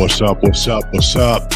What's up? What's up? What's up?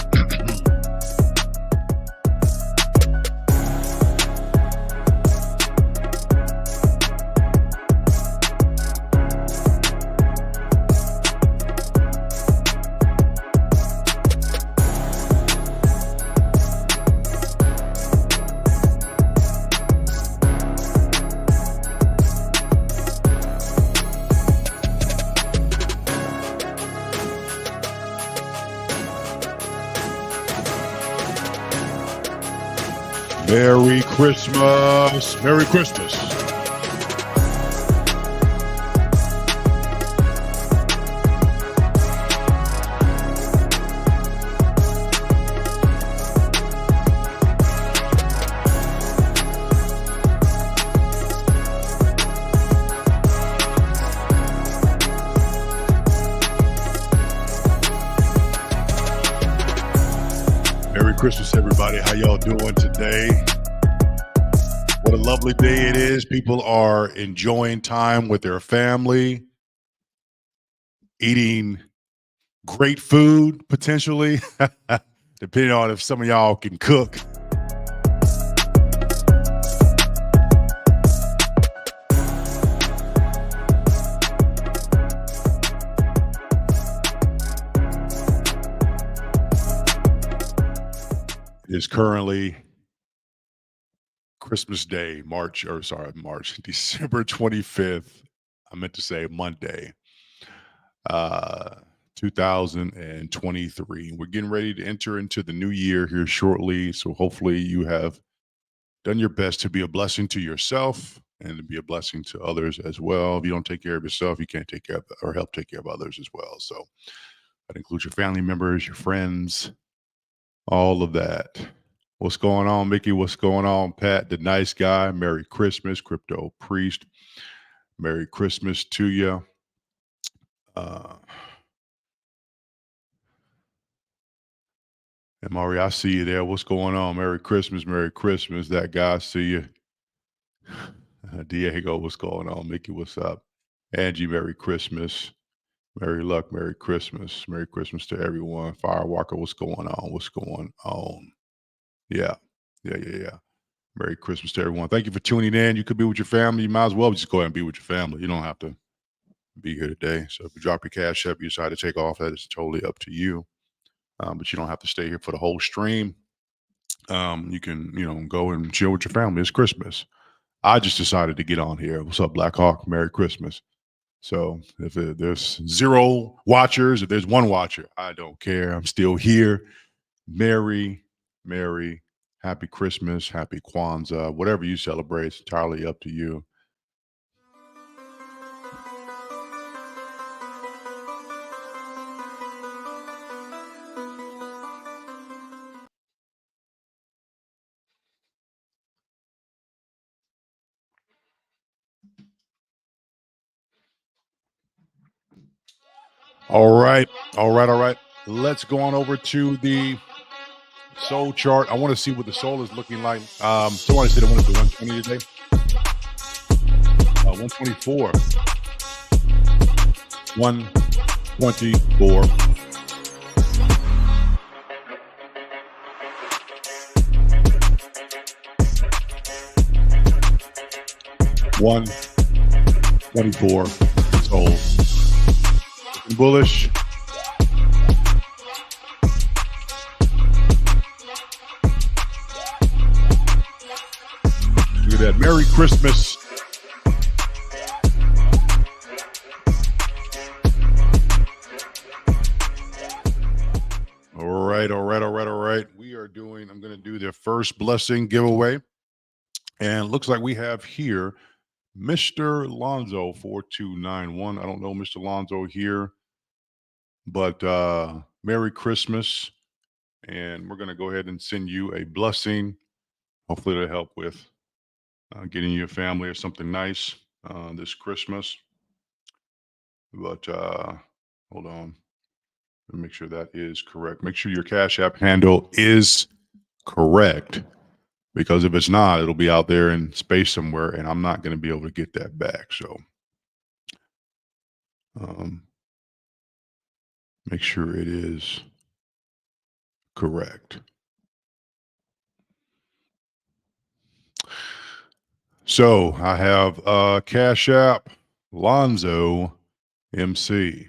Merry Christmas. Merry Christmas. Merry Christmas, everybody. How y'all doing today? What a lovely day it is. People are enjoying time with their family, eating great food, potentially, depending on if some of y'all can cook. It is currently Christmas Day, December 25th. I meant to say Monday, 2023. We're getting ready to enter into the new year here shortly. So hopefully you have done your best to be a blessing to yourself and to be a blessing to others as well. If you don't take care of yourself, you can't take care of or help take care of others as well. So that includes your family members, your friends, all of that. What's going on, Mickey? What's going on, Pat, the nice guy? Merry Christmas, Crypto Priest. Merry Christmas to you. And Maury, I see you there. What's going on? Merry Christmas, Merry Christmas. That guy, I see you. Diego, what's going on? Mickey, what's up? Angie, Merry Christmas. Merry luck, Merry Christmas. Merry Christmas to everyone. Firewalker, what's going on? What's going on? Yeah. Merry Christmas to everyone. Thank you for tuning in. You could be with your family. You might as well just go ahead and be with your family. You don't have to be here today. So if you drop your cash up, you decide to take off, that is totally up to you. But you don't have to stay here for the whole stream. You can, go and chill with your family. It's Christmas. I just decided to get on here. What's up, Black Hawk? Merry Christmas. So if there's 0 watchers, if there's 1 watcher, I don't care. I'm still here. Merry, happy Christmas, happy Kwanzaa, whatever you celebrate, it's entirely up to you. All right. Let's go on over to the soul chart. I want to see what the soul is looking like. Somebody said I want to do 120 today. 124. 124. $124 soul. Looking bullish. Look at that. Merry Christmas. All right. I'm going to do the first blessing giveaway. And it looks like we have here Mr. Lonzo 4291. I don't know Mr. Lonzo here, but Merry Christmas. And we're going to go ahead and send you a blessing. Hopefully it'll help with getting your family or something nice this Christmas. But hold on. Let me make sure that is correct. Make sure your Cash App handle is correct, because if it's not, it'll be out there in space somewhere, and I'm not going to be able to get that back. So Make sure it is correct. So I have Cash App Lonzo MC.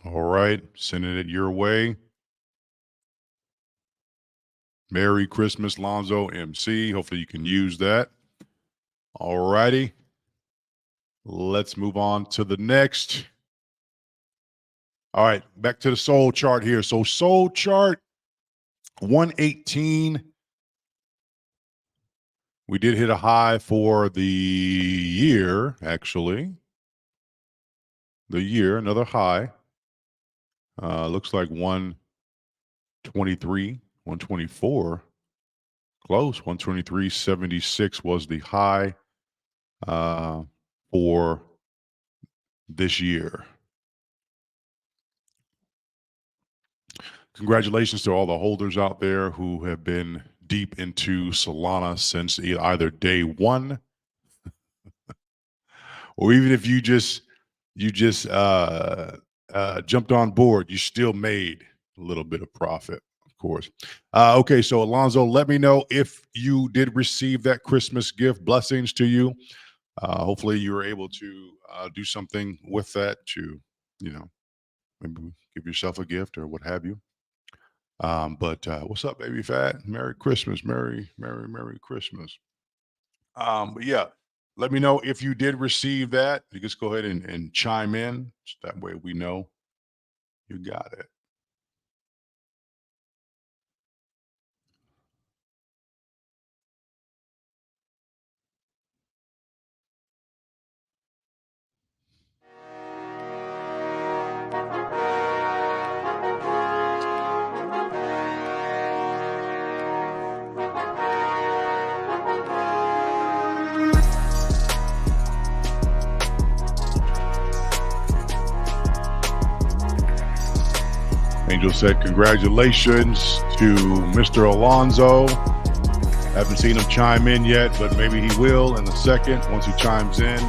All right, sending it your way. Merry Christmas, Lonzo MC. Hopefully you can use that. All righty. Let's move on to the next. All right, back to the soul chart here. So soul chart 118. We did hit a high for the year, actually. The year, another high. Looks like 123, 124. Close. 123.76 was the high for this year. Congratulations to all the holders out there who have been deep into Solana since either day one, or even if you just jumped on board, you still made a little bit of profit, of course. Okay, so Alonzo, let me know if you did receive that Christmas gift. Blessings to you. Hopefully, you were able to do something with that to, maybe give yourself a gift or what have you. But what's up, baby fat? Merry Christmas. Merry Christmas. But yeah, let me know if you did receive that. You just go ahead and chime in. So that way we know you got it. Angel said, congratulations to Mr. Alonzo. Haven't seen him chime in yet, but maybe he will in a second. Once he chimes in,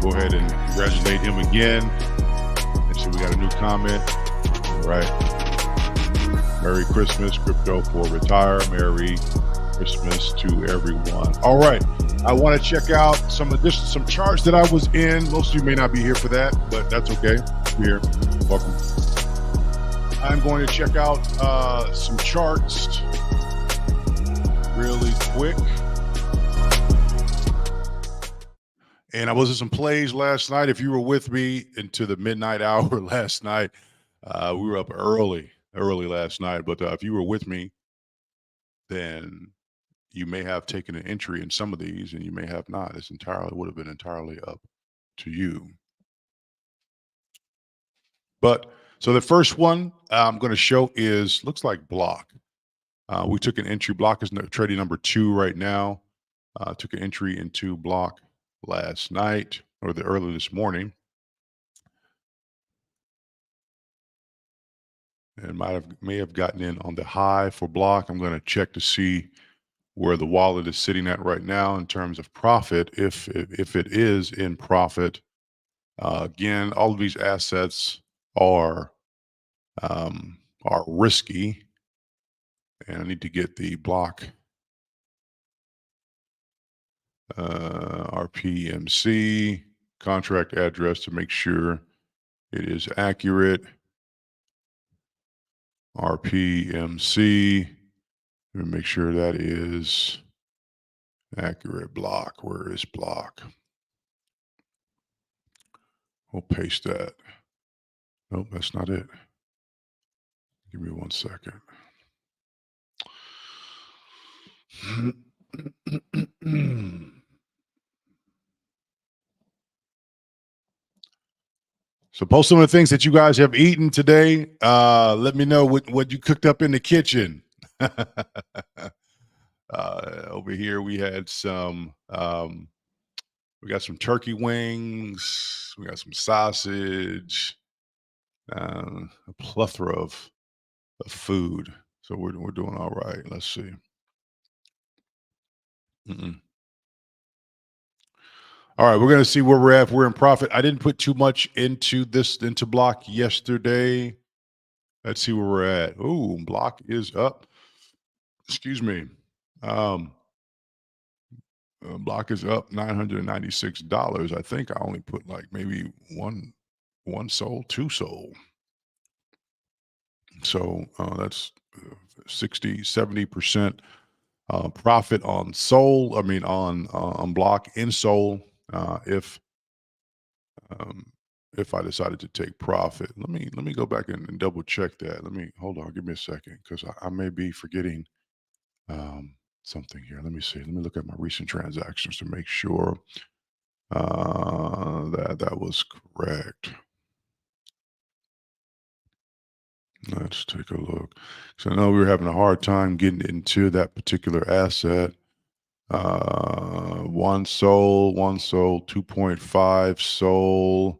go ahead and congratulate him again. And see, we got a new comment. All right. Merry Christmas, Crypto for Retire. Merry Christmas to everyone. All right. I want to check out some charts that I was in. Most of you may not be here for that, but that's okay. You're here. Welcome. I'm going to check out some charts really quick. And I was in some plays last night. If you were with me into the midnight hour last night, we were up early last night. But if you were with me, then you may have taken an entry in some of these and you may have not. It's would have been entirely up to you. But so the first one I'm going to show looks like block. We took an entry. Block is trading number 2 right now. Took an entry into block last night or early this morning. And may have gotten in on the high for block. I'm going to check to see where the wallet is sitting at right now in terms of profit. If it is in profit, again, all of these assets are risky, and I need to get the block RPMC contract address to make sure it is accurate. RPMC, make sure that is accurate. Block, where is block? We'll paste that. Nope, that's not it. Give me 1 second. So post some of the things that you guys have eaten today. Let me know what you cooked up in the kitchen. Over here we had some we got some turkey wings, we got some sausage, a plethora of food. So we're doing all right. Let's see. Mm-mm. All right, we're gonna see where we're at. We're in profit. I didn't put too much into block yesterday. Let's see where we're at. Ooh, block is up. Excuse me. Um, block is up $996. I think I only put like maybe one sold, two sold. So that's 60, 70% profit on soul. I mean on block in soul. Um, if I decided to take profit, let me go back and double check that. Let me hold on. Give me a second because I may be forgetting um, something here. Let me see. Let me look at my recent transactions to make sure that was correct. Let's take a look. So I know we were having a hard time getting into that particular asset. One sold, 2.5 sold.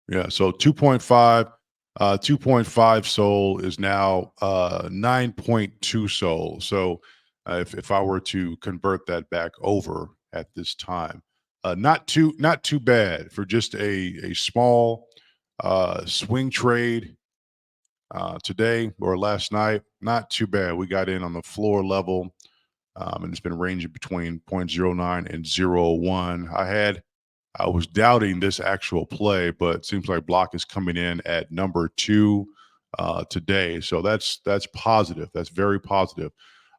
Yeah, so 2.5 soul is now 9.2 soul. So if I were to convert that back over at this time, not too bad for just a small swing trade today or last night. Not too bad. We got in on the floor level, and it's been ranging between zero point 0.09 and 0.01. I was doubting this actual play, but it seems like block is coming in at number 2 today. So that's positive. That's very positive.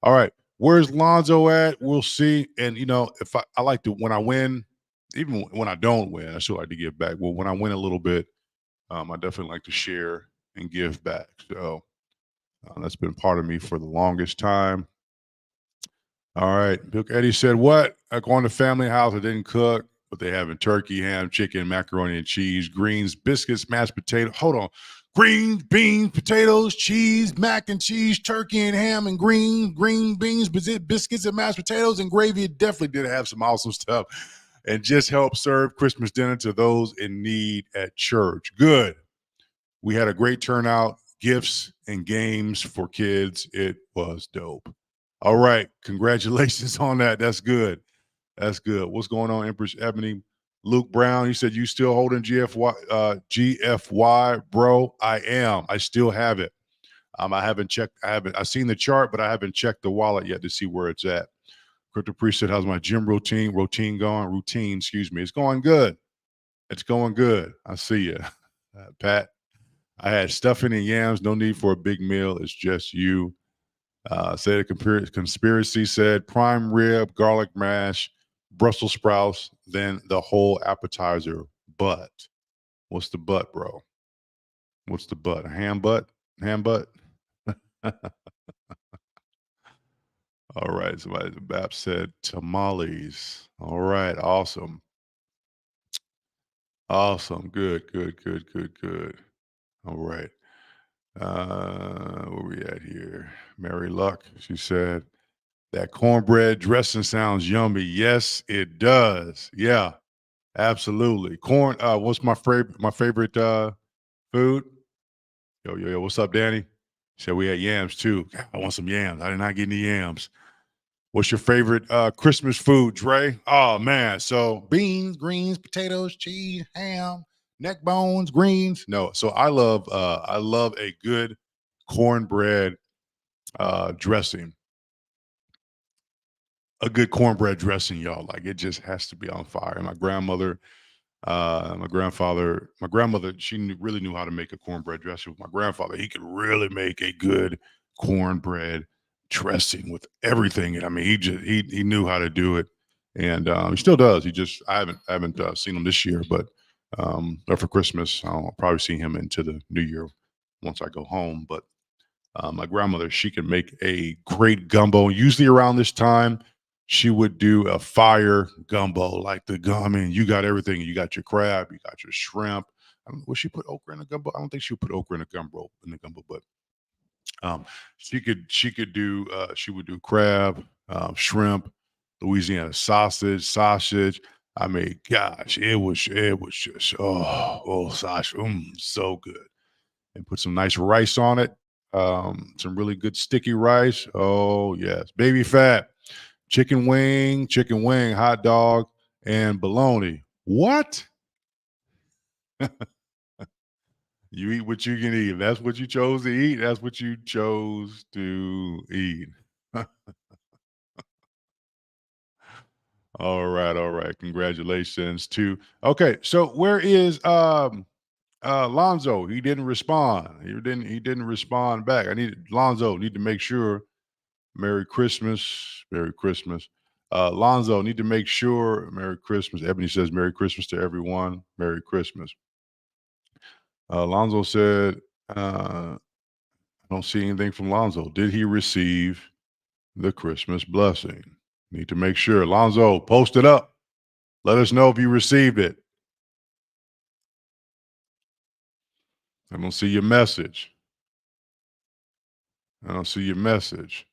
All right. Where's Lonzo at? We'll see. And if I like to when I win, even when I don't win, I still like to give back. Well, when I win a little bit, I definitely like to share and give back. So that's been part of me for the longest time. All right. Bill Eddie said, what? I go on to family house. I didn't cook, but they having turkey, ham, chicken, macaroni and cheese, greens, biscuits, mashed potato. Hold on. Greens, beans, potatoes, cheese, mac and cheese, turkey and ham and green beans, biscuits and mashed potatoes and gravy. It definitely did have some awesome stuff and just help serve Christmas dinner to those in need at church. Good. We had a great turnout, gifts and games for kids. It was dope. All right. Congratulations on that. That's good. That's good. What's going on, Empress Ebony? Luke Brown, you said you still holding GFY, bro. I am. I still have it. I haven't checked. I've seen the chart, but I haven't checked the wallet yet to see where it's at. Crypto Priest said, how's my gym routine going? Excuse me. It's going good. It's going good. I see you. Pat, I had stuffing and yams. No need for a big meal. It's just you. Said a conspiracy said prime rib, garlic mash, Brussels sprouts, then the whole appetizer. But what's the butt, bro? What's the butt? A ham butt? Ham butt? All right. Somebody, Bap said tamales. All right. Awesome. Awesome. Good, good, good, good, good. All right. Where we at here? Mary Luck. She said, that cornbread dressing sounds yummy. Yes, it does. Yeah, absolutely. Corn. What's my favorite? My favorite food. Yo. What's up, Danny? Said we had yams too. God, I want some yams. I did not get any yams. What's your favorite Christmas food, Dre? Oh man, so beans, greens, potatoes, cheese, ham, neck bones, greens. No, so I love a good cornbread dressing. A good cornbread dressing, y'all. Like it just has to be on fire. My grandmother, my grandmother, she really knew how to make a cornbread dressing. With my grandfather, he could really make a good cornbread dressing with everything. And I mean, he knew how to do it, and he still does. I haven't seen him this year, but or for Christmas, I'll probably see him into the new year once I go home. But my grandmother, she can make a great gumbo. Usually around this time, she would do a fire gumbo, like the gum. I mean, you got everything. You got your crab, you got your shrimp. I don't, would she put okra in the gumbo? I don't think she would put okra in the gumbo, but um, she would do crab, shrimp, Louisiana sausage. I mean, gosh, it was just sausage, so good. And put some nice rice on it. Some really good sticky rice. Oh yes, baby fat, chicken wing, hot dog, and bologna. What? You eat what you can eat. That's what you chose to eat. That's what you chose to eat. All right, all right. Congratulations to okay. So where is Lonzo? He didn't respond. He didn't respond back. Lonzo need to make sure. Merry Christmas. Merry Christmas. Lonzo need to make sure. Merry Christmas. Ebony says Merry Christmas to everyone. Merry Christmas. Lonzo said, I don't see anything from Lonzo. Did he receive the Christmas blessing? Need to make sure. Lonzo, post it up. Let us know if you received it. I don't see your message. I don't see your message.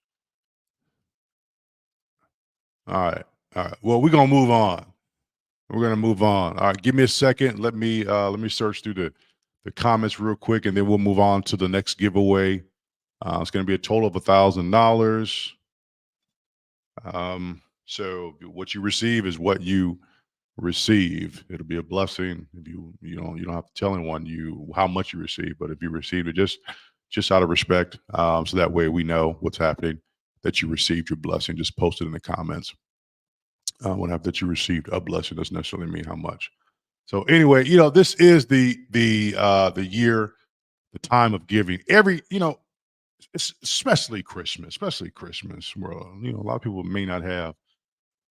All right. All right. Well, we're gonna move on. We're gonna move on. All right. Give me a second. Let me search through the comments real quick, and then we'll move on to the next giveaway. It's gonna be a total of $1,000. So what you receive is what you receive. It'll be a blessing if you don't have to tell anyone you how much you receive, but if you receive it, just out of respect, so that way we know what's happening, that you received your blessing. Just post it in the comments. Whenever that you received a blessing doesn't necessarily mean how much. So anyway, this is the year, the time of giving. Especially Christmas, where a lot of people may not have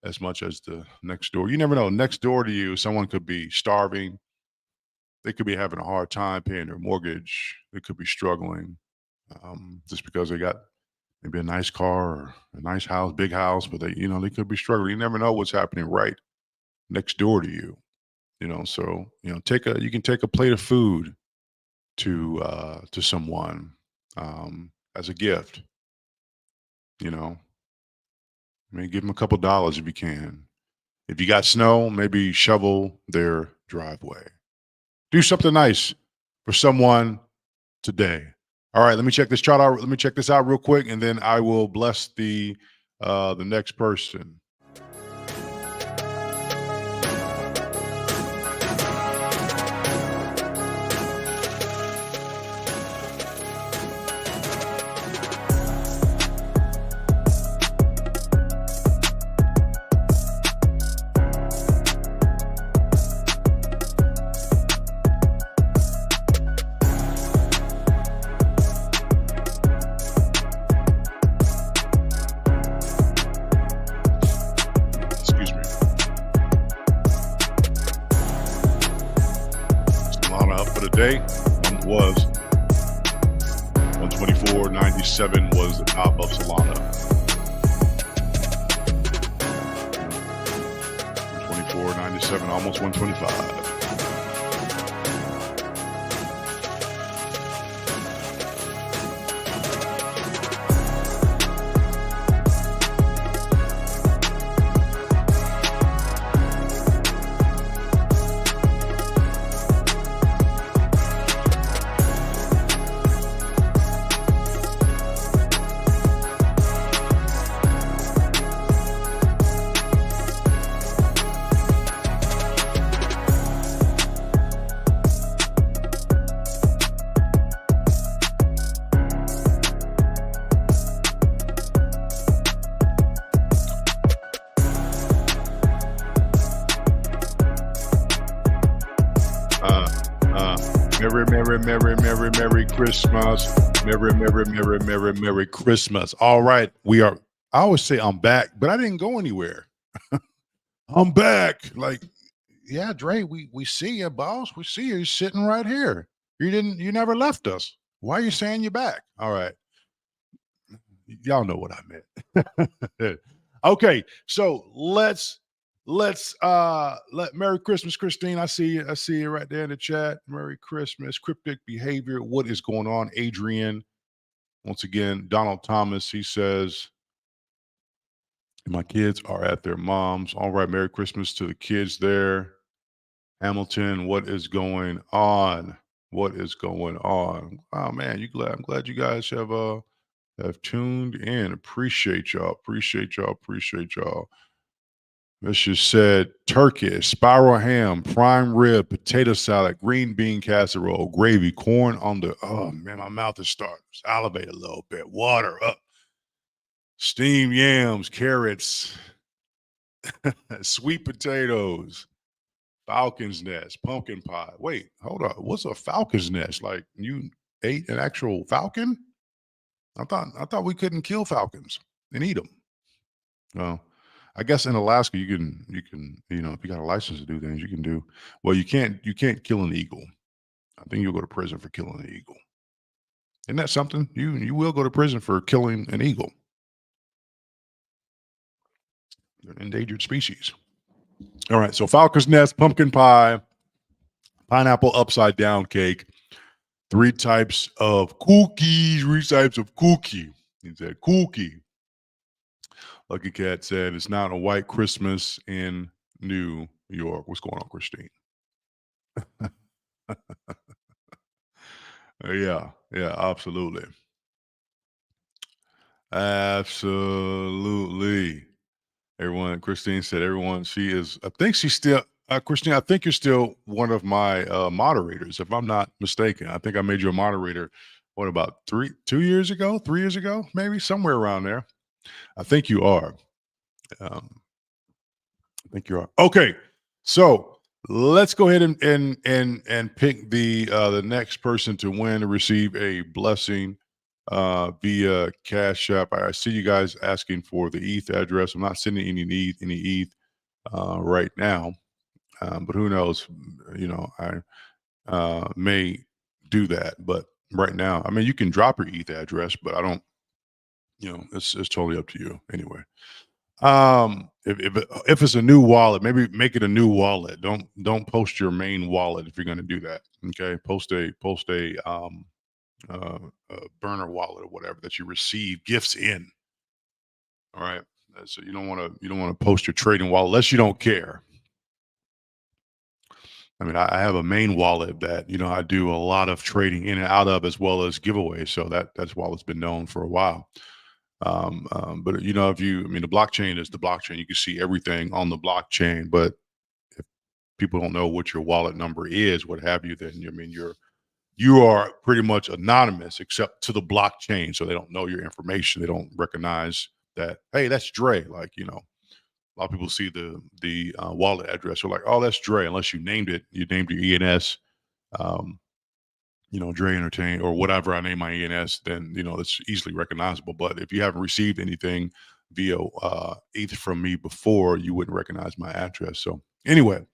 as much as the next door. You never know. Next door to you, someone could be starving. They could be having a hard time paying their mortgage. They could be struggling, just because they got maybe a nice car or a nice house, big house, but they could be struggling. You never know what's happening right next door to you. So you can take a plate of food to someone, as a gift. You know, maybe give them a couple dollars if you can. If you got snow, maybe shovel their driveway. Do something nice for someone today. All right, let me check this chart out. Let me check this out real quick, and then I will bless the next person. Excuse me. Solana up for the day. One was 124.97 was the top of Solana. 124.97, almost 125. Merry Christmas. Merry Christmas. All right. I always say I'm back, but I didn't go anywhere. I'm back. Like, yeah, Dre, we see you, boss. We see you. You're sitting right here. You never left us. Why are you saying you're back? All right. Y'all know what I meant. Okay, so let Merry Christmas, Christine. I see you. I see you right there in the chat. Merry Christmas. Cryptic behavior. What is going on, Adrian? Once again, Donald Thomas. He says, "My kids are at their mom's." All right. Merry Christmas to the kids there. Hamilton. What is going on? What is going on? Oh man, you glad? I'm glad you guys have tuned in. Appreciate y'all. Appreciate y'all. Appreciate y'all. This just said turkey, spiral ham, prime rib, potato salad, green bean casserole, gravy, corn on the. Oh man, my mouth is starting to salivate a little bit. Water up, steamed yams, carrots, sweet potatoes, falcon's nest, pumpkin pie. Wait, hold on. What's a falcon's nest? Like you ate an actual falcon? I thought we couldn't kill falcons and eat them. Well, I guess in Alaska you can if you got a license to do things you can do. Well, you can't kill an eagle. I think you'll go to prison for killing an eagle. Isn't that something? You will go to prison for killing an eagle. They're an endangered species. All right, so falcon's nest, pumpkin pie, pineapple upside down cake, 3 types of cookies, 3 types of cookie. He said cookie. Lucky Cat said it's not a white Christmas in New York. What's going on, Christine? Yeah, absolutely. Absolutely. Everyone, Christine said everyone, she is, I think she's still, Christine, I think you're still one of my moderators, if I'm not mistaken. I think I made you a moderator, what, about 2 years ago, 3 years ago, maybe somewhere around there. I think you are. I think you are. Okay, so let's go ahead and pick the next person to win and receive a blessing via Cash App. I see you guys asking for the ETH address. I'm not sending any ETH right now, but who knows? I may do that, but right now, I mean, you can drop your ETH address, but I don't. It's totally up to you. Anyway, if it's a new wallet, maybe make it a new wallet. Don't post your main wallet if you're going to do that. Okay, post a burner wallet or whatever that you receive gifts in. All right, so you don't want to post your trading wallet unless you don't care. I mean, I have a main wallet that I do a lot of trading in and out of, as well as giveaways. So that's wallet's been known for a while. But the blockchain is the blockchain. You can see everything on the blockchain, but if people don't know what your wallet number is, what have you, then you are pretty much anonymous except to the blockchain. So they don't know your information. They don't recognize that, hey, that's Dre. Like, a lot of people see the wallet address. They're like, oh, that's Dre. Unless you named it, you named your ENS, Dre Entertain or whatever I name my ENS, then, it's easily recognizable. But if you haven't received anything via ETH from me before, you wouldn't recognize my address. So anyway,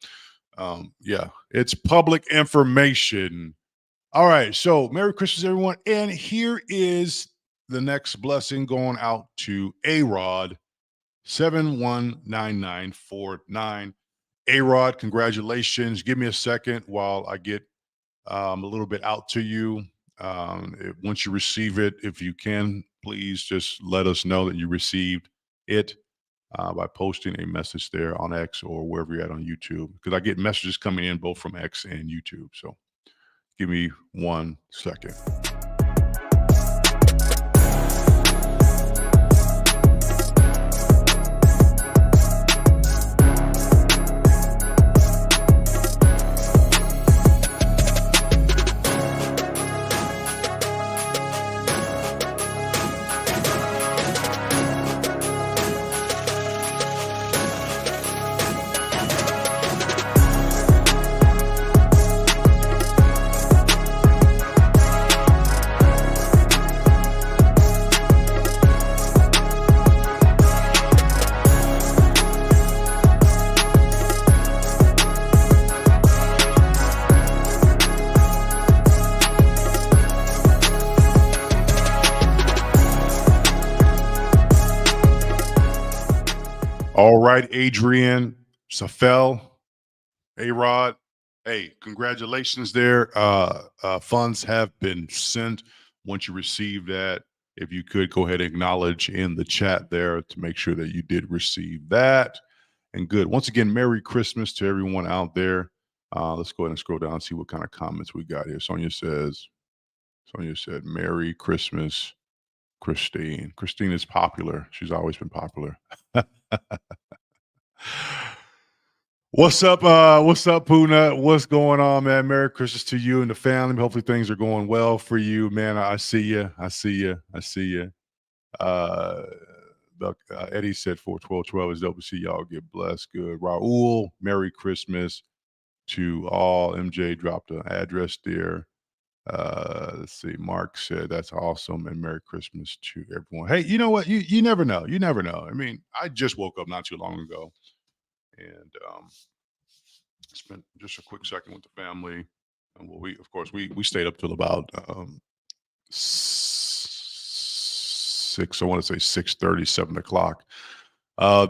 it's public information. All right. So Merry Christmas, everyone. And here is the next blessing going out to A-Rod 719949. A-Rod, congratulations. Give me a second while I get a little bit out to you. Once you receive it, if you can, please just let us know that you received it by posting a message there on X or wherever you're at on YouTube, because I get messages coming in both from X and YouTube. So give me 1 second. All right, Adrian, Safel, A-Rod. Hey, congratulations there. Funds have been sent. Once you receive that, if you could go ahead and acknowledge in the chat there to make sure that you did receive that. And good. Once again, Merry Christmas to everyone out there. Let's go ahead and scroll down and see what kind of comments we got here. Sonia said, Merry Christmas, Christine. Christine is popular. She's always been popular. What's up, Puna? What's going on, man? Merry Christmas to you and the family. Hopefully things are going well for you, man. I see you. I see you. I see you. Uh, Eddie said 41212 is dope to see y'all get blessed. Good. Raul, Merry Christmas to all. MJ dropped an address there. Let's see. Mark said that's awesome and Merry Christmas to everyone. Hey, you know what? You never know. You never know. I mean, I just woke up not too long ago and spent just a quick second with the family. And we of course we stayed up till about 6, I want to say 6:30, 7 o'clock.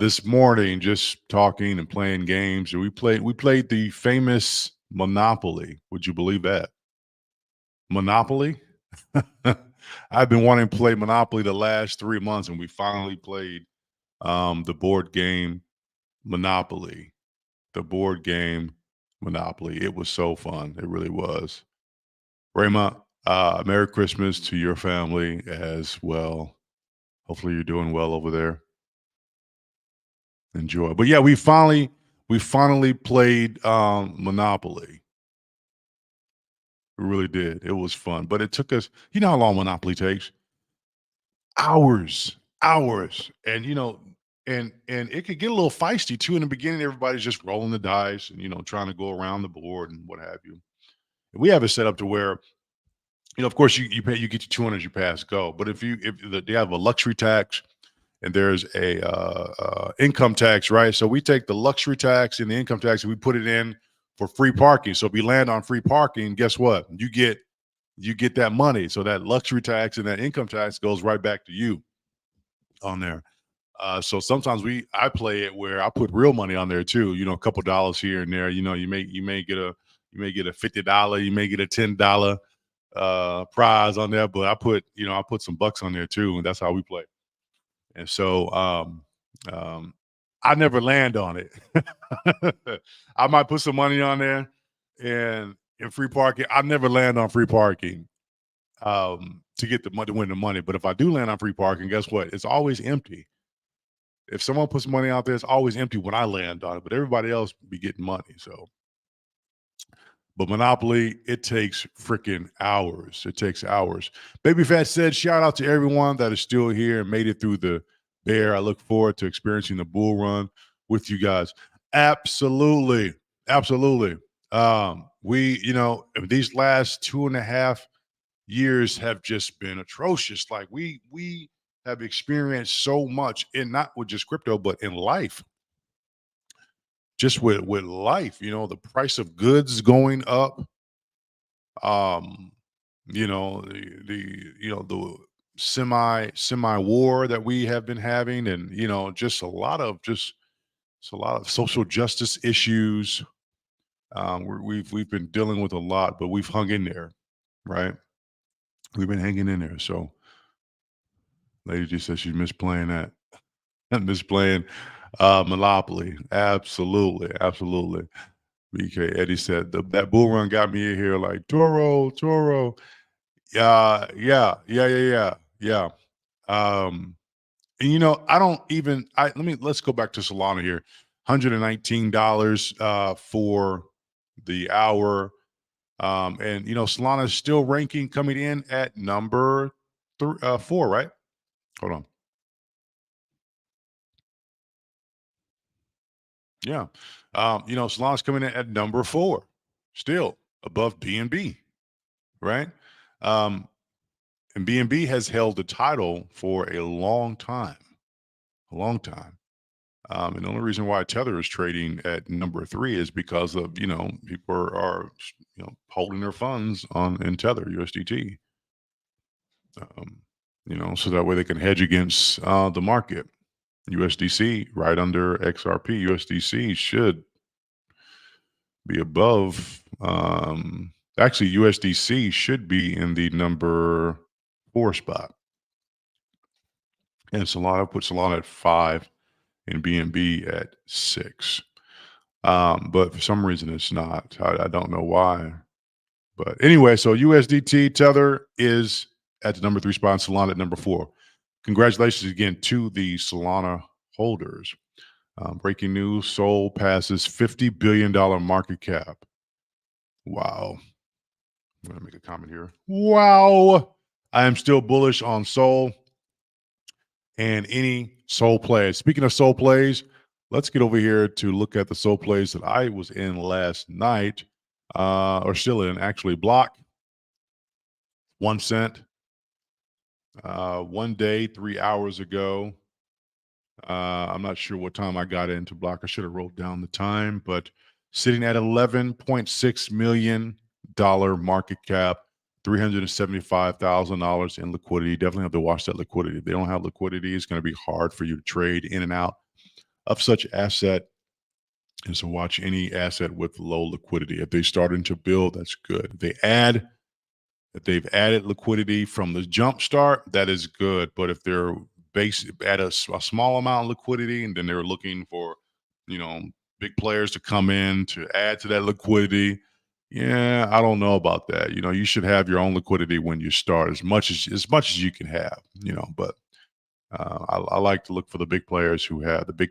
This morning, just talking and playing games. And we played the famous Monopoly. Would you believe that? Monopoly? I've been wanting to play Monopoly the last 3 months, and we finally played the board game Monopoly. The board game Monopoly. It was so fun. It really was. Rayma, Merry Christmas to your family as well. Hopefully you're doing well over there. Enjoy. But yeah, we finally played Monopoly. We really did. It was fun. But it took us, you know how long Monopoly takes? Hours. Hours. And and it could get a little feisty too. In the beginning, everybody's just rolling the dice and trying to go around the board and what have you. We have it set up to where of course, you pay, you get your 200, you pass go. But they have a luxury tax and there's a income tax, right? So we take the luxury tax and the income tax and we put it in for free parking. So if you land on free parking, guess what? You get that money. So that luxury tax and that income tax goes right back to you on there. So sometimes I play it where I put real money on there too. A couple dollars here and there. You may get a $50, you may get a $10 prize on there, but I put some bucks on there too, and that's how we play. And so I never land on it. I might put some money on there and in free parking. I never land on free parking to get the money to win the money. But if I do land on free parking, guess what? It's always empty. If someone puts money out there, it's always empty when I land on it, but everybody else be getting money. So but Monopoly, it takes freaking hours. It takes hours. Baby Fat said, shout out to everyone that is still here and made it through the bear. I look forward to experiencing the bull run with you guys. Absolutely. Absolutely. These last 2.5 years have just been atrocious. Like we have experienced so much in not with just crypto, but in life. Just with life, the price of goods going up, the semi war that we have been having, and just a lot of social justice issues. We've been dealing with a lot, but we've hung in there, right? We've been hanging in there. So, lady just said she missed playing that, missed playing Monopoly. Absolutely, absolutely. BK Eddie said that bull run got me in here like Toro, Toro. Yeah. And I don't even let's go back to Solana here. $119 for the hour. And Solana is still ranking coming in at number 4, right? Hold on. Yeah. Solana's coming in at number 4, still above BNB, right? And BNB has held the title for a long time, a long time. And the only reason why Tether is trading at number 3 is because of, people are holding their funds in Tether, USDT. So that way they can hedge against the market. USDC right under XRP. USDC should be above. Actually, USDC should be in the number 4 spot. And Solana puts Solana at 5 and BNB at 6. But for some reason it's not. I don't know why. But anyway, so USDT Tether is at the number 3 spot, and Solana at number 4. Congratulations again to the Solana holders. Breaking news: Sol passes $50 billion market cap. Wow. I'm going to make a comment here. Wow. I am still bullish on Sol and any Sol plays. Speaking of Sol plays, let's get over here to look at the Sol plays that I was in last night, or still in, actually. Block, 1 cent. 1 day, 3 hours ago. I'm not sure what time I got into Block. I should have wrote down the time, but sitting at $11.6 million market cap, $375,000 in liquidity. Definitely have to watch that liquidity. If they don't have liquidity, it's going to be hard for you to trade in and out of such asset. And so watch any asset with low liquidity. If they're starting to build, that's good. If they've added liquidity from the jump start, that is good. But if they're at a small amount of liquidity, and then they're looking for, you know, big players to come in to add to that liquidity, yeah, I don't know about that. You know, you should have your own liquidity when you start, as much as you can have. You know, but I like to look for the big players who have the big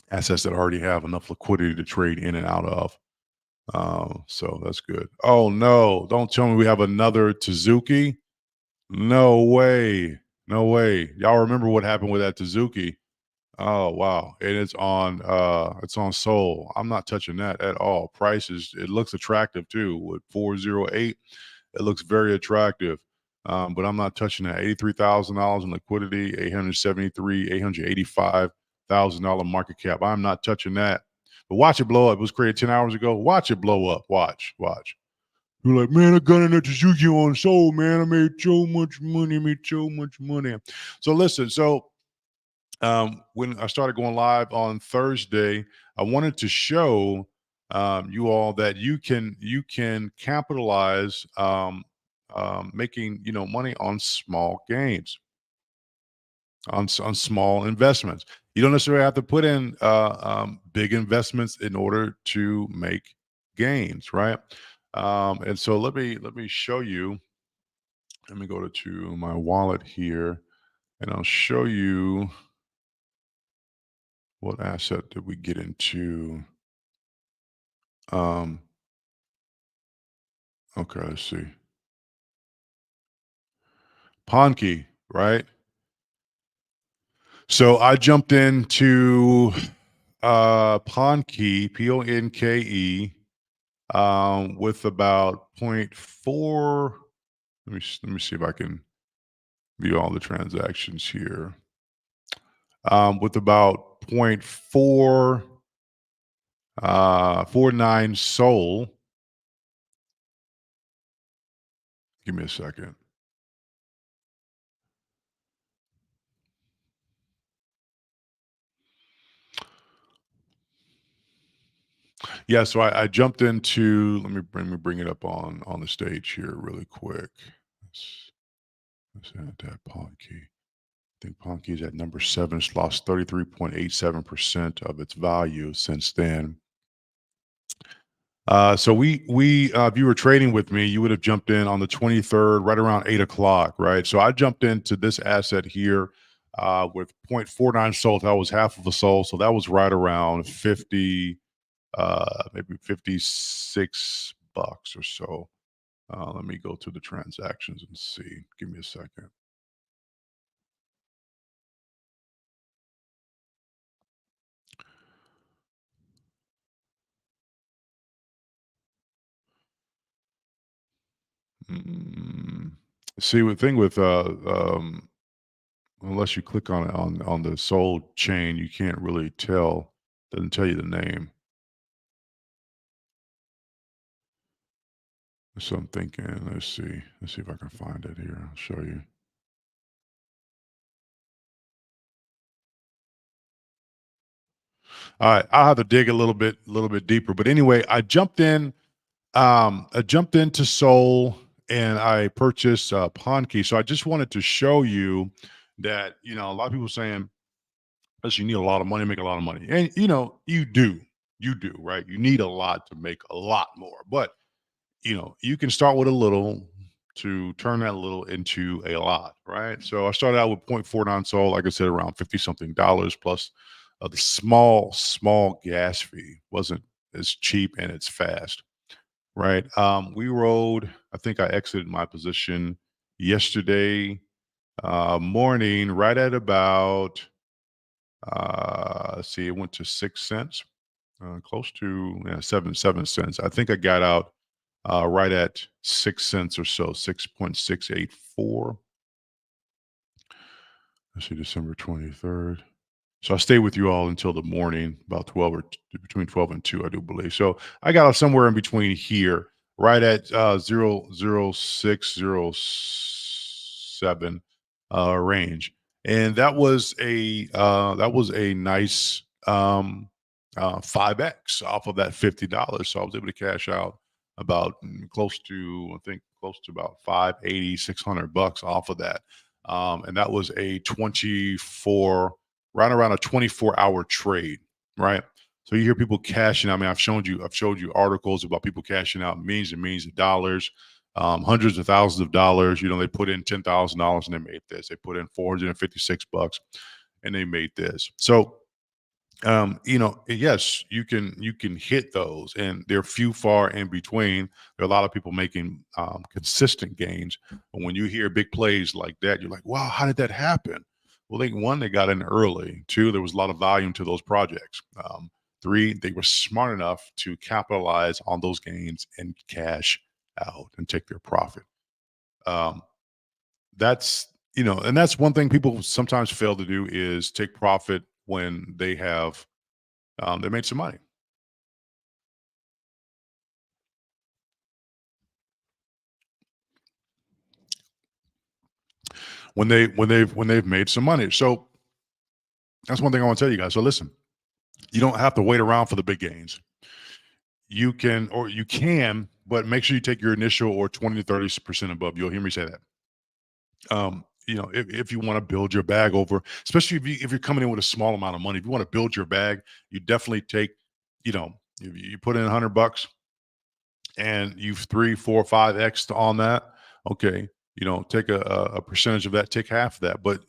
assets that already have enough liquidity to trade in and out of. So that's good. Oh no, don't tell me we have another Suzuki. No way. No way. Y'all remember what happened with that Suzuki? Oh wow. And it's on Soul. I'm not touching that at all. Prices, it looks attractive too. With 408, it looks very attractive. But I'm not touching that. $83,000 in liquidity, 885,000 market cap. I'm not touching that. But watch it blow up. It was created 10 hours ago. Watch it blow up. Watch, watch. You're like, man, I got in that Suzuki on Soul, man. I made so much money. I made so much money. So listen, when I started going live on Thursday, I wanted to show you all that you can capitalize making money on small gains, on small investments. You don't necessarily have to put in big investments in order to make gains, right? And so let me show you. Let me go to my wallet here, and I'll show you what asset did we get into. Um, okay, let's see. Ponke, right? So I jumped into Ponke, Ponke, with about point 0.4. Let me see if I can view all the transactions here. With about 0.4 49 Sol. Give me a second. Yeah, so I jumped into. Let me bring it up on the stage here really quick. Let's add that Ponke. I think Ponke is at number 7. It's lost 33.87% of its value since then. So if you were trading with me, you would have jumped in on the 23rd, right around 8 o'clock, right? So I jumped into this asset here with 0.49 Sol. That was half of a Sol, so that was right around 50, maybe 56 bucks or so. Let me go to the transactions and see. Give me a second. Mm, See, the thing with unless you click on it on the Sol chain, you can't really tell. Doesn't tell you the name. So I'm thinking, let's see. Let's see if I can find it here. I'll show you. All right, I'll have to dig a little bit deeper. But anyway, I jumped into Soul and I purchased Pawn Key. So I just wanted to show you that, a lot of people saying, "Listen, you need a lot of money, make a lot of money." And you do, right? You need a lot to make a lot more. But you can start with a little to turn that little into a lot, right? So I started out with 0.49 Sol, like I said, around 50 something dollars plus the small gas fee wasn't as cheap and it's fast, right? We rode, I think I exited my position yesterday morning right at about, let's see, it went to 6 cents, close to, yeah, 7 cents. I think I got out right at 6 cents or so, 6.684. Let's see, December 23rd. So I stayed with you all until the morning, about 12 or between 12 and 2, I do believe. So I got out somewhere in between here, right at 0.0607 range. And that was a nice 5x off of that $50. So I was able to cash out about close to, I think close to about 580, 600 bucks off of that. And that was a 24 right around a 24-hour trade, right? So you hear people cashing. I mean, I've showed you articles about people cashing out millions and millions of dollars, hundreds of thousands of dollars. They put in $10,000 and they made this. They put in 456 bucks and they made this. So yes, you can hit those, and they're few far in between. There are a lot of people making consistent gains, but when you hear big plays like that, you're like, wow, how did that happen? Well, one, they got in early. Two, there was a lot of volume to those projects. Three, they were smart enough to capitalize on those gains and cash out and take their profit. Um, and that's one thing people sometimes fail to do is take profit when they made some money. When they've made some money. So that's one thing I want to tell you guys. So listen, you don't have to wait around for the big gains. You can, but make sure you take your initial or 20 to 30% above. You'll hear me say that. If you want to build your bag over, especially if you're coming in with a small amount of money, if you want to build your bag, you definitely take, if you put in $100 and you've 3, 4, 5x on that, okay, take a percentage of that, take half of that, but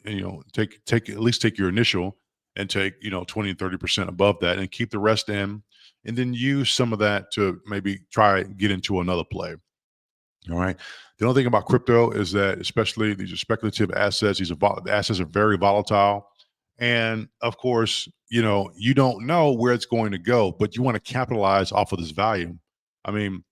take at least take your initial and take 20 and 30% above that, and keep the rest in, and then use some of that to maybe try and get into another play. All right. The only thing about crypto is that, especially these are speculative assets. The assets are very volatile, and of course, you don't know where it's going to go, but you want to capitalize off of this value. I mean,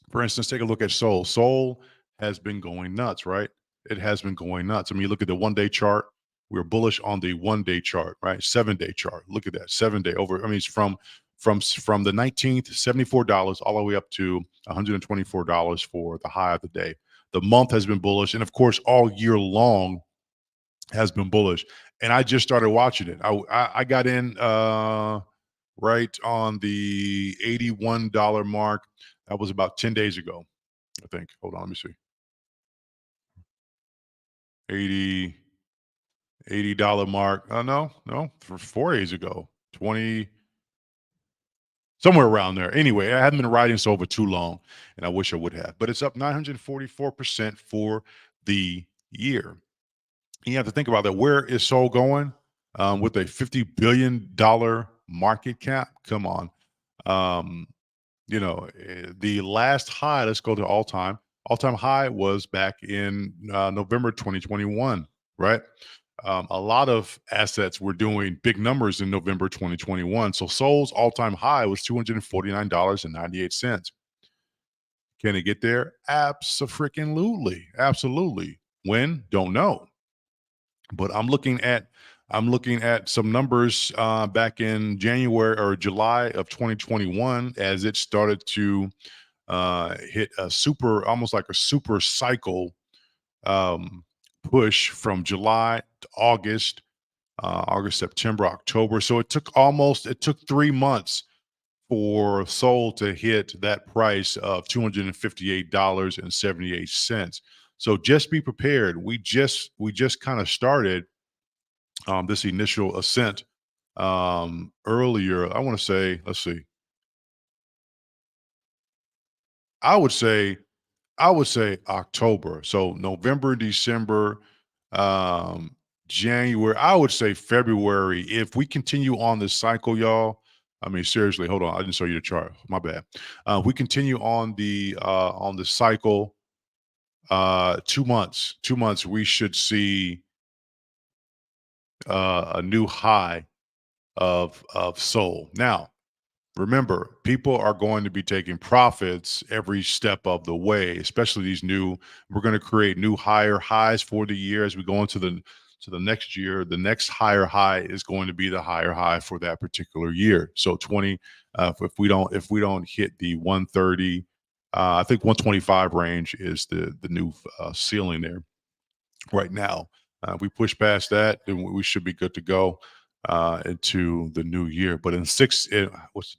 for instance, take a look at Soul. Soul has been going nuts, right? It has been going nuts. I mean, you look at the 1 day chart. We're bullish on the 1 day chart, right? 7 day chart. Look at that. 7 day over. I mean, it's from the 19th, $74 all the way up to $124 for the high of the day. The month has been bullish, and of course, all year long has been bullish. And I just started watching it. I got in right on the $81 mark. That was about 10 days ago, I think. Hold on, let me see. 80 $80 mark. No, for 4 days ago. 20, somewhere around there. Anyway, I hadn't been riding so over too long, and I wish I would have. But it's up 944% for the year. You have to think about that. Where is Soul going? With a $50 billion market cap? Come on. Um, the last high, let's go to all-time high was back in November 2021, right? A lot of assets were doing big numbers in November 2021. So Soul's all-time high was $249.98. Can it get there? Absolutely. Absolutely. When? Don't know. But I'm looking at some numbers back in January or July of 2021 as it started to hit a almost like a super cycle um, push from July to August. August, September, October. So it took 3 months for Sol to hit that price of $258.78. So just be prepared. We just kind of started this initial ascent earlier. I want to say, let's see, I would say I would say October. So November, December, um, January. I would say February. If we continue on this cycle, y'all. I mean, seriously, hold on. I didn't show you the chart. My bad. We continue on the cycle. 2 months. 2 months. We should see a new high of Soul. Now, remember, people are going to be taking profits every step of the way, especially these new. We're going to create new higher highs for the year as we go into the next year. The next higher high is going to be the higher high for that particular year. So 20. If we don't hit the 130, I think 125 range is the new ceiling there right now. If we push past that, then we should be good to go into the new year. But what's the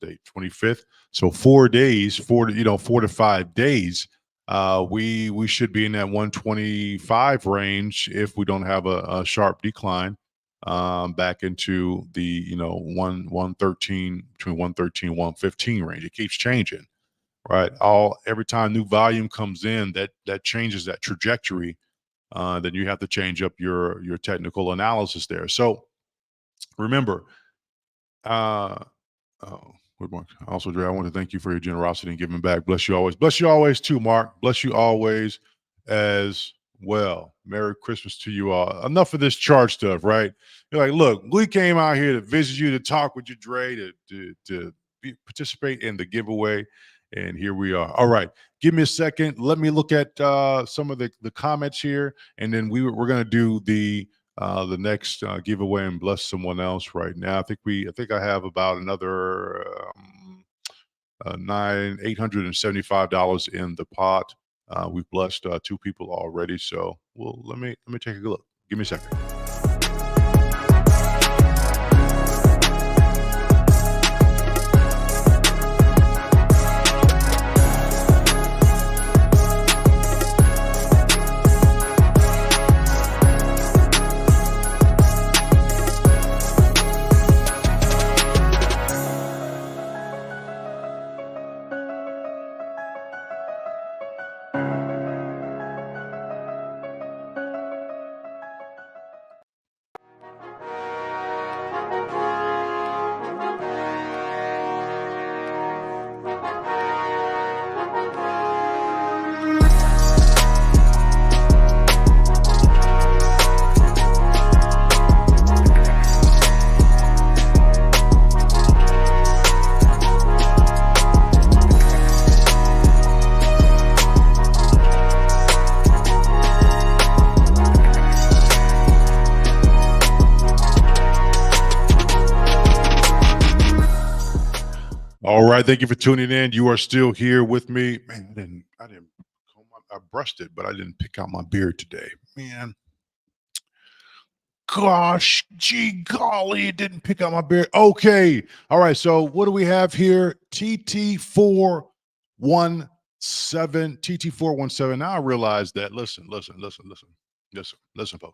date? 25th. So 4 days, 4 to 5 days. We should be in that 125 range if we don't have a sharp decline back into the 113, between 113 and 115 range. It keeps changing, right? Every time new volume comes in, that changes that trajectory. Then you have to change up your technical analysis there. So remember, uh, oh, good morning. Also, Dre, I want to thank you for your generosity and giving back. Bless you always. Bless you always too, Mark. Bless you always as well. Merry Christmas to you all. Enough of this chart stuff, right? You're like, look, we came out here to visit you, to talk with you, Dre, to participate in the giveaway. And here we are. All right. Give me a second. Let me look at some of the comments here. And then we're going to do the next giveaway and bless someone else right now. I think I have about another $875 in the pot. We've blessed 2 people already. So let me take a look. Give me a second. All right, thank you for tuning in. You are still here with me. Man, I didn't I brushed it, but I didn't pick out my beard today. Man. Gosh, gee golly, it didn't pick out my beard. Okay. All right. So what do we have here? TT417. TT417. Now I realize that. Listen, folks.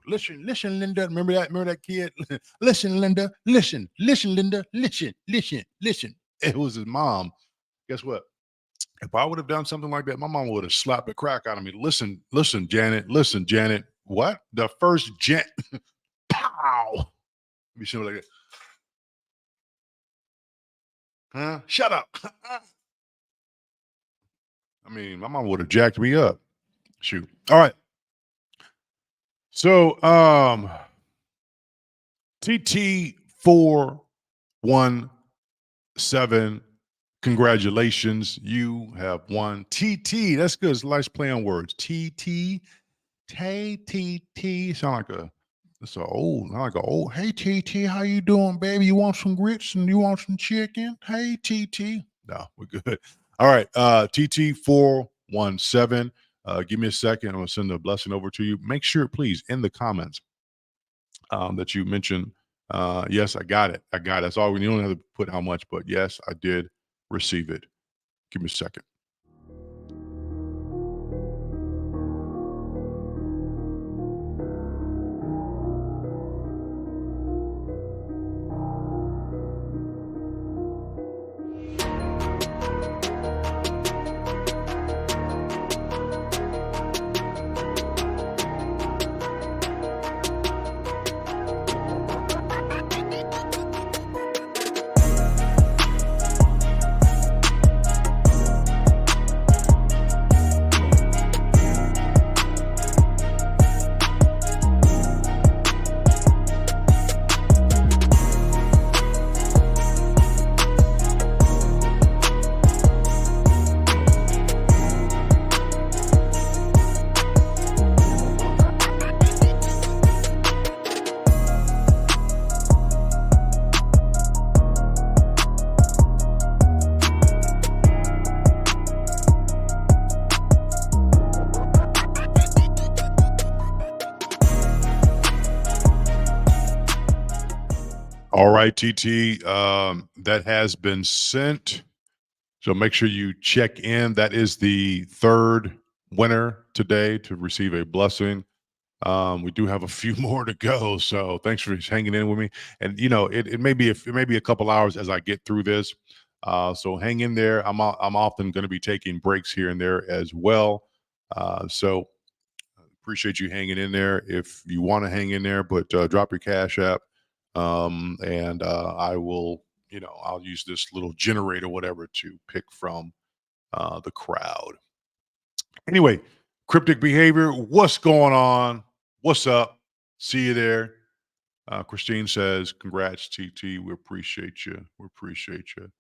Listen, Linda. Remember that kid? Listen, Linda. Listen, Linda. Listen. It was his mom. Guess what? If I would have done something like that, my mom would have slapped the crack out of me. Listen, Janet. Listen, Janet. What? The first Jan. Pow. Be something like that. Huh? Shut up. I mean, my mom would have jacked me up. Shoot. All right. So, TT417. Congratulations, you have won. TT, that's good. It's a nice play on words. TT, TT. Sound like hey TT, how you doing, baby? You want some grits and you want some chicken? Hey TT. No, we're good. All right, TT417. Give me a second. I'm gonna send a blessing over to you. Make sure, please, in the comments that you mention Yes, I got it. I got it. That's all we, you don't have to put how much, but yes, I did receive it. Give me a second. All right, TT. That has been sent. So make sure you check in. That is the third winner today to receive a blessing. We do have a few more to go, so thanks for hanging in with me. And it may be it may be a couple hours as I get through this. So hang in there. I'm often going to be taking breaks here and there as well. So appreciate you hanging in there. If you want to hang in there, but drop your cash app, and I will. I'll use this little generator, whatever, to pick from the crowd. Anyway, cryptic behavior. What's going on? What's up? See you there. Christine says, "Congrats, TT. We appreciate you. We appreciate you."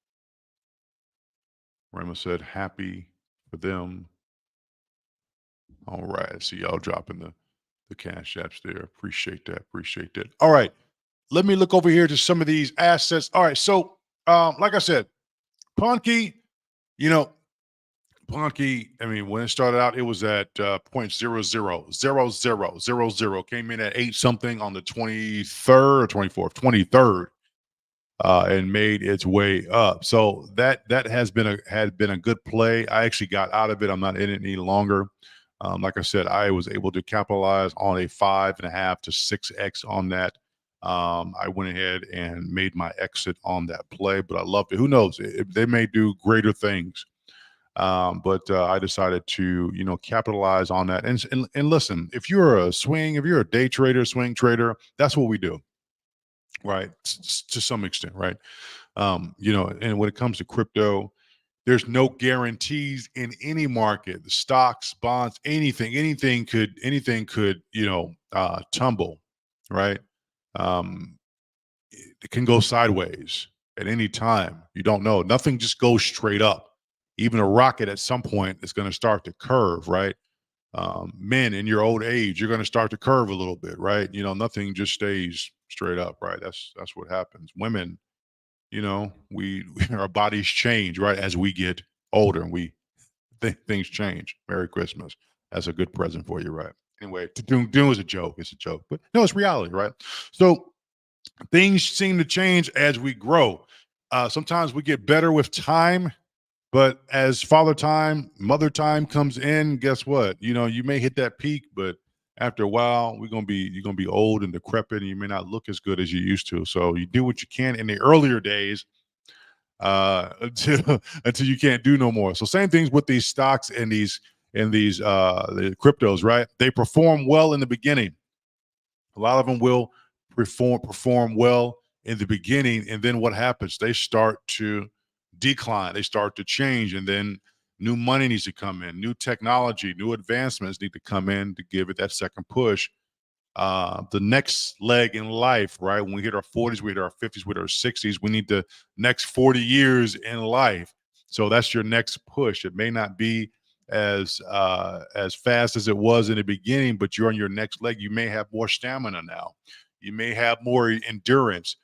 Rama said, "Happy for them." All right. I see y'all dropping the cash apps there. Appreciate that. Appreciate that. All right. Let me look over here to some of these assets. All right. So, like I said, Ponky, you know, Ponky, I mean, when it started out, it was at 0.000000, came in at 8 something on the 23rd or 24th, 23rd, and made its way up. So that had been a good play. I actually got out of it. I'm not in it any longer. Like I said, I was able to capitalize on a 5.5 to 6x on that. I went ahead and made my exit on that play, but I loved it. Who knows? They may do greater things. But I decided to, capitalize on that. And listen, if you're a day trader, swing trader, that's what we do, right? To some extent, right? And when it comes to crypto, there's no guarantees in any market. The stocks, bonds, anything could, tumble, right? Um, it can go sideways at any time. You don't know. Nothing just goes straight up. Even a rocket at some point is going to start to curve, right? Men in your old age, you're going to start to curve a little bit, right? Nothing just stays straight up, right? That's what happens. Women, we our bodies change, right, as we get older, and things change. Merry Christmas. That's a good present for you, right? Anyway, to do is a joke. It's a joke, but no, it's reality, right? So things seem to change as we grow. Sometimes we get better with time, but as father time, mother time comes in, guess what? You may hit that peak, but after a while, you're gonna be old and decrepit, and you may not look as good as you used to. So you do what you can in the earlier days, until you can't do no more. So same things with these stocks and these the cryptos, right? They perform well in the beginning. A lot of them will perform well in the beginning, and then what happens? They start to decline. They start to change, and then new money needs to come in, new technology, new advancements need to come in to give it that second push. The next leg in life, right? When we hit our 40s, we hit our 50s, we hit our 60s, we need the next 40 years in life. So that's your next push. It may not be as fast as it was in the beginning, but you're on your next leg. You may have more stamina now. You may have more endurance.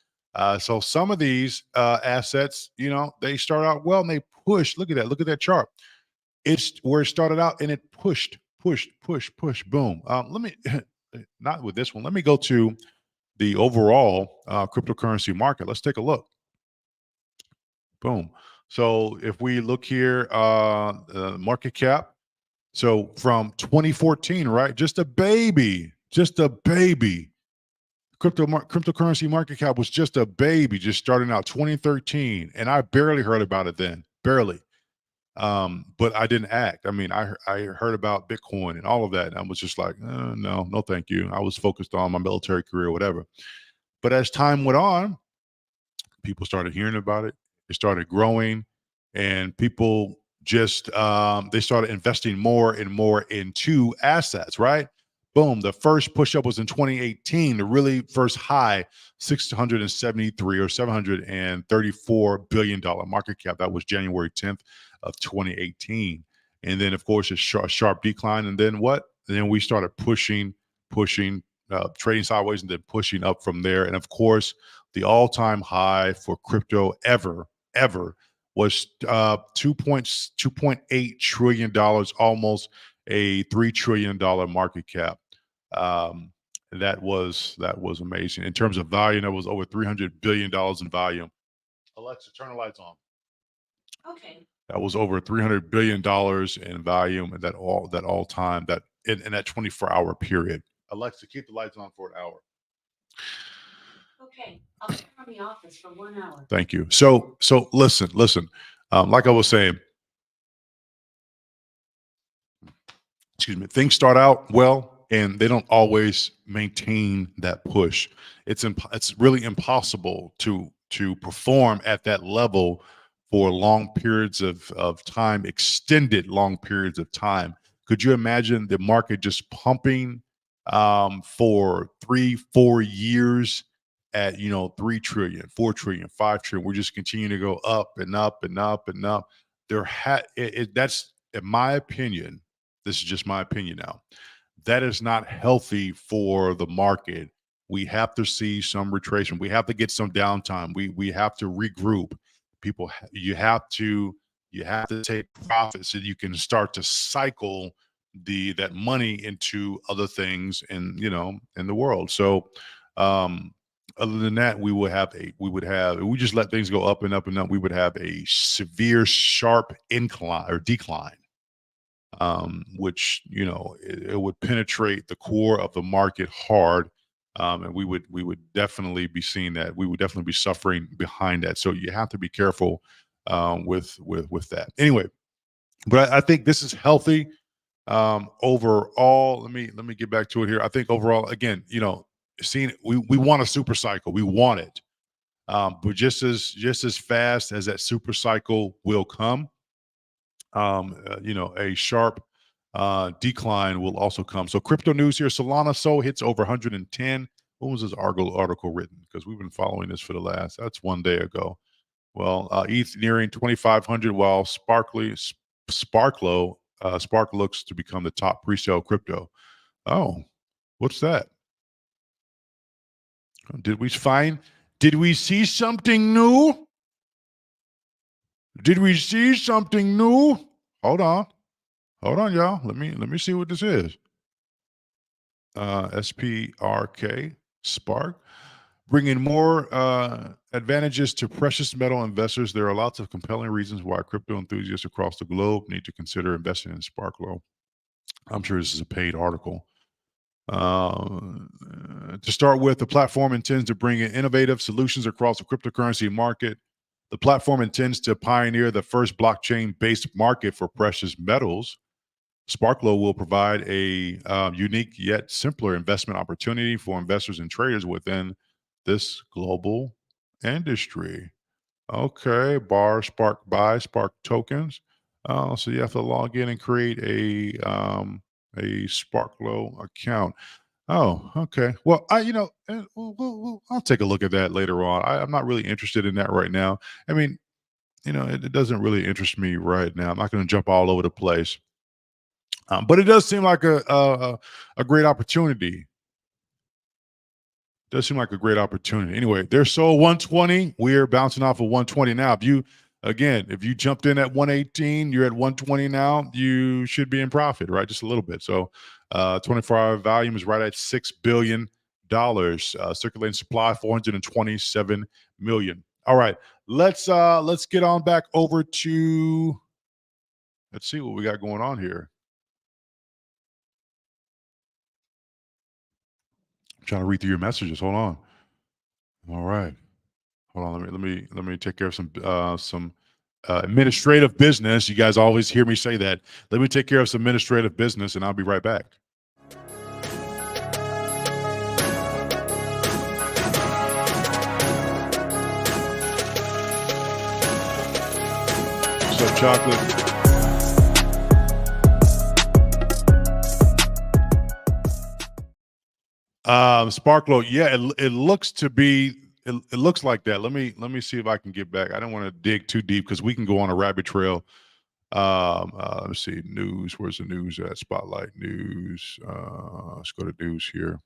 So some of these assets, they start out well and they push. Look at that. Look at that chart. It's where it started out and it pushed, push, boom. Let me not with this one. Let me go to the overall cryptocurrency market. Let's take a look. Boom. So if we look here, market cap. So from 2014, right? Just a baby. Cryptocurrency market cap was just a baby, just starting out 2013, and I barely heard about it then, barely. But I didn't act. I mean, I heard about Bitcoin and all of that, and I was just like, no, no, thank you. I was focused on my military career, whatever. But as time went on, people started hearing about it. It started growing, and people just they started investing more and more into assets. Right? Boom. The first push up was in 2018. The really first high, 673 or 734 billion-dollar market cap. That was January 10th of 2018. And then, of course, a sharp decline. And then what? And then we started pushing, trading sideways, and then pushing up from there. And of course, the all-time high for crypto ever was $2.8 trillion, almost a $3 trillion market cap. That was amazing. In terms of volume, that was over $300 billion in volume. Alexa, turn the lights on. Okay. That was over $300 billion in volume at that all time, that in that 24-hour period. Alexa, keep the lights on for an hour. Okay, I'll be in the office for 1 hour. Thank you. So listen. Like I was saying, excuse me, things start out well, and they don't always maintain that push. It's really impossible to perform at that level for long periods of time, extended long periods of time. Could you imagine the market just pumping for 3-4 years at 3 trillion, 4 trillion, 5 trillion? We're just continuing to go up and up and up and up. That's, in my opinion, this is just my opinion now, that is not healthy for the market. We have to see some retracement. We have to get some downtime. We have to regroup. People, you have to take profits so you can start to cycle that money into other things in the world. So other than that, we if we just let things go up and up and up, we would have a severe, sharp incline or decline, which it would penetrate the core of the market hard, and we would definitely be seeing that. We would definitely be suffering behind that. So you have to be careful with that. Anyway, but I think this is healthy overall. Let me get back to it here. I think overall, again, seeing we want a super cycle. We want it, but just as fast as that super cycle will come, a sharp decline will also come. So crypto news here: Solana hits over 110. When was this article written? Because we've been following this for that's 1 day ago. Well, ETH nearing 2,500, while Spark looks to become the top pre-sale crypto. Oh, what's that? Did we see something new? Did we see something new? Hold on, y'all. Let me see what this is. SPRK, Spark, bringing more advantages to precious metal investors. There are lots of compelling reasons why crypto enthusiasts across the globe need to consider investing in Sparklo. I'm sure this is a paid article. To start with, the platform intends to bring in innovative solutions across the cryptocurrency market. The platform intends to pioneer the first blockchain-based market for precious metals. Sparklo will provide a unique yet simpler investment opportunity for investors and traders within this global industry. Okay, Spark tokens. So you have to log in and create a Sparklo account. Oh, okay. Well, I'll take a look at that later on. I'm not really interested in that right now. I mean, it doesn't really interest me right now. I'm not going to jump all over the place. But it does seem like a great opportunity. Does seem like a great opportunity. Anyway, they're sold 120. We're bouncing off of 120 now. If you jumped in at 118, you're at 120 now. You should be in profit, right? Just a little bit. So 24-hour volume is right at $6 billion. Circulating supply 427 million. All right, let's get on back over to, let's see what we got going on here. I'm trying to read through your messages. Hold on. All right. Hold on. Let me take care of some administrative business. You guys always hear me say that. Let me take care of some administrative business, and I'll be right back. What's up, chocolate? Sparklo, yeah, it looks to be, it looks like that. Let me see if I can get back. I don't want to dig too deep because we can go on a rabbit trail. Let's see, news. Where's the news at? Spotlight news. Let's go to news here.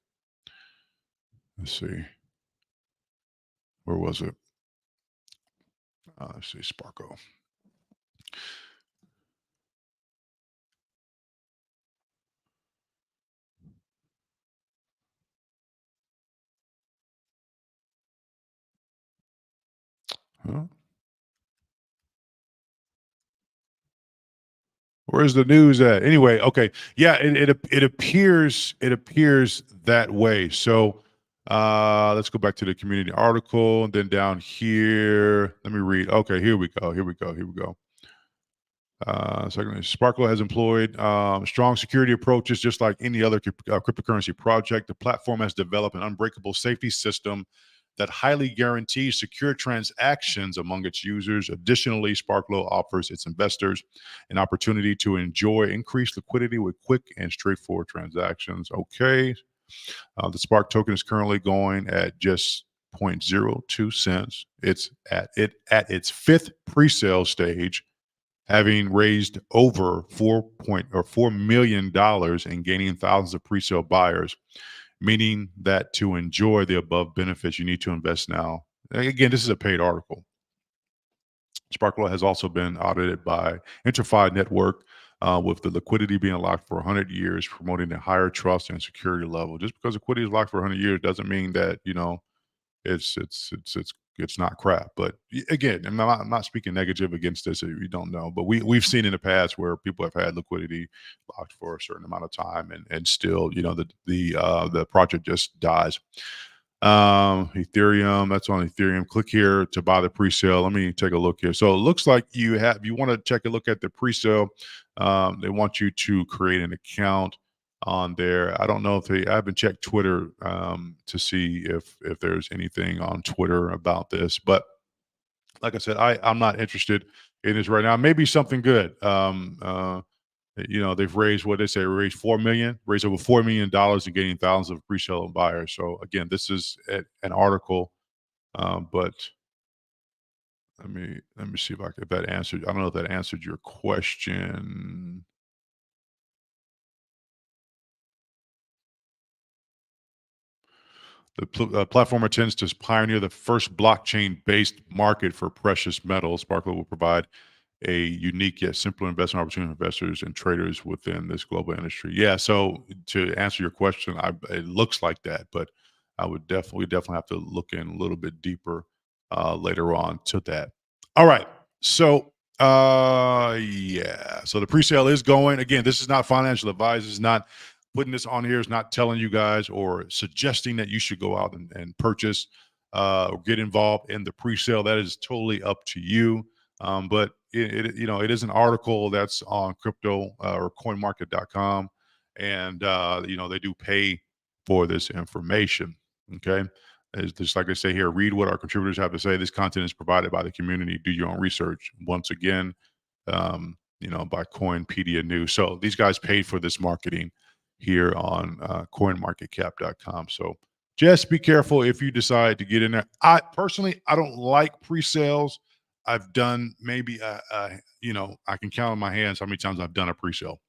Let's see. Where was it? Let's see, Sparkle. Huh? Where's the news at? Anyway, okay. Yeah, it appears that way. So let's go back to the community article and then down here. Let me read. Okay, here we go. Secondly, Sparkle has employed strong security approaches, just like any other cryptocurrency project. The platform has developed an unbreakable safety system that highly guarantees secure transactions among its users. Additionally, Sparkle offers its investors an opportunity to enjoy increased liquidity with quick and straightforward transactions. Okay. The Spark token is currently going at just 0.02 cents. It's at its fifth pre-sale stage, having raised over $4 million and gaining thousands of pre-sale buyers, meaning that to enjoy the above benefits, you need to invest now. Again, this is a paid article. Sparkle has also been audited by Interfi Network, with the liquidity being locked for 100 years, promoting a higher trust and security level. Just because liquidity is locked for 100 years doesn't mean that, it's not crap. But again, I'm not speaking negative against this if you don't know, but we've seen in the past where people have had liquidity locked for a certain amount of time, and still, the project just dies. Ethereum, that's on Ethereum. Click here to buy the pre-sale. Let me take a look here. So it looks like you want to take a look at the pre-sale. They want you to create an account on there. I don't know if I haven't checked Twitter to see if there's anything on Twitter about this, but like I said, I'm not interested in this right now. Maybe something good. They've raised, what they say, raised over $4 million and gaining thousands of pre-sale buyers. So again, this is an article, but let me see if that answered. I don't know if that answered your question. The platform intends to pioneer the first blockchain-based market for precious metals. Sparkle will provide a unique yet simple investment opportunity for investors and traders within this global industry. Yeah. So to answer your question, it looks like that, but I would definitely have to look in a little bit deeper later on to that. All right. So yeah. So the pre-sale is going. Again, this is not financial advice. It's not putting this on here. Is not telling you guys or suggesting that you should go out and purchase or get involved in the pre-sale. That is totally up to you. But it is an article that's on crypto or coinmarket.com, and they do pay for this information. Okay. It's just like I say here, read what our contributors have to say. This content is provided by the community. Do your own research. Once again, by Coinpedia News. So these guys paid for this marketing here on coinmarketcap.com. So just be careful if you decide to get in there. I personally don't like pre-sales. I've done maybe, I can count on my hands how many times I've done a pre-sale.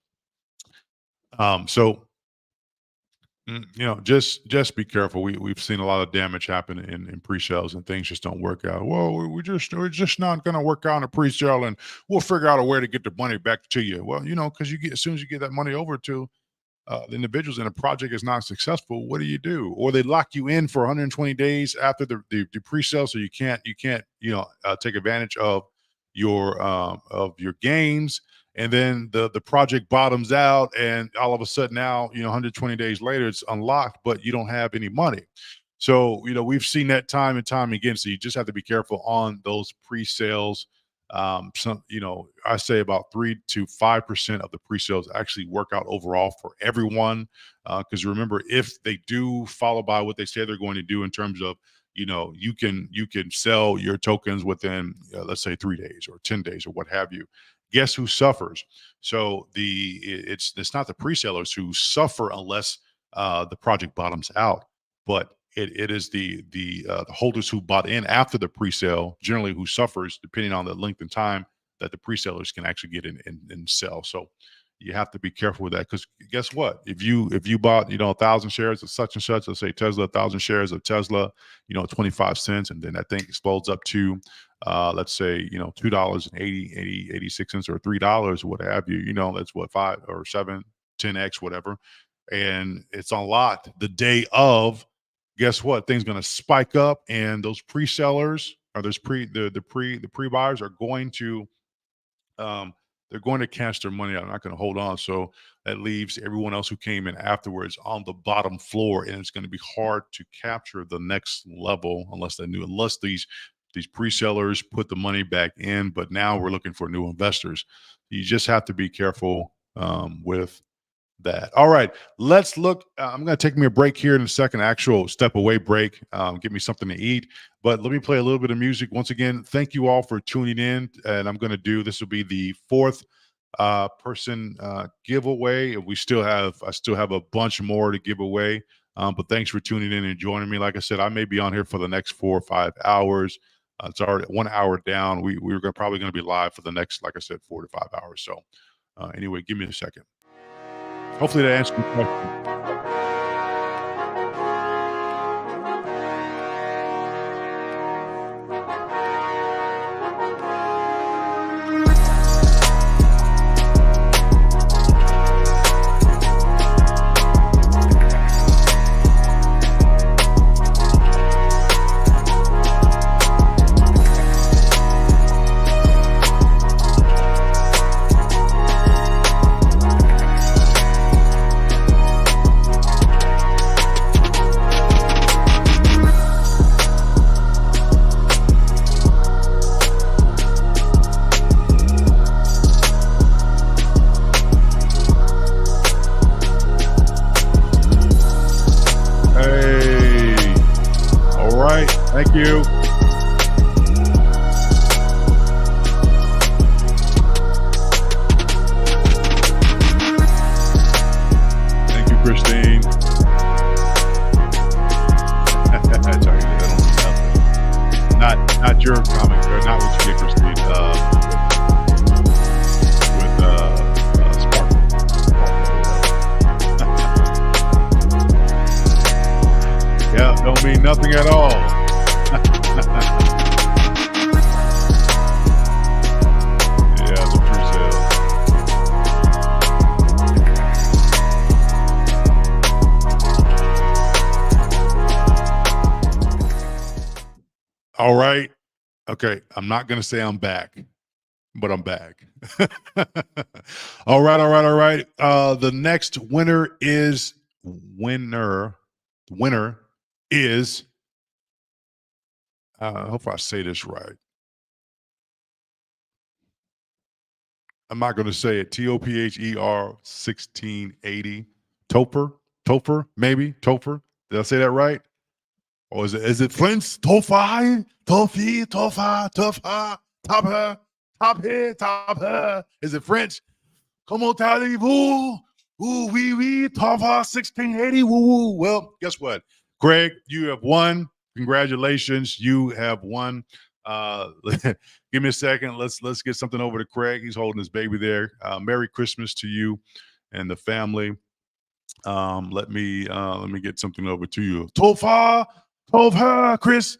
Just be careful. We've seen a lot of damage happen in pre-sales, and things just don't work out. Well, we're just not going to work out in a pre-sale, and we'll figure out a way to get the money back to you. Well, because as soon as you get that money over to the individuals and a project is not successful, what do? Or they lock you in for 120 days after the pre-sale, so you can't take advantage of your gains, and then the project bottoms out, and all of a sudden now 120 days later it's unlocked, but you don't have any money. So we've seen that time and time again. So you just have to be careful on those pre-sales. I say about 3 to 5% of the pre-sales actually work out overall for everyone. Because remember, if they do follow by what they say they're going to do in terms of, you can sell your tokens within, let's say 3 days or 10 days or what have you. Guess who suffers? So it's not the pre-sellers who suffer unless the project bottoms out, but it is the holders who bought in after the pre-sale, generally, who suffers, depending on the length and time that the pre-sellers can actually get in and sell. So you have to be careful with that, because guess what? If you bought 1,000 shares of such and such, let's say Tesla, 1,000 shares of Tesla, 25 cents, and then that thing explodes up to let's say $2.86 or $3 or what have you. That's what, 5 or 7, 10x, whatever, and it's unlocked the day of. Guess what? Things going to spike up, and those pre-sellers or those pre-buyers are going to they're going to cash their money out. They're not going to hold on. So that leaves everyone else who came in afterwards on the bottom floor, and it's going to be hard to capture the next level unless these pre-sellers put the money back in. But now we're looking for new investors. You just have to be careful with that. All right, let's look. I'm going to take me a break here in a second, actual step away break. Give me something to eat. But let me play a little bit of music. Once again, thank you all for tuning in. And I'm going to this will be the 4th person giveaway. I still have a bunch more to give away. But thanks for tuning in and joining me. Like I said, I may be on here for the next 4 or 5 hours. It's already 1 hour down. We're probably going to be live for the next, like I said, 4 to 5 hours. So anyway, give me a second. Hopefully that answered your question. Thank you. Thank you, Christine. Not your comment, or not what you get, Christine. With Sparkle. Yeah, don't mean nothing at all. Yeah, the pre-sale. All right. Okay. I'm not going to say I'm back, but I'm back. All right. The next winner is hopefully I say this right. I'm not going to say it. TOPHER 1680. Topher, maybe Topher. Did I say that right? Or is it Flint's Tophi? Tofi, Tofa, Tofa, Topher? Is it French? Comment allez-vous? Ooh, oui, Tofa 1680. Woo. Well, guess what? Craig, you have won. Congratulations, you have won. Give me a second. Let's get something over to Craig. He's holding his baby there. Merry Christmas to you and the family. Let me get something over to you. Topha, Chris,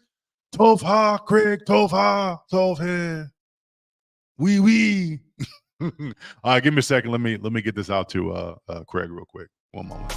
Topha, Craig, Topha. Oui. All right, give me a second. Let me get this out to Craig real quick. One moment.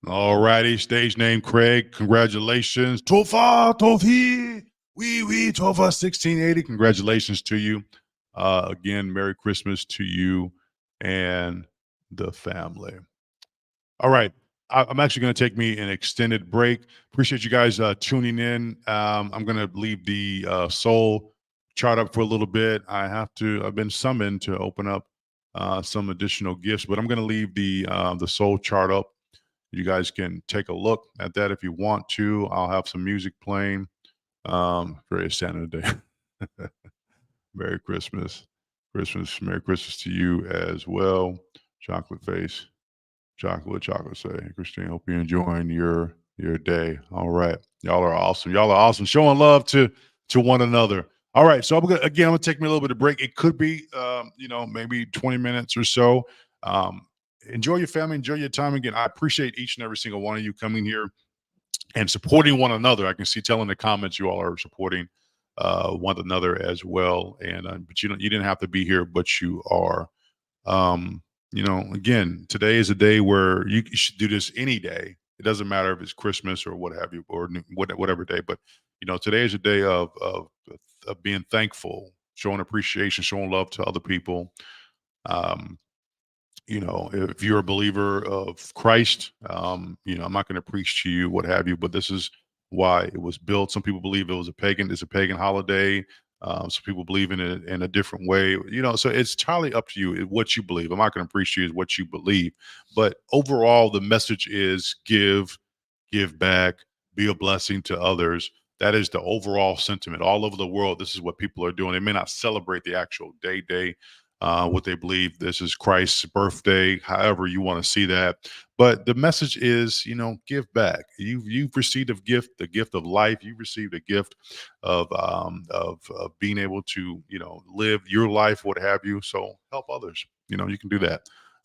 All righty, stage name Craig. Congratulations. Tofa, Tofi. Wee, Tofa 1680. Congratulations to you. Again, Merry Christmas to you and the family. All right. I'm actually going to take me an extended break. Appreciate you guys tuning in. I'm going to leave the soul chart up for a little bit. I've been summoned to open up some additional gifts, but I'm going to leave the soul chart up. You guys can take a look at that if you want to. I'll have some music playing. Very Santa Day. Merry Christmas. Merry Christmas to you as well. Chocolate face. Chocolate say. Christine, hope you're enjoying your day. All right. Y'all are awesome. Y'all are awesome. Showing love to one another. All right. So I'm gonna take me a little bit of break. It could be maybe 20 minutes or so. Enjoy your family, enjoy your time. Again, I appreciate each and every single one of you coming here and supporting one another. I can see telling the comments you all are supporting one another as well. And but you didn't have to be here, but you are. Again, today is a day where you should do this any day. It doesn't matter if it's Christmas or what have you, or whatever day. But today is a day of being thankful, showing appreciation, showing love to other people. Um, if you're a believer of Christ, I'm not going to preach to you, what have you, but this is why it was built. Some people believe it's a pagan holiday. Some people believe in it in a different way, so it's entirely up to you what you believe. I'm not going to preach to you what you believe, but overall, the message is give back, be a blessing to others. That is the overall sentiment all over the world. This is what people are doing. They may not celebrate the actual day, what they believe this is Christ's birthday, however you want to see that. But the message is, give back. You've received a gift, the gift of life. You've received a gift of being able to, live your life, what have you. So help others. You can do that.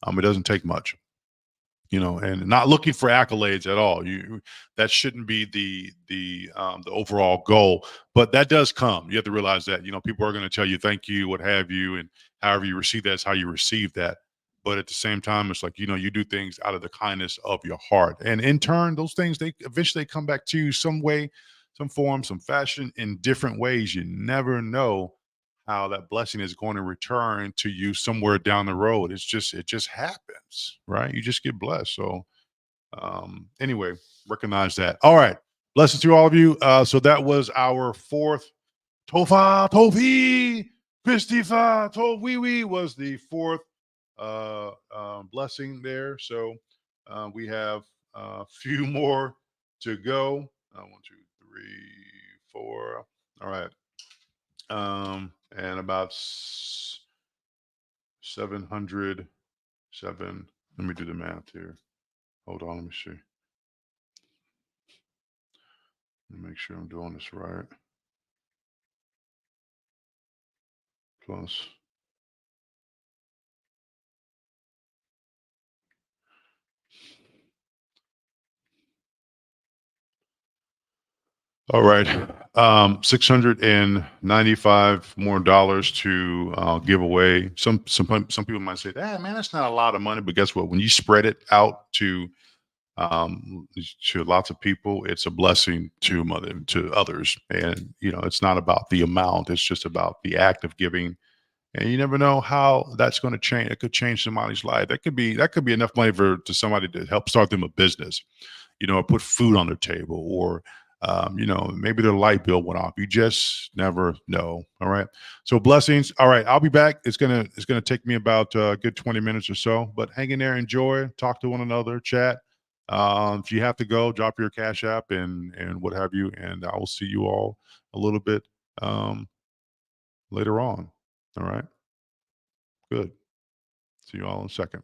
It doesn't take much. And not looking for accolades at all. That shouldn't be the overall goal, but that does come. You have to realize that people are going to tell you thank you, what have you, and however you receive that is how you receive that. But at the same time, it's like you do things out of the kindness of your heart, and in turn, those things they eventually come back to you some way, some form, some fashion, in different ways. You never know how that blessing is going to return to you somewhere down the road. It just happens, right? You just get blessed. So anyway, recognize that. All right. Blessings to all of you. So that was our fourth Tofa Tofi Christifa Towiwi was the fourth blessing there. So we have a few more to go. 1, 2, 3, 4. All right. And about 707. Let me do the math here. Hold on, let me see. Let me make sure I'm doing this right. Plus All right. 695 more dollars to give away. Some people might say, "Ah, man, that's not a lot of money." But guess what? When you spread it out um, to lots of people, it's a blessing to others. And it's not about the amount; it's just about the act of giving. And you never know how that's going to change. It could change somebody's life. That could be enough money for to somebody to help start them a business, or put food on their table, or maybe their light bill went off. You just never know. All right. So blessings. All right. I'll be back. It's gonna take me about a good 20 minutes or so, but hang in there, enjoy, talk to one another, chat. If you have to go, drop your cash app and what have you, and I will see you all a little bit um, later on. All right. Good. See you all in a second.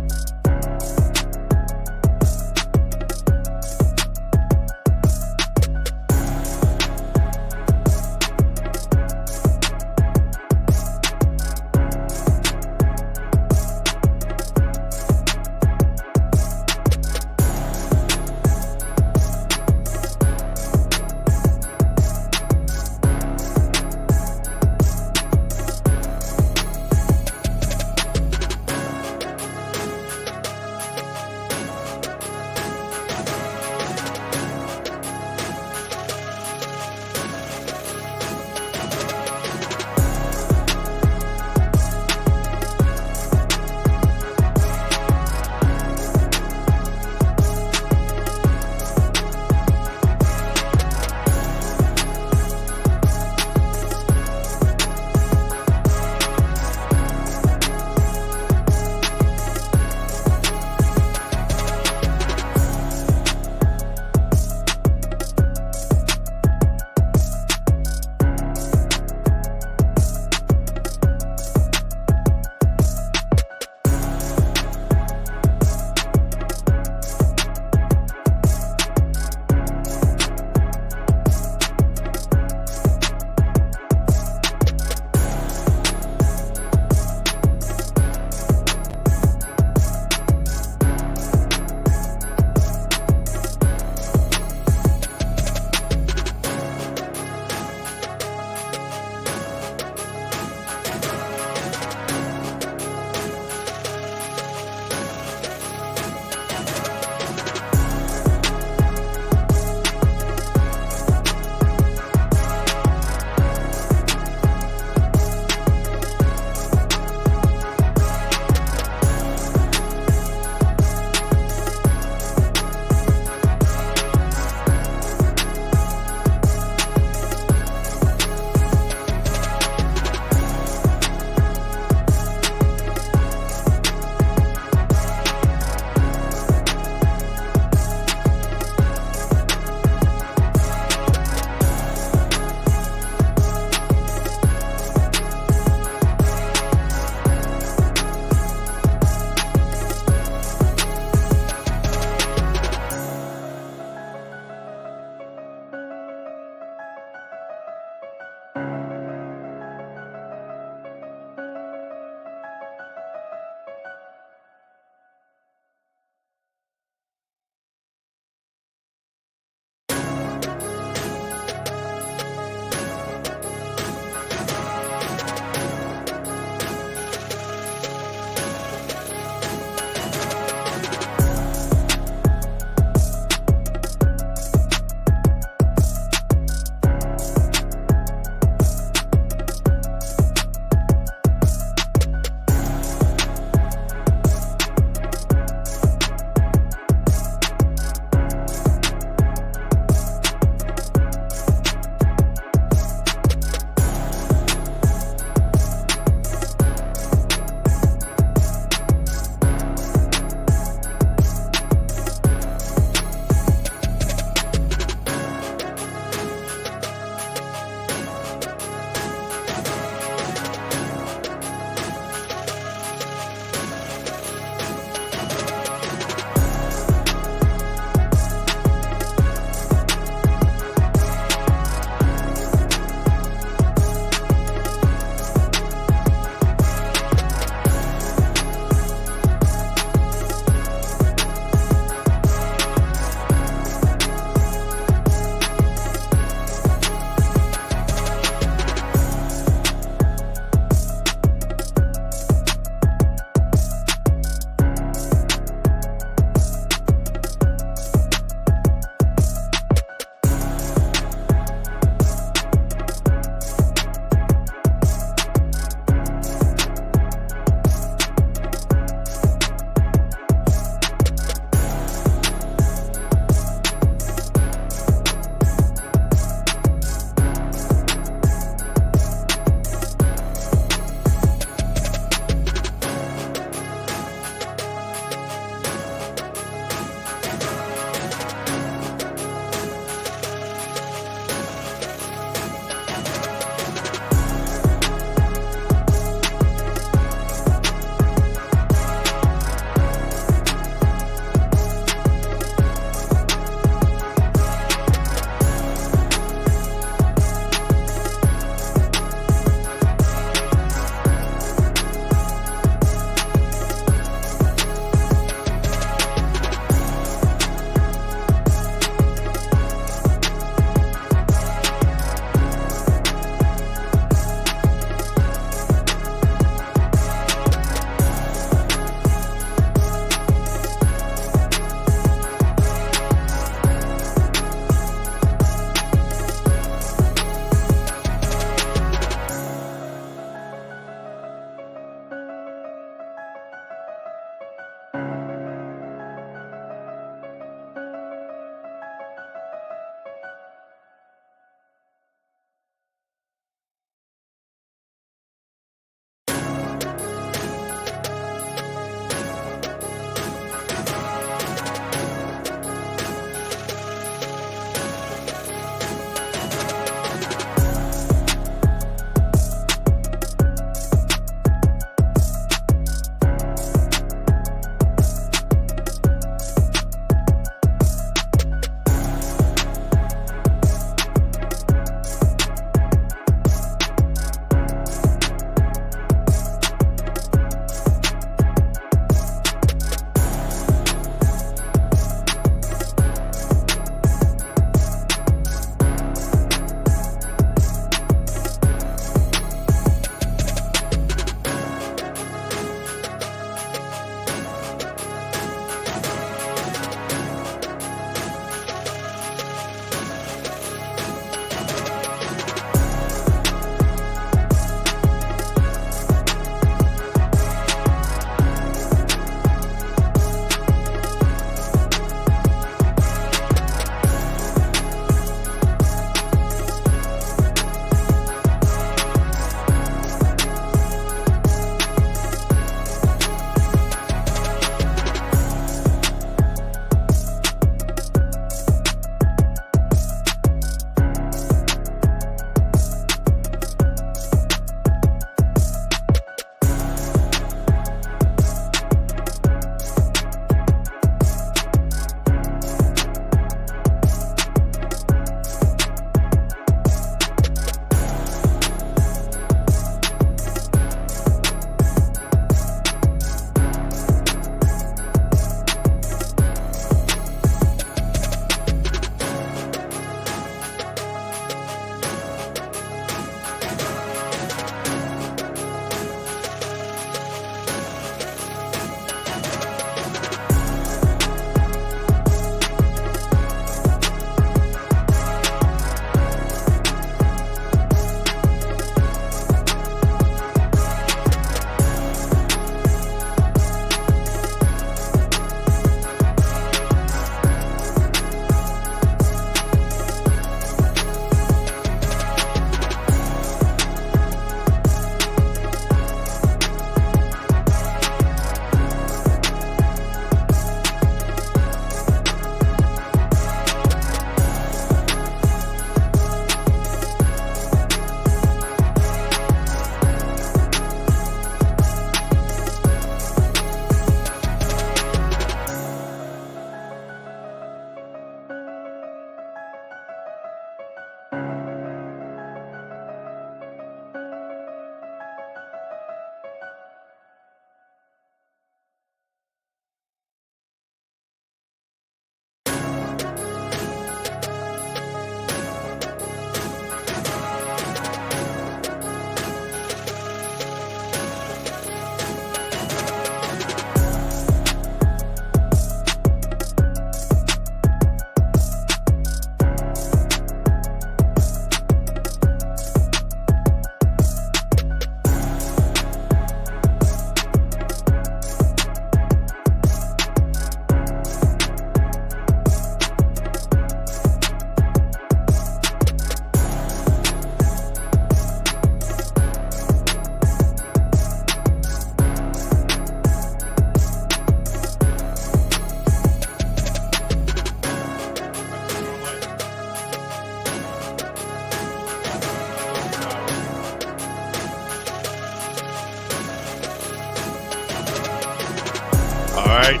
right.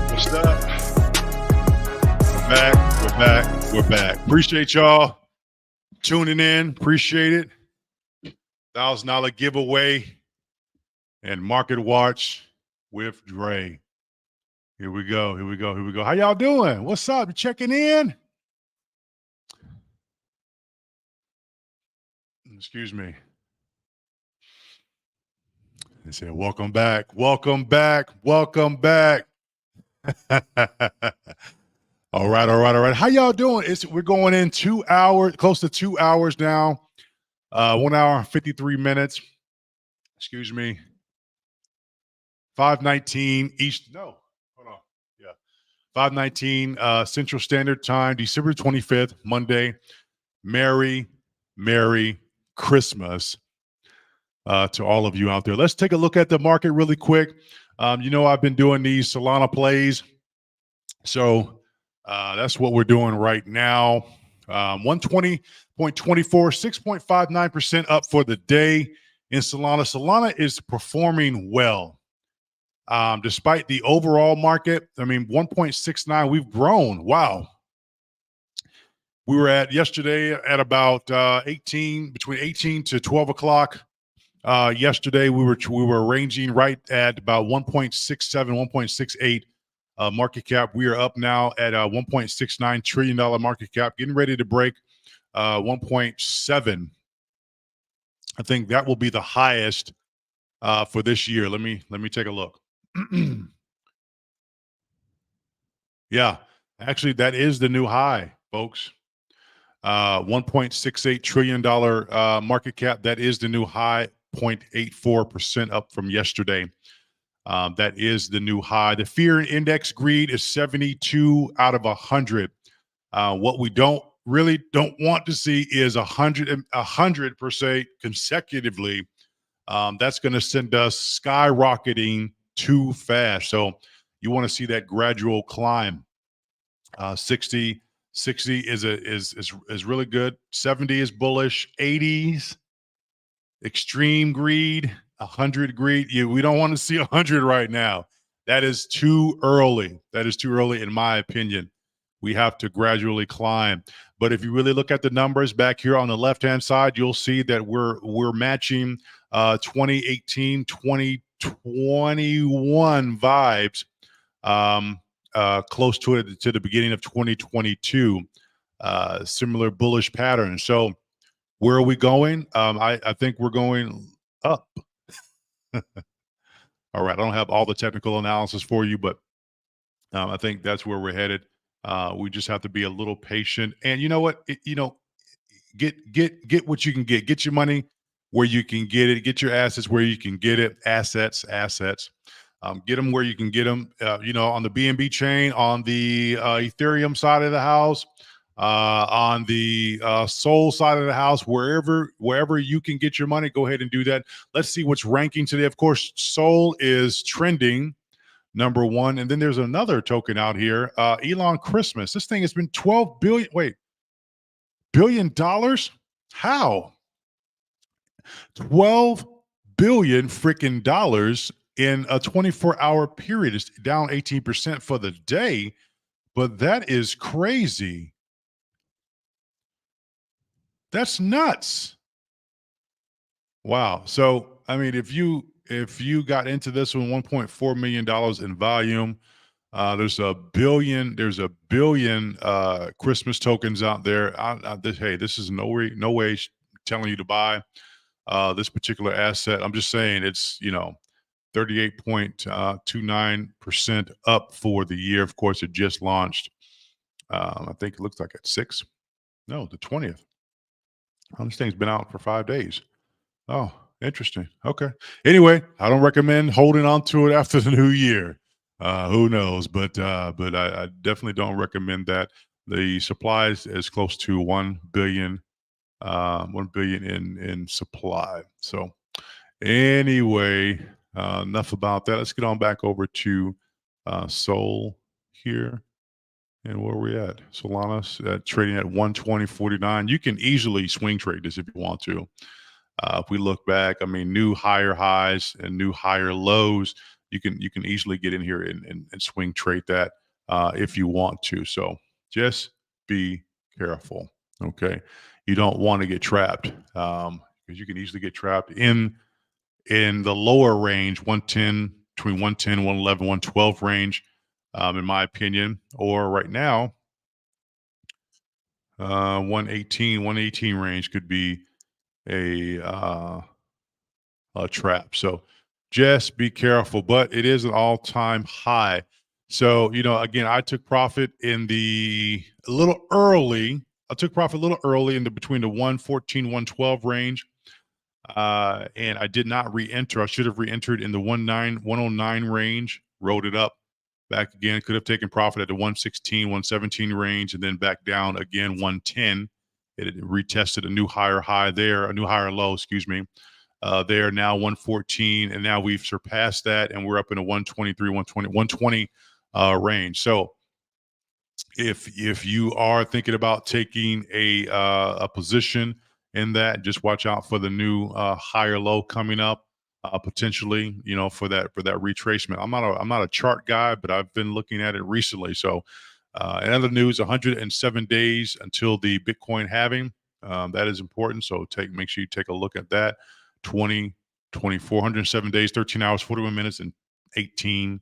What's up? We're back. Appreciate y'all tuning in. Appreciate it. $1,000 giveaway and Market Watch with Dre. Here we go. How y'all doing? What's up? You checking in? Excuse me. They said, welcome back. All right. How y'all doing? We're going in 2 hours, close to 2 hours now. 1 hour and 53 minutes. Excuse me. 5:19 East. No, hold on. Yeah. 5:19 Central Standard Time, December 25th, Monday. Merry Christmas to all of you out there. Let's take a look at the market really quick. I've been doing these Solana plays. So that's what we're doing right now. 120.24, 6.59% up for the day in Solana. Solana is performing well. Despite the overall market, 1.69, we've grown. Wow. We were yesterday at about between 18 to 12 o'clock. Yesterday, we were ranging right at about 1.67, 1.68 market cap. We are up now at $1.69 trillion market cap, getting ready to break 1.7. I think that will be the highest for this year. Let me take a look. Yeah, actually, that is the new high, folks. $1.68 trillion market cap. That is the new high, 0.84% up from yesterday. That is the new high. The fear index greed is 72 out of 100. What we don't want to see is 100 per se consecutively. That's going to send us skyrocketing too fast. So you want to see that gradual climb. 60 is really good. 70 is bullish. 80s extreme greed. 100 greed. We don't want to see 100 right now. That is too early. In my opinion. We have to gradually climb. But if you really look at the numbers back here on the left-hand side, you'll see that we're matching 2018, 2021 vibes. Close to it to the beginning of 2022, similar bullish pattern. So where are we going? I think we're going up. All right. I don't have all the technical analysis for you, but I think that's where we're headed. We just have to be a little patient. And you know what? Get what you can get. Get your money where you can get it. Get your assets where you can get it. Assets. Get them where you can get them, on the BNB chain, on the Ethereum side of the house, on the Sol side of the house, wherever you can get your money, go ahead and do that. Let's see what's ranking today. Of course, Sol is trending number one. And then there's another token out here, Elon Christmas. This thing has been $12 billion? How? $12 billion freaking dollars in a 24-hour period. Is down 18% for the day, but that is crazy. That's nuts. Wow. So, if you got into this one, $1.4 million in volume, there's a billion Christmas tokens out there. Hey, this is no way telling you to buy this particular asset. I'm just saying it's, 38.29% up for the year. Of course, it just launched. I think it looks like at the 20th. This thing's been out for 5 days. Oh, interesting. Okay. Anyway, I don't recommend holding on to it after the new year. Who knows? But I definitely don't recommend that. The supply is close to 1 billion. 1 billion in supply. So anyway. Enough about that. Let's get on back over to Sol here. And where are we at? Solana trading at 120.49. You can easily swing trade this if you want to. If we look back, new higher highs and new higher lows. you can easily get in here and swing trade that if you want to. So just be careful. Okay, you don't want to get trapped because you can easily get trapped in the lower range, 110, between 110, 111, 112 range, in my opinion, or right now, 118 range could be a trap. So just be careful, but it is an all-time high. So, again, I took profit in the a little early. I took profit a little early in the between the 114, 112 range. And I did not re-enter. I should have re-entered in the 109 range, rode it up back again. Could have taken profit at the 116, 117 range, and then back down again 110. It had retested a new higher high there, a new higher low, excuse me. They are now 114, and now we've surpassed that, and we're up in a 123, 120 range. So if you are thinking about taking a position in that, just watch out for the new higher low coming up, potentially, for that retracement. I'm not a chart guy, but I've been looking at it recently. So in other news, 107 days until the Bitcoin halving. That is important. So make sure you take a look at that. 20, 107 days, 13 hours, 41 minutes, and 18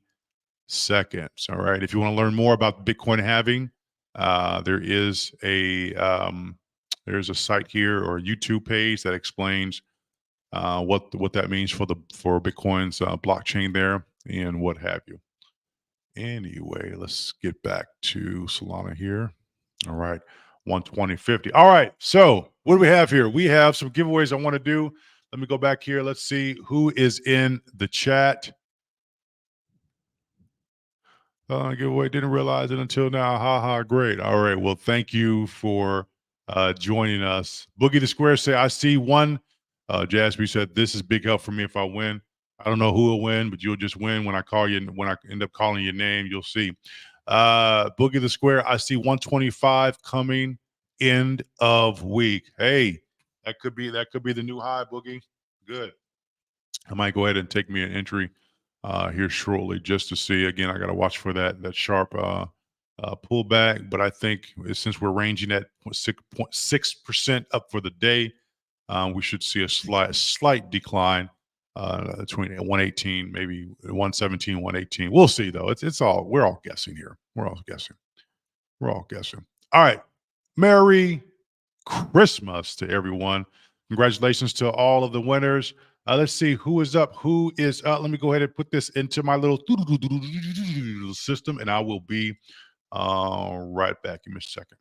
seconds. All right. If you want to learn more about Bitcoin halving, there's a site here or a YouTube page that explains what that means for Bitcoin's blockchain there and what have you. Anyway, let's get back to Solana here. All right. 120.50. All right. So what do we have here? We have some giveaways I want to do. Let me go back here. Let's see who is in the chat. Giveaway. Didn't realize it until now. Ha ha. Great. All right. Well, thank you for joining us. Boogie the Square say, I see one. Jasper said, this is big help for me if I win. I don't know who will win, but you'll just win when I call you. When I end up calling your name, you'll see. Boogie the Square, I see 125 coming end of week. Hey, that could be the new high, Boogie. Good. I might go ahead and take me an entry here shortly just to see. Again, I got to watch for that sharp pullback. But I think since we're ranging at 6.6% up for the day, we should see a slight decline between 118, maybe 117, 118. We'll see though. We're all guessing here. We're all guessing. All right. Merry Christmas to everyone. Congratulations to all of the winners. Let's see who is up. Let me go ahead and put this into my little system, and I will be right back. Give me a second.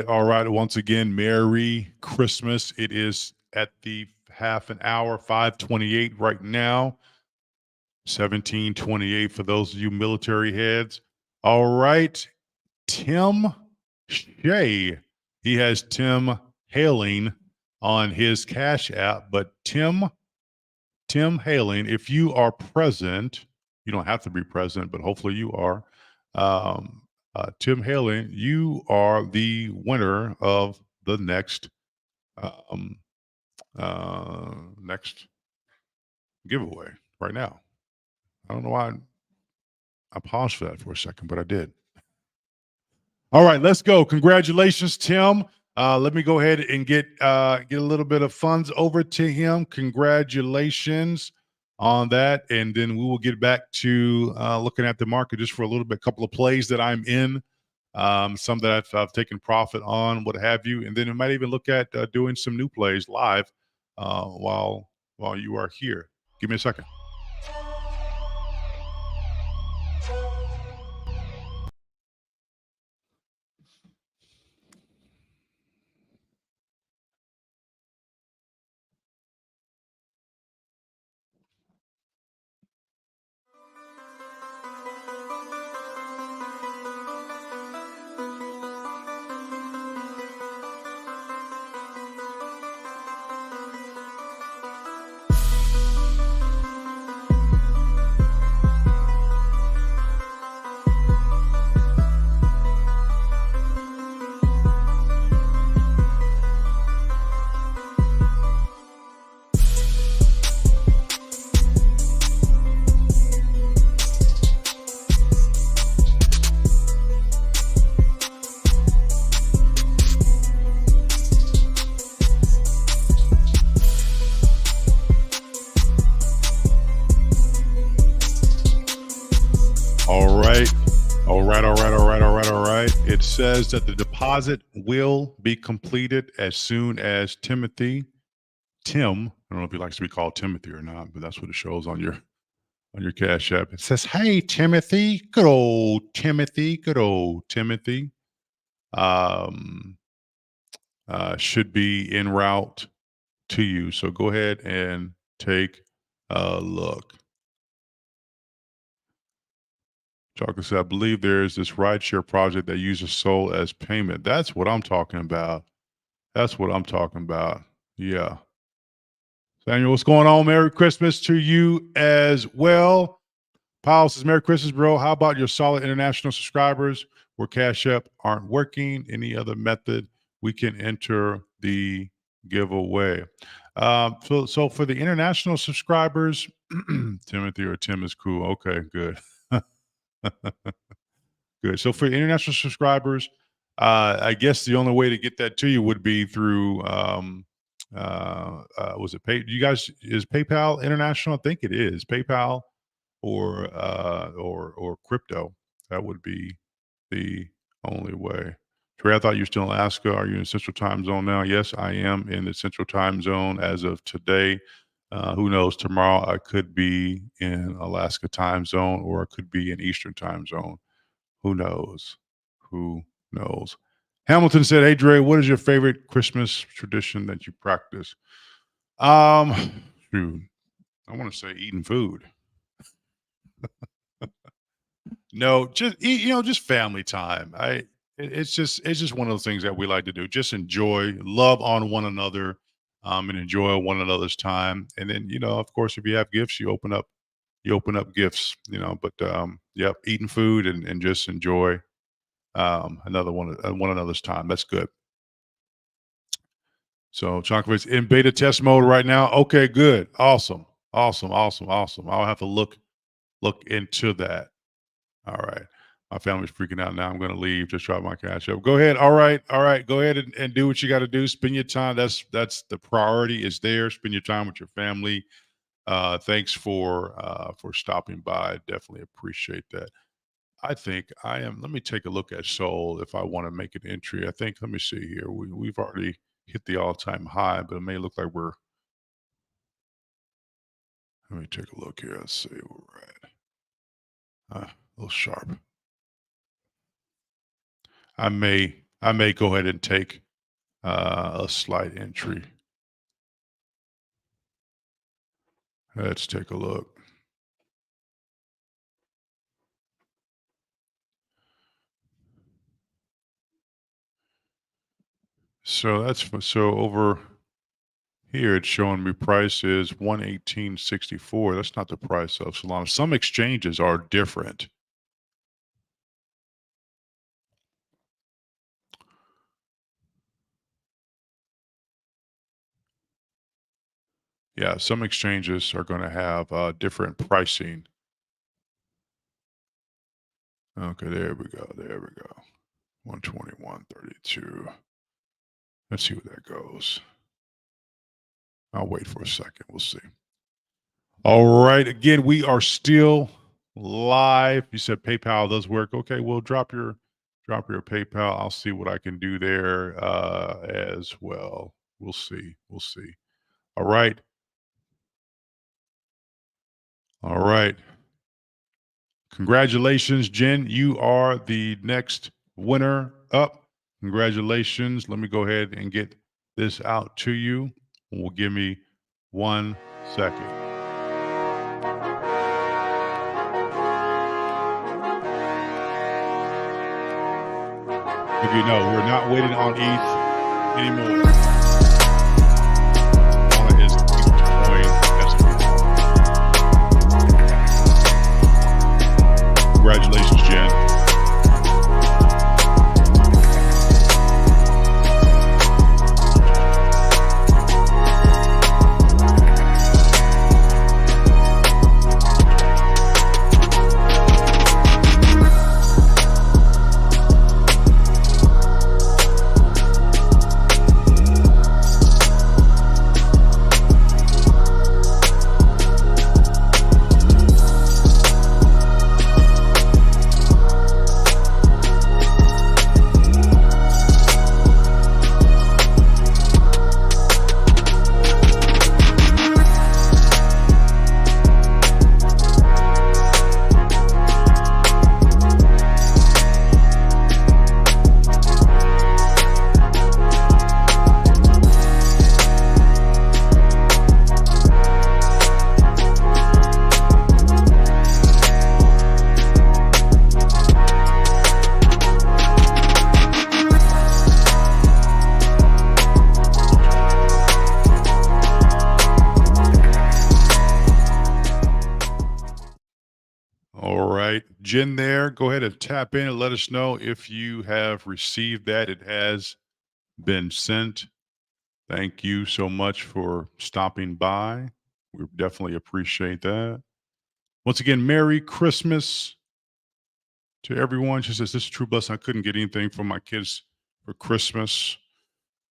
All right. Once again, Merry Christmas. It is at the half an hour, 5:28 right now. 17:28 for those of you military heads. All right. Tim Shea. He has Tim Hailing on his Cash App, but Tim Hailing, if you are present, you don't have to be present, but hopefully you are. Tim Hailing, you are the winner of the next giveaway right now. I don't know why I paused for that for a second, but I did. All right, let's go. Congratulations, Tim. Let me go ahead and get a little bit of funds over to him. Congratulations on that, and then we will get back to looking at the market just for a little bit. Couple of plays that I'm in, some that I've taken profit on, what have you, and then we might even look at doing some new plays live while you are here. Give me a second. All right. All right, all right, all right, all right, all right. It says that the deposit will be completed as soon as Tim, I don't know if he likes to be called Timothy or not, but that's what it shows on your Cash App. It says, "Hey Timothy, good old Timothy, good old Timothy." Um, should be en route to you. So go ahead and take a look. Chocolate said, I believe there's this rideshare project that uses Soul as payment. That's what I'm talking about. That's what I'm talking about. Yeah. Samuel, what's going on? Merry Christmas to you as well. Powell says, Merry Christmas, bro. How about your solid international subscribers where Cash App aren't working? Any other method we can enter the giveaway? So for the international subscribers, Timothy or Tim is cool. Okay, good. Good. So for international subscribers, I guess the only way to get that to you would be through was it pay you guys is PayPal international? I think it is. PayPal or crypto. That would be the only way. Trey, I thought you were still in Alaska. Are you in Central Time Zone now? Yes, I am in the Central Time Zone as of today. Who knows? Tomorrow I could be in Alaska Time Zone or I could be in Eastern Time Zone. Who knows? Who knows? Hamilton said, "Hey Dre, what is your favorite Christmas tradition that you practice?" Um, shoot, I want to say eating food. No, just eat, just family time. It's just one of those things that we like to do. Just enjoy, love on one another, and enjoy one another's time. And then, of course, if you have gifts, you open up gifts. But yep, eating food and just enjoy one another's time. That's good. So Chocolate's in beta test mode right now. Okay, good. Awesome. Awesome. Awesome. Awesome. I'll have to look into that. All right. My family's freaking out now. I'm gonna leave. Just drop my Cash App. Go ahead. All right. All right. Go ahead and do what you gotta do. Spend your time. That's the priority is there. Spend your time with your family. Thanks for stopping by. Definitely appreciate that. I think I am. Let me take a look at Soul if I want to make an entry. I think, let me see here. We've already hit the all time high, but it may look like let me take a look here. Let's see where we're at. A little sharp. I may go ahead and take a slight entry. Let's take a look. So over here it's showing me price is 118.64. That's not the price of Solana. Some exchanges are different. Yeah, some exchanges are going to have different pricing. Okay, there we go. There we go. 121.32. Let's see where that goes. I'll wait for a second. We'll see. All right. Again, we are still live. You said PayPal does work. Okay, well, drop your PayPal. I'll see what I can do there as well. We'll see. We'll see. All right. All right. Congratulations, Jen. You are the next winner up. Congratulations. Let me go ahead and get this out to you. Will give me 1 second. Okay, no, we're not waiting on ETH anymore. Solana is Bitcoin. Congratulations, Jen. All right, Jen there, go ahead and tap in and let us know if you have received that. It has been sent. Thank you so much for stopping by. We definitely appreciate that. Once again, Merry Christmas to everyone. She says, "This is true blessing. I couldn't get anything for my kids for Christmas."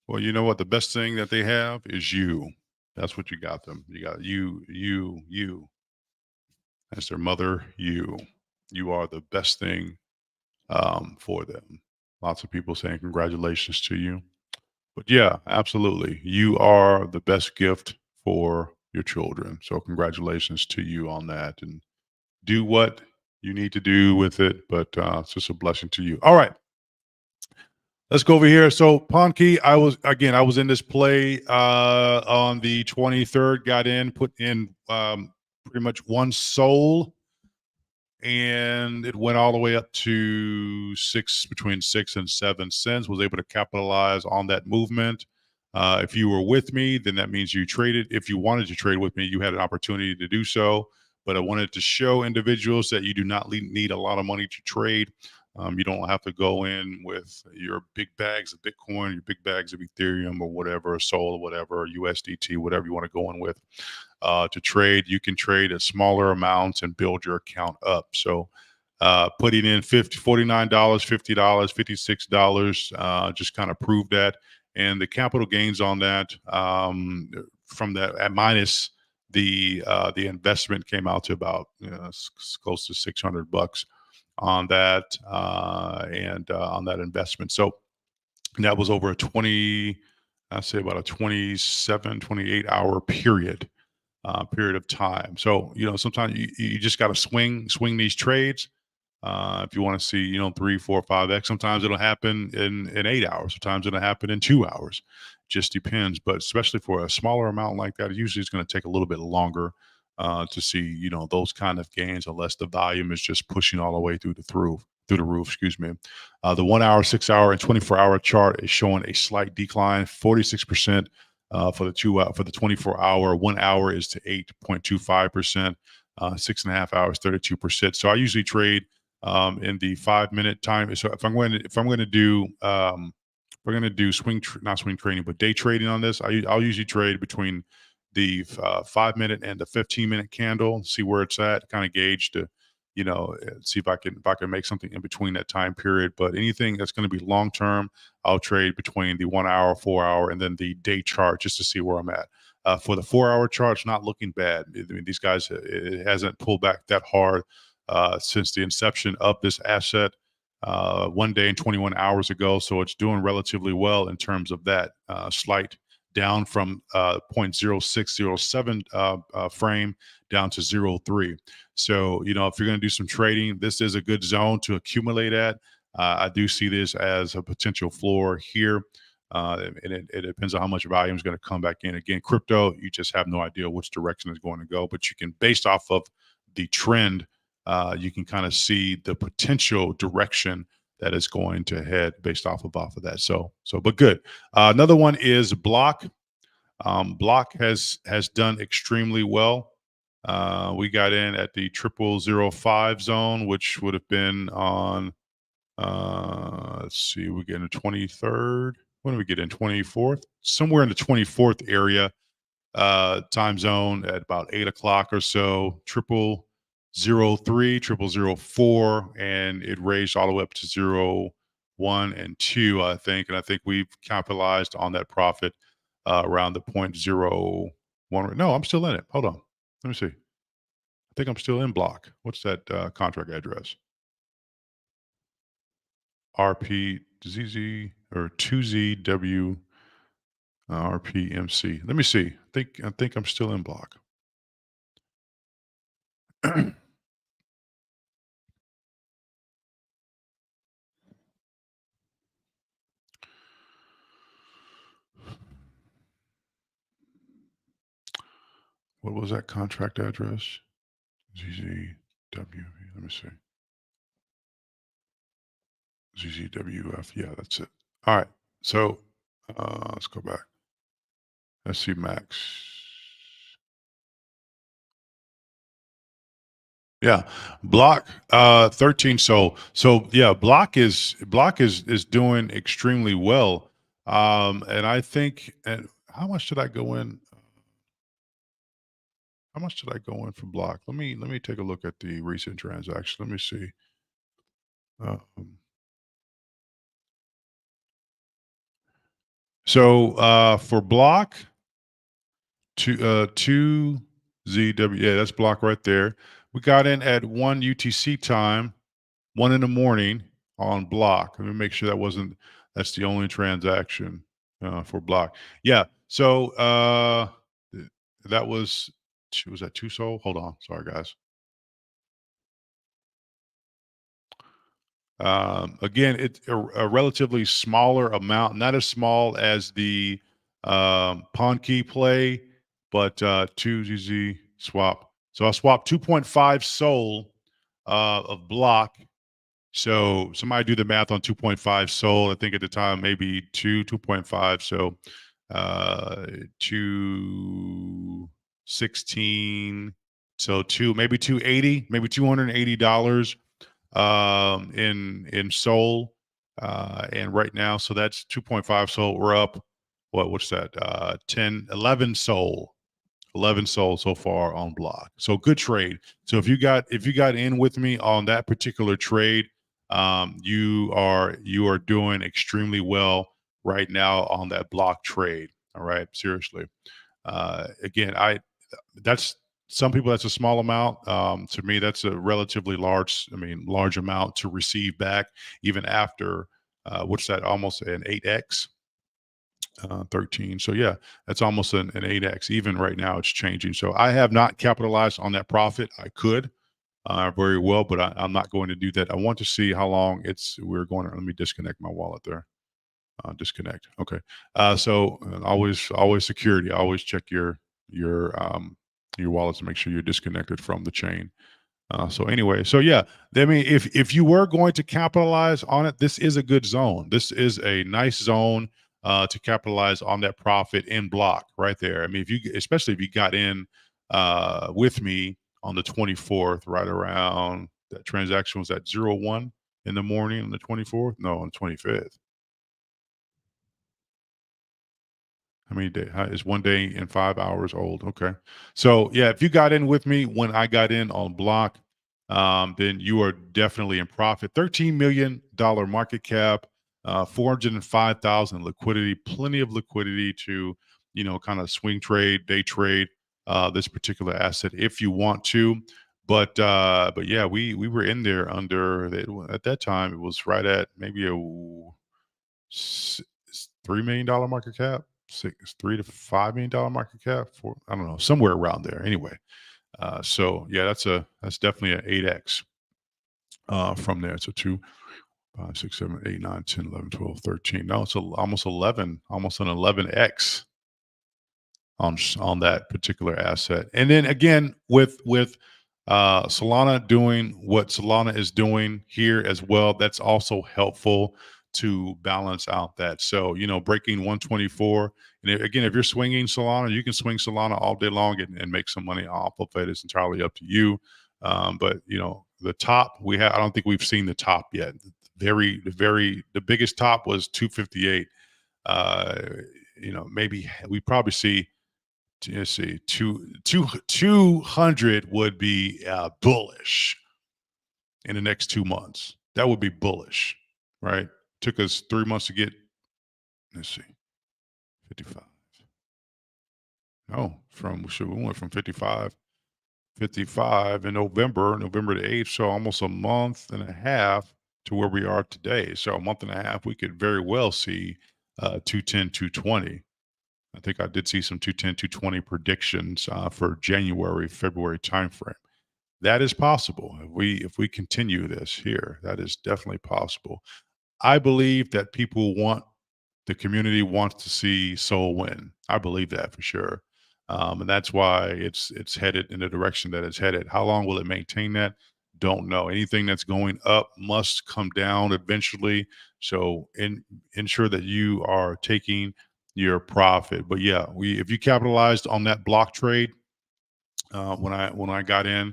Well, you know what? The best thing that they have is you. That's what you got them. You got you. As their mother, you. You are the best thing for them. Lots of people saying congratulations to you. But yeah, absolutely. You are the best gift for your children. So congratulations to you on that. And do what you need to do with it. But it's just a blessing to you. All right. Let's go over here. So Ponky, I was in this play on the 23rd, got in, put in pretty much one soul, and it went all the way up to between 6 and 7 cents. Was able to capitalize on that movement. If you were with me, then that means you traded. If you wanted to trade with me, you had an opportunity to do so. But I wanted to show individuals that you do not need a lot of money to trade. You don't have to go in with your big bags of Bitcoin, your big bags of Ethereum or whatever, Sol or whatever, USDT, whatever you want to go in with to trade. You can trade at smaller amounts and build your account up. So putting in $49, $50, $56 just kind of proved that. And the capital gains on that from that at minus the investment came out to about close to $600 on that and on that investment. So that was over I'd say about a 27, 28 hour period of time. So, sometimes you just got to swing these trades. If you want to see, 3, 4, 5x, sometimes it'll happen in 8 hours. Sometimes it'll happen in 2 hours. Just depends. But especially for a smaller amount like that, usually it's going to take a little bit longer to see, those kind of gains, unless the volume is just pushing all the way through the roof, excuse me. The 1 hour, 6 hour, and 24-hour chart is showing a slight decline, 46% for the 24 hour. 1 hour is to 8.25%, 6.5 hours, 32%. So I usually trade in the 5 minute time. So if I'm going to do not swing trading, but day trading on this, I'll usually trade between the 5 minute and the 15-minute candle, see where it's at, kind of gauge to, see if I can make something in between that time period. But anything that's going to be long term, I'll trade between the 1 hour, 4 hour, and then the day chart just to see where I'm at. For the 4 hour chart, it's not looking bad. I mean, these guys, it hasn't pulled back that hard since the inception of this asset. 1 day and 21 hours ago. So it's doing relatively well in terms of that slight down from 0.0607 frame down to 0.3. So, if you're going to do some trading, this is a good zone to accumulate at. I do see this as a potential floor here. And it depends on how much volume is going to come back in. Again, crypto, you just have no idea which direction it's going to go, but you can, based off of the trend, you can kind of see the potential direction that is going to head based off of that. But good. Another one is Block. Block has done extremely well. We got in at the 0005 zone, which would have been on. Let's see, we get in the 23rd. When do we get in? 24th, somewhere in the 24th area time zone at about 8 o'clock or so. 0003, 0004, and it raised all the way up to 0, 1, and 2, I think. And I think we've capitalized on that profit around the 0.01. No, I'm still in it. Hold on. Let me see. I think I'm still in Block. What's that contract address? RPZZ or 2ZW RPMC. Let me see. I think I'm still in Block. What was that contract address? ZZW. Let me see. ZZWF. Yeah, that's it. All right. So let's go back. Let's see Max. Yeah, Block 13. So yeah, Block is doing extremely well. And I think, and how much did I go in? How much did I go in for Block? Let me take a look at the recent transaction. Let me see. Um, for Block two ZW, yeah, that's Block right there. We got in at 1 UTC time, 1 in the morning on Block. Let me make sure that's the only transaction for Block. Yeah. So that was that two soul? Hold on. Sorry, guys. Again, it's a relatively smaller amount, not as small as the pawn key play, but 2ZZ swap. So I swapped 2.5 soul of Block. So somebody do the math on 2.5 soul. I think at the time maybe 2.5. So 216. So maybe 280, maybe $280 in Soul, and right now, so that's 2.5 Soul. We're up. What's that? 10, 11 Soul. 11 sold so far on Block. So good trade. So if you got in with me on that particular trade, you are doing extremely well right now on that Block trade. All right, seriously. Again, that's some people that's a small amount. To me, that's a relatively large amount to receive back, even after what's that? Almost an 8x. 13. So yeah, that's almost an 8x. Even right now, it's changing. So I have not capitalized on that profit. I could very well, but I'm not going to do that. I want to see how long we're going to. Let me disconnect my wallet there. Disconnect. Okay. So always security. Always check your wallet to make sure you're disconnected from the chain. So anyway, so yeah, I mean, if you were going to capitalize on it, this is a good zone. This is a nice zone to capitalize on that profit in Block right there. I mean, especially if you got in with me on the 24th, right around that transaction was at 0 1 in the morning on the 24th. No, on the 25th. How many days? Is 1 day and 5 hours old? Okay. So yeah, if you got in with me when I got in on block, then you are definitely in profit. $13 million market cap, 405,000 liquidity, plenty of liquidity to, kind of swing trade, day trade this particular asset if you want to. But yeah, we were in there at that time. It was right at maybe a $3 million market cap, 3 to $5 million market cap, for I don't know, somewhere around there. Anyway, so yeah, that's definitely an 8x from there. So 2, 5, 6, 7, 8, 9, 10, 11, 12, 13. No, it's almost 11, almost an 11x on that particular asset. And then again, with Solana doing what Solana is doing here as well, that's also helpful to balance out that. So breaking 124. And again, if you're swinging Solana, you can swing Solana all day long and make some money off of it. It's entirely up to you. But the top I don't think we've seen the top yet. The biggest top was 258. Uh, maybe we probably see, let's see, 200 would be bullish in the next 2 months. That would be bullish, right? Took us 3 months to get, let's see, 55. No, we went from 55 in November the 8th. So almost a month and a half to where we are today. So a month and a half, we could very well see 210, 220. I think I did see some 210, 220 predictions for January, February timeframe. That is possible. If we continue this here, that is definitely possible. I believe that the community wants to see Soul win. I believe that for sure. And that's why it's headed in the direction that it's headed. How long will it maintain that? Don't know. Anything that's going up must come down eventually. So ensure that you are taking your profit. But yeah, if you capitalized on that block trade, when I got in,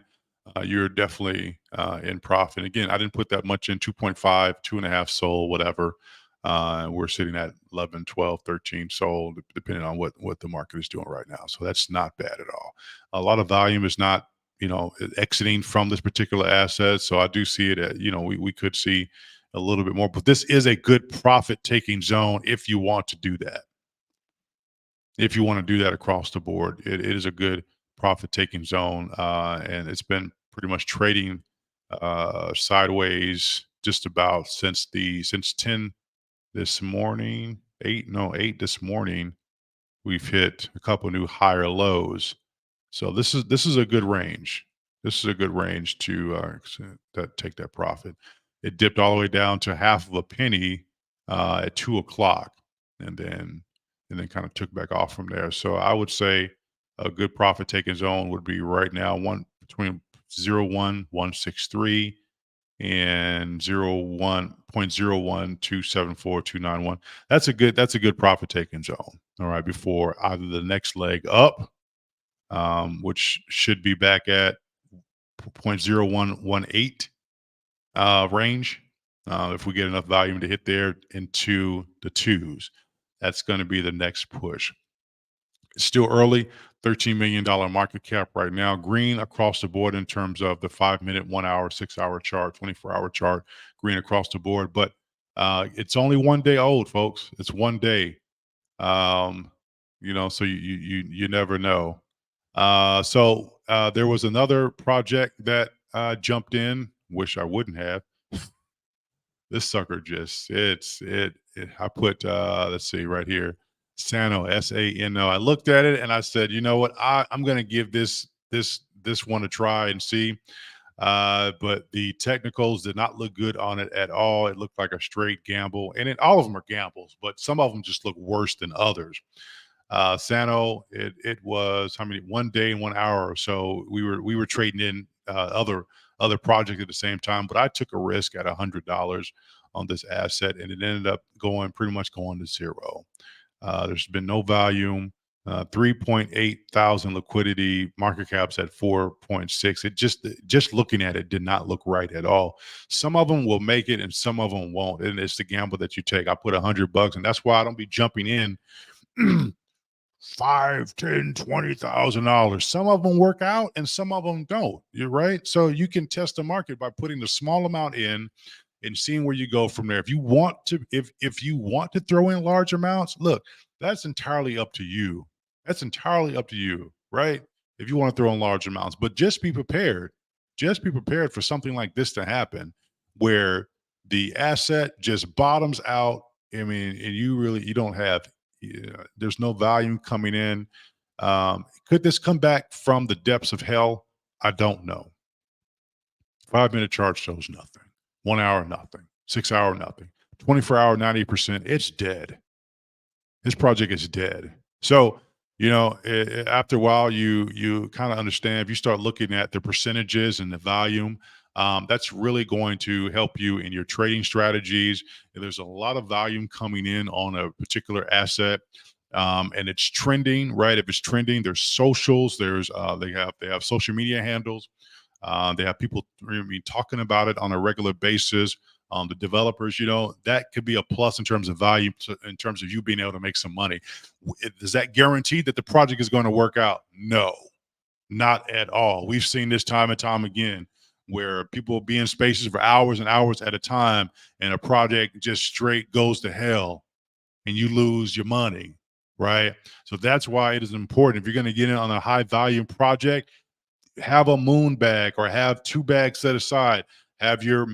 you're definitely in profit. Again, I didn't put that much in, 2.5, 2.5 sold, whatever. We're sitting at 11, 12, 13 sold, depending on what the market is doing right now. So that's not bad at all. A lot of volume is not, exiting from this particular asset. So I do see it at, we could see a little bit more, but this is a good profit taking zone if you want to do that. If you want to do that across the board, it is a good profit taking zone. And it's been pretty much trading sideways just about since 10 this morning, 8 this morning. We've hit a couple new higher lows. So this is a good range. This is a good range to take that profit. It dipped all the way down to half of a penny at 2 o'clock, and then kind of took back off from there. So I would say a good profit taking zone would be right now between 0.163 and 0.01274291. That's a good profit taking zone. All right, before either the next leg up, which should be back at 0.0118 range. If we get enough volume to hit there into the twos, that's going to be the next push. It's still early, $13 million market cap right now. Green across the board in terms of the 5-minute, 1 hour, 6 hour chart, 24-hour chart, green across the board. But it's only 1 day old, folks. It's 1 day. So you never know. So there was another project that jumped in. Wish I wouldn't have. This sucker I put let's see right here, Sano, Sano. I looked at it and I said, you know what, I'm gonna give this one a try and see. But the technicals did not look good on it at all. It looked like a straight gamble, and all of them are gambles, but some of them just look worse than others. Sano, it was how many, 1 day and 1 hour or so. We were trading in other projects at the same time, but I took a risk at $100 on this asset, and it ended up pretty much going to zero. There's been no volume. 3.8 thousand liquidity, market caps at 4.6. It just looking at it did not look right at all. Some of them will make it and some of them won't, and it's the gamble that you take. I put $100, and that's why I don't be jumping in 5, 10, $20,000. Some of them work out and some of them don't. You're right. So you can test the market by putting the small amount in and seeing where you go from there. If you want to throw in large amounts, look, that's entirely up to you. That's entirely up to you, right? If you want to throw in large amounts, but just be prepared. Just be prepared for something like this to happen where the asset just bottoms out. I mean, and you don't have, there's no volume coming in. Could this come back from the depths of hell? I don't know. 5-minute chart shows nothing. 1 hour, nothing. 6 hour, nothing. 24 hour, 90%. It's dead. This project is dead. So, after a while, you kind of understand. If you start looking at the percentages and the volume, that's really going to help you in your trading strategies. If there's a lot of volume coming in on a particular asset, and it's trending, right? If it's trending, there's socials. They have social media handles. They have people talking about it on a regular basis. The developers, that could be a plus in terms of value, in terms of you being able to make some money. Does that guarantee that the project is going to work out? No, not at all. We've seen this time and time again where people will be in spaces for hours and hours at a time, and a project just straight goes to hell and you lose your money, right? So that's why it is important. If you're going to get in on a high volume project, have a moon bag or have 2 bags set aside. Have your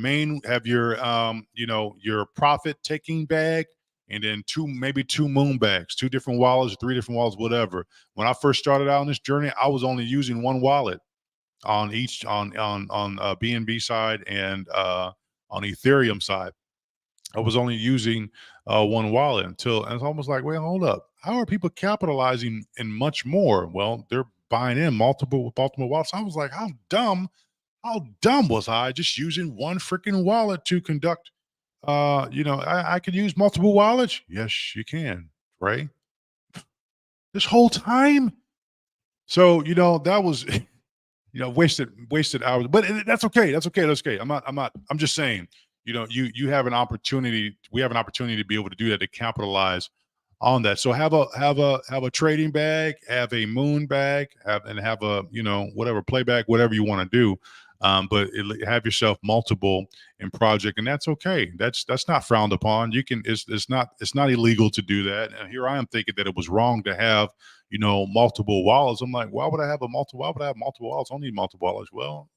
your profit taking bag, and then maybe 2 moon bags, 2 different wallets, 3 different wallets, whatever. When I first started out on this journey, I was only using 1 wallet on each on BNB side and on Ethereum side. I was only using 1 wallet and it's almost like, wait, hold up. How are people capitalizing in much more? Well, they're buying in multiple wallets. I was like, how dumb was I just using 1 freaking wallet to conduct? I could use multiple wallets. Yes, you can, right? This whole time. So, that was wasted hours, but that's okay. That's okay. That's okay. I'm just saying, you have an opportunity. We have an opportunity to be able to do that, to capitalize on that. So have a trading bag, have a moon bag, have a, whatever play bag, whatever you want to do. But have yourself multiple in project, and that's okay. That's not frowned upon. It's not illegal to do that. And here I am thinking that it was wrong to have, multiple wallets. I'm like, why would I have multiple wallets? I don't need multiple wallets. Well,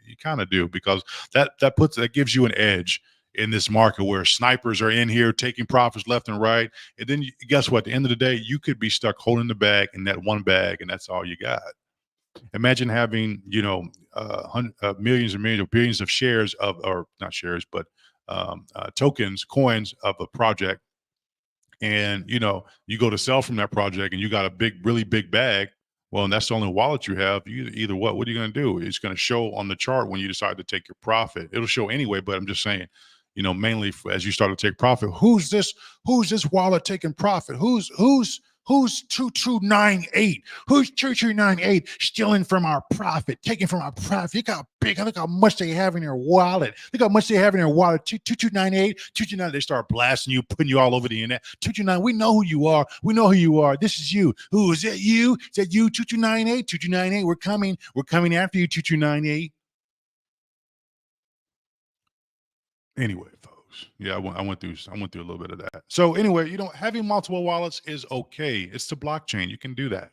you kind of do, because that gives you an edge in this market where snipers are in here taking profits left and right. And then guess what? At the end of the day, you could be stuck holding the bag in that 1 bag, and that's all you got. Imagine having, millions and millions or billions of shares or not shares, but tokens, coins of a project, and you go to sell from that project, and you got a really big bag. Well, and that's the only wallet you have. Either what are you going to do? It's going to show on the chart when you decide to take your profit. It'll show anyway, but I'm just saying, mainly as you start to take profit, who's this wallet taking profit? Who's 2298? Who's 2298 stealing from our profit, taking from our profit? Look how much they have in their wallet. Look how much they have in their wallet. 2298, 229. They start blasting you, putting you all over the internet. 229, we know who you are. We know who you are. This is you. Who is it? You? Is that you? 2298, 2298. We're coming after you, 2298. Anyway, folks, yeah, I went through a little bit of that. So anyway, having multiple wallets is okay. It's the blockchain. You can do that.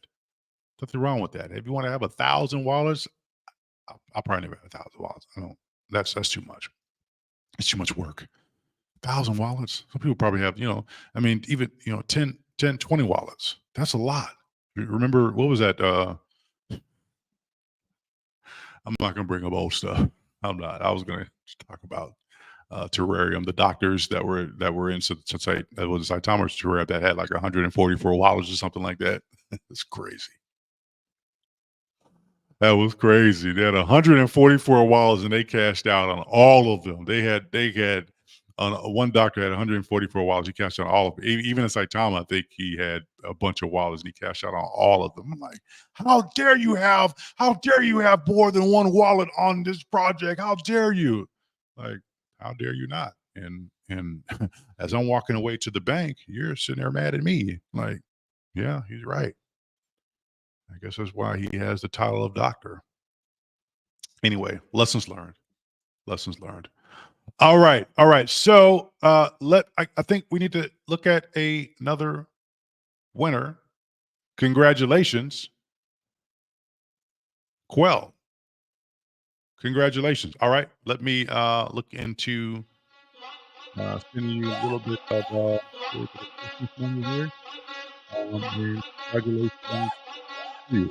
Nothing wrong with that. If you want to have 1,000 wallets, I'll probably never have 1,000 wallets. I don't. That's too much. It's too much work. 1,000 wallets. Some people probably have. I mean, even 10, 20 wallets. That's a lot. Remember what was that? I'm not gonna bring up old stuff. I'm not. I was gonna talk about terrarium, the doctors that were in since that was Saitama's terrarium that had like 144 wallets or something like that. It's crazy. That was crazy. They had 144 wallets and they cashed out on all of them. They had one doctor had 144 wallets. He cashed out all of them. Even in Saitama, I think he had a bunch of wallets and he cashed out on all of them. I'm like, how dare you have more than 1 wallet on this project? How dare you? Like, how dare you not? And as I'm walking away to the bank, you're sitting there mad at me. Like, yeah, he's right. I guess that's why he has the title of doctor. Anyway, lessons learned. Lessons learned. All right. All right. So I think we need to look at another winner. Congratulations, Quell. Congratulations. All right. Let me look into sending you a little bit of Christmas money here. And congratulations to you.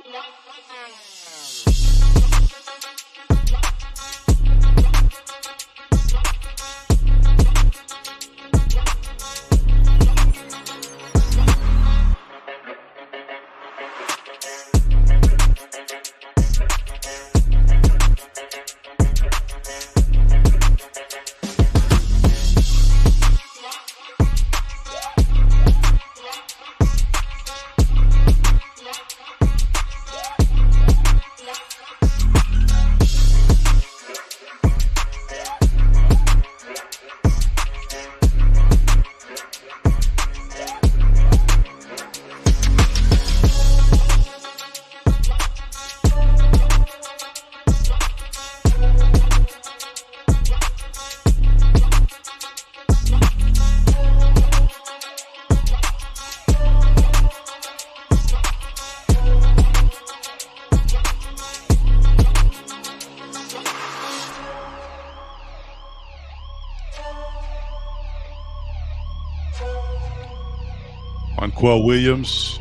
On Quell Williams,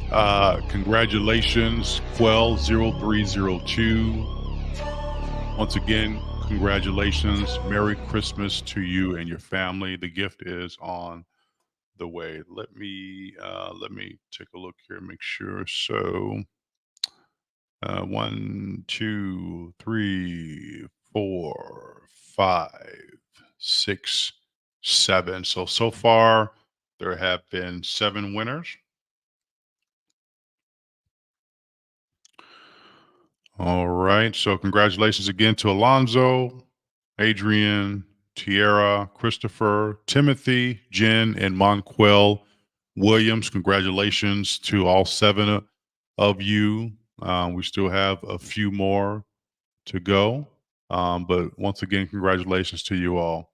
congratulations, Quell0302. Once again, congratulations. Merry Christmas to you and your family. The gift is on the way. Let me take a look here, make sure. So 1, 2, 3, 4, 5, 6, 7. So far there have been 7 winners. All right. So congratulations again to Alonzo, Adrian, Tierra, Christopher, Timothy, Jen, and Monquel Williams. Congratulations to all 7 of you. We still have a few more to go. But once again, congratulations to you all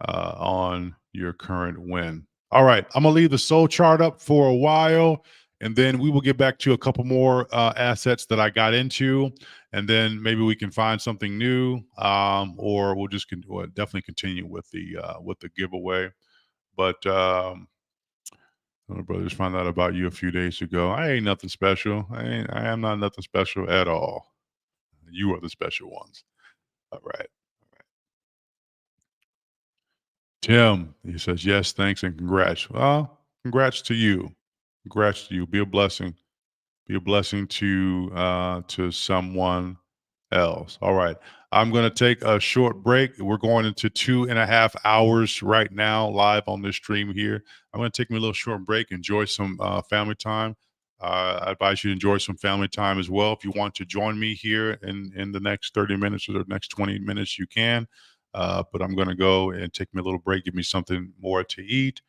on your current win. All right. I'm going to leave the soul chart up for a while, and then we will get back to a couple more assets that I got into, and then maybe we can find something new, or we'll just definitely continue with the giveaway. But my brother just found out about you a few days ago. I ain't nothing special. I am not nothing special at all. You are the special ones. All right. Tim, he says, yes, thanks and congrats. Well, congrats to you. Congrats to you. Be a blessing. Be a blessing to someone else. All right. I'm going to take a short break. We're going into 2.5 hours right now, live on this stream here. I'm going to take me a little short break, enjoy some family time. I advise you to enjoy some family time as well. If you want to join me here in the next 30 minutes or the next 20 minutes, you can. But I'm going to go and take me a little break, give me something more to eat,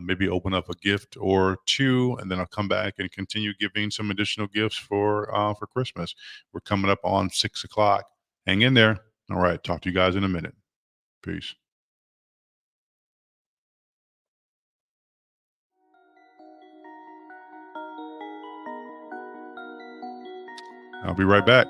maybe open up a gift or 2, and then I'll come back and continue giving some additional gifts for Christmas. We're coming up on 6 o'clock. Hang in there. All right. Talk to you guys in a minute. Peace. I'll be right back.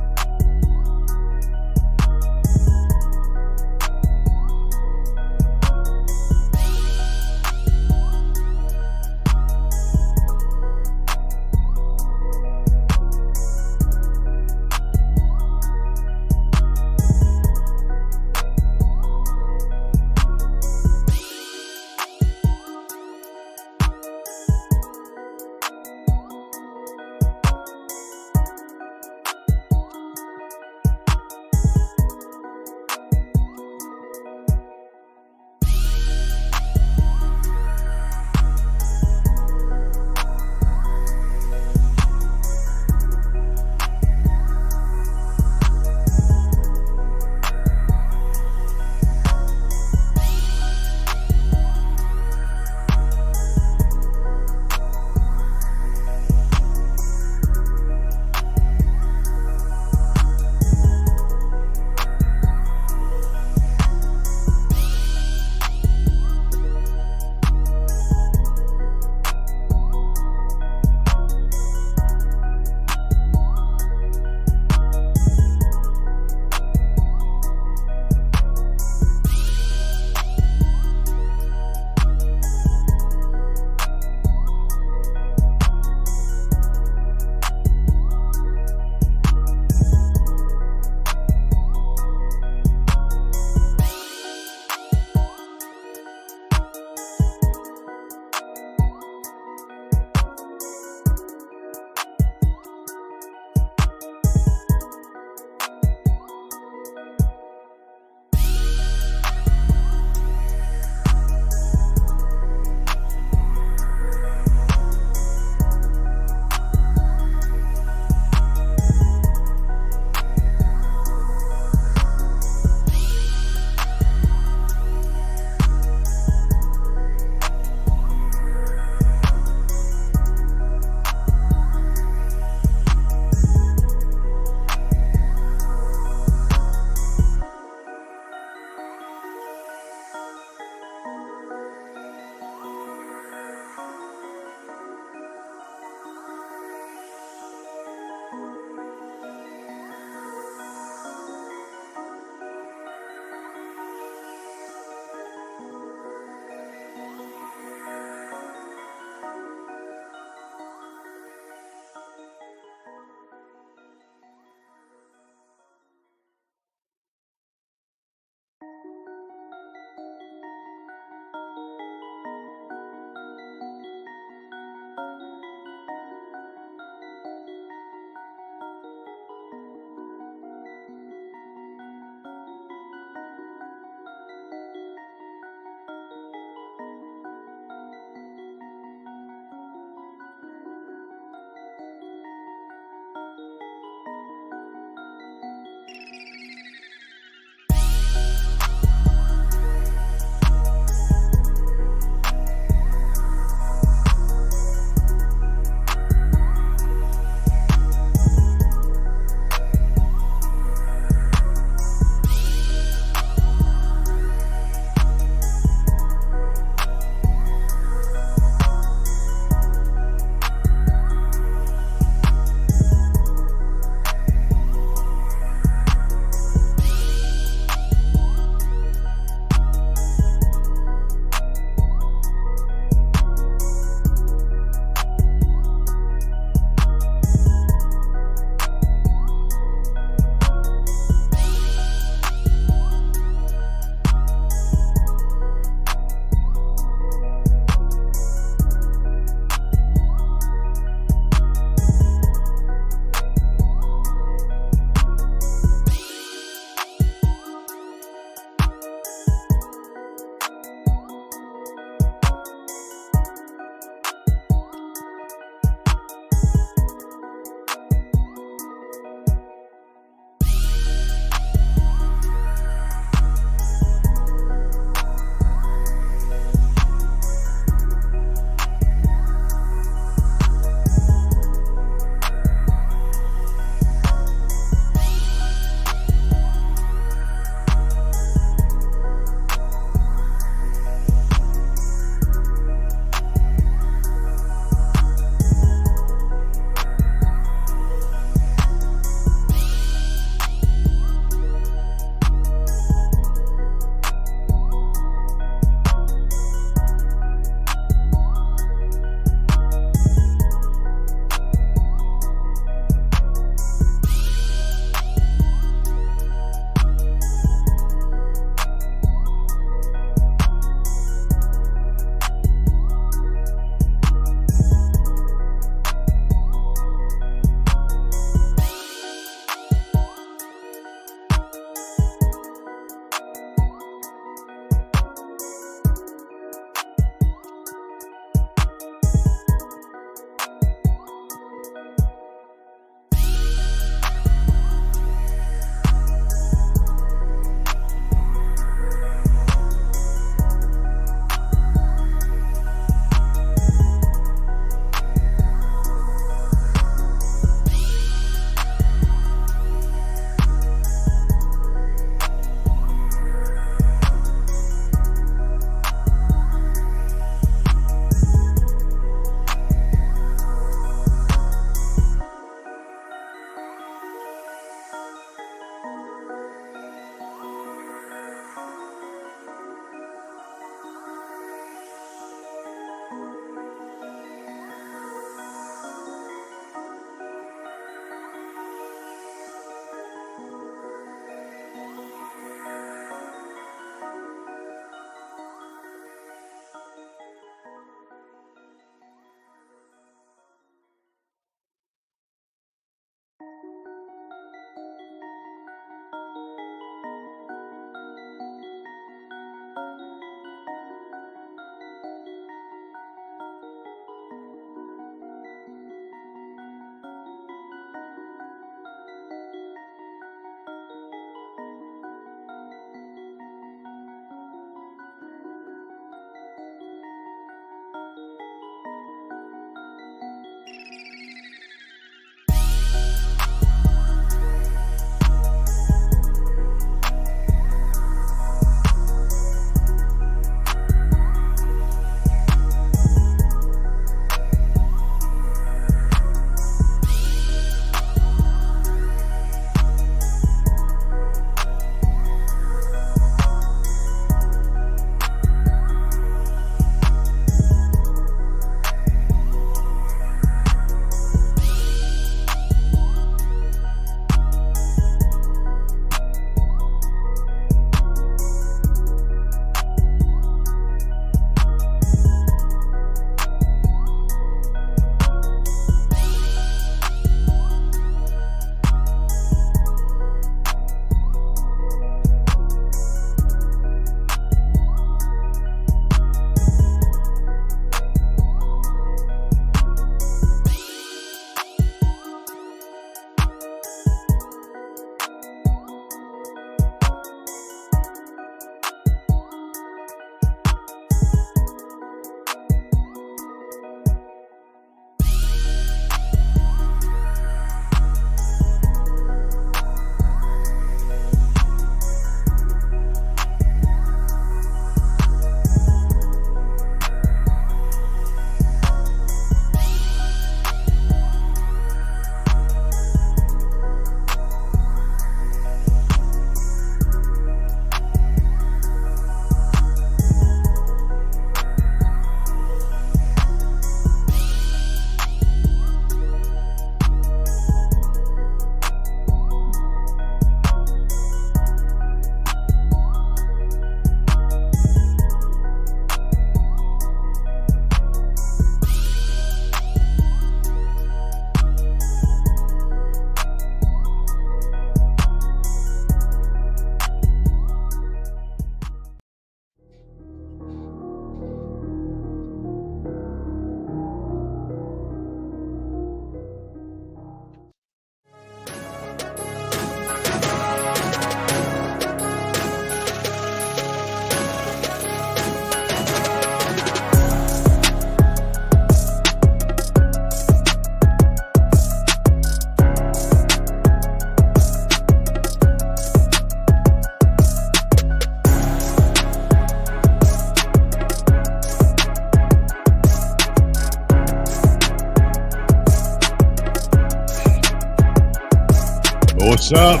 What's up?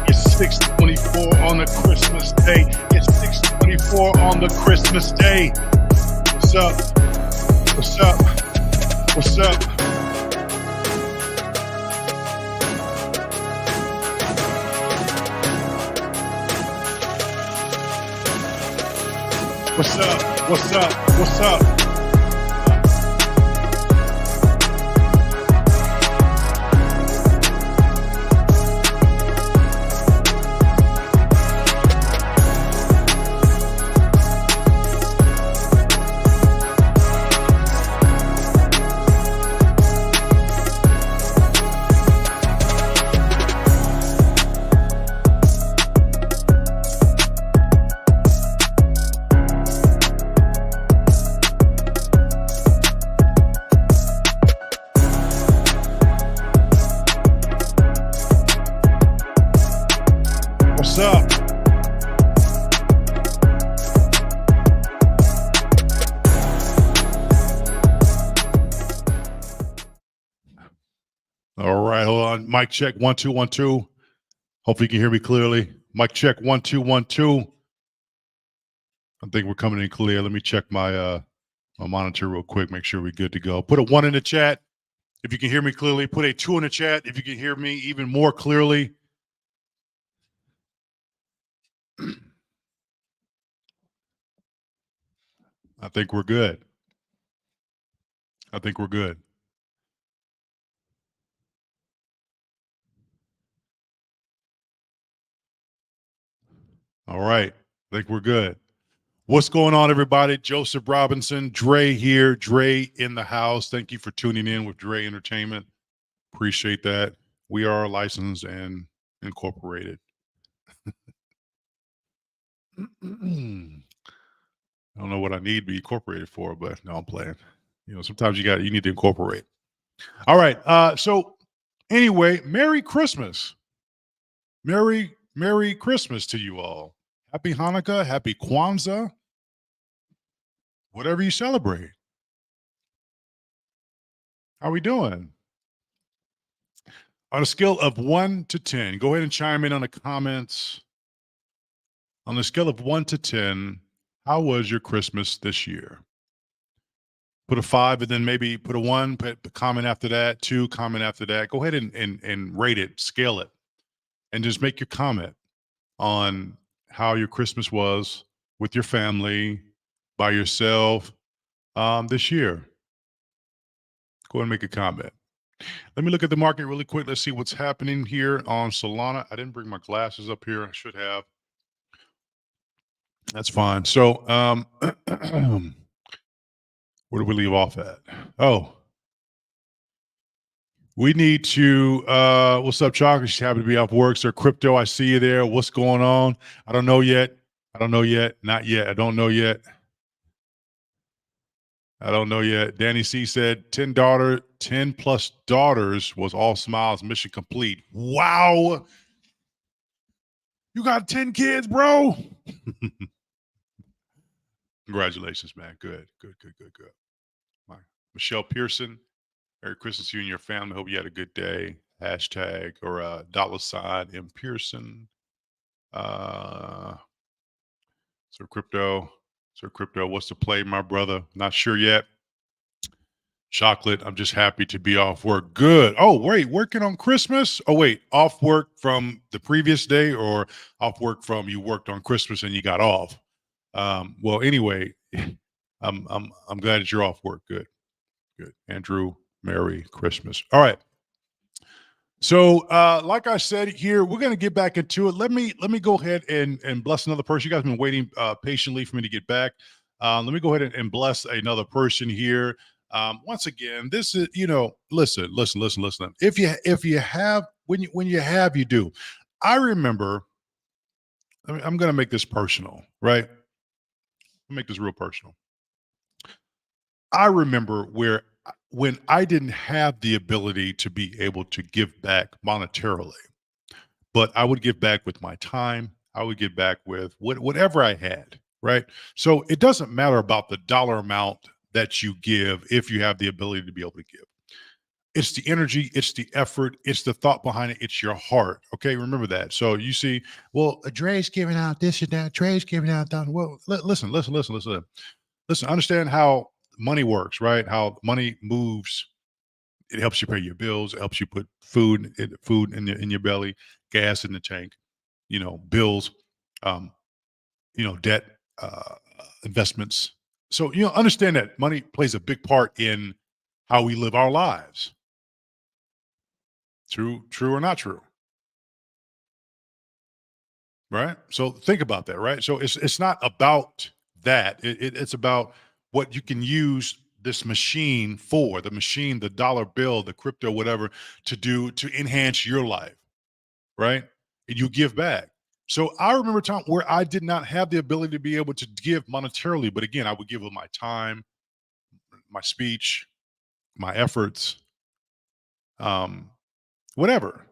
It's 6:24 on the Christmas day. It's 6:24 on the Christmas day. What's up? What's up? What's up? What's up? What's up? What's up? What's up? All right, hold on. Mic check 1 2 1 2. Hopefully you can hear me clearly. Mic check 1 2 1 2. I think we're coming in clear. Let me check my my monitor real quick. Make sure we're good to go. Put a 1 in the chat if you can hear me clearly. Put a 2 in the chat if you can hear me even more clearly. I think we're good. I think we're good. All right. I think we're good. What's going on, everybody? Joseph Robinson, Dre here. Dre in the house. Thank you for tuning in with Dre Entertainment. Appreciate that. We are licensed and incorporated. I don't know what I need to be incorporated for, but no, I'm playing. You know, sometimes you need to incorporate. All right. So anyway, Merry Christmas. Merry Christmas to you all. Happy Hanukkah, happy Kwanzaa, whatever you celebrate. How we doing? On a scale of 1 to 10, go ahead and chime in on the comments. On a scale of 1 to 10, how was your Christmas this year? Put a 5 and then maybe put a 1, put a comment after that, 2, comment after that. Go ahead and rate it, scale it, and just make your comment on how your Christmas was with your family, by yourself this year. Go ahead and make a comment. Let me look at the market really quick. Let's see what's happening here on Solana. I didn't bring my glasses up here. I should have. That's fine. So where do we leave off at? Oh, we need to, what's up, Chocolate? She's happy to be off work. Sir Crypto, I see you there. What's going on? I don't know yet. I don't know yet. Not yet. I don't know yet. I don't know yet. Danny C said 10 plus daughters was all smiles, mission complete. Wow. You got 10 kids, bro. Congratulations, man. Good. Michelle Pearson, Merry Christmas to you and your family. Hope you had a good day. Hashtag or $ M Pearson. Sir Crypto, what's the play, my brother? Not sure yet. Chocolate, I'm just happy to be off work. Good. Oh, wait, working on Christmas? Oh, wait, off work from the previous day or off work from you worked on Christmas and you got off? Well, anyway, I'm glad that you're off work. Good. Andrew, Merry Christmas. All right. So, like I said here, we're going to get back into it. Let me go ahead and bless another person. You guys have been waiting patiently for me to get back. Let me go ahead and bless another person here. Once again, this is, listen. If you have, when you have, you do. I remember, I'm going to make this personal, right? I'll make this real personal. I remember when I didn't have the ability to be able to give back monetarily, but I would give back with my time. I would give back with whatever I had, right? So it doesn't matter about the dollar amount that you give if you have the ability to be able to give. It's the energy, it's the effort, it's the thought behind it, it's your heart. Okay, remember that. So you see, well, Dre's giving out this and that, Dre's giving out that. Well, listen. Understand how money works, right? How money moves. It helps you pay your bills. It helps you put food in your belly, gas in the tank. Bills. Um, debt, investments. So understand that money plays a big part in how we live our lives. True or not true, right? So think about that, right? So it's not about that. It's about what you can use this machine for, the machine, the dollar bill, the crypto, whatever, to do to enhance your life, right? And you give back. So I remember a time where I did not have the ability to be able to give monetarily, but again, I would give of my time, my speech, my efforts, um, whatever,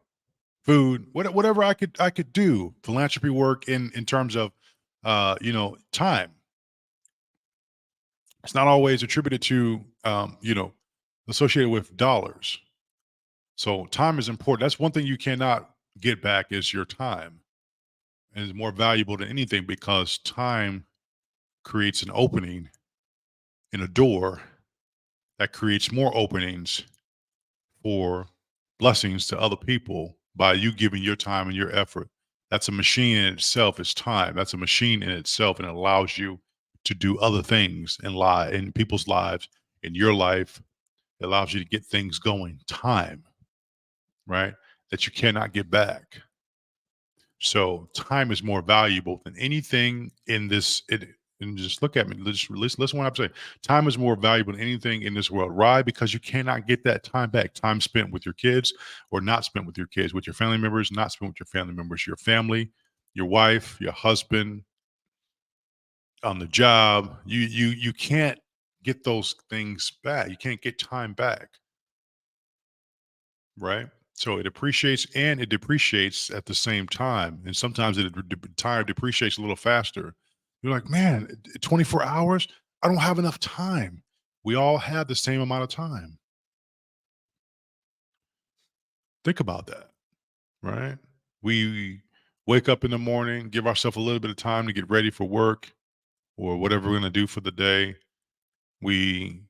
food, whatever I could do, philanthropy work in terms of time. It's not always attributed to associated with dollars. So time is important. That's one thing you cannot get back is your time. And it's more valuable than anything because time creates an opening in a door that creates more openings for blessings to other people by you giving your time and your effort. That's a machine in itself. It's time. That's a machine in itself, and it allows you to do other things in people's lives, in your life. It allows you to get things going. Time, right? That you cannot get back. So time is more valuable than anything in this. And just look at me. Listen what I'm saying. Time is more valuable than anything in this world. Why? Because you cannot get that time back. Time spent with your kids or not spent with your kids, with your family members, not spent with your family members, your family, your wife, your husband, on the job. You can't get those things back. You can't get time back. Right? So it appreciates and it depreciates at the same time. And sometimes time depreciates a little faster. You're like, man, 24 hours? I don't have enough time. We all have the same amount of time. Think about that, right? We wake up in the morning, give ourselves a little bit of time to get ready for work or whatever we're going to do for the day. We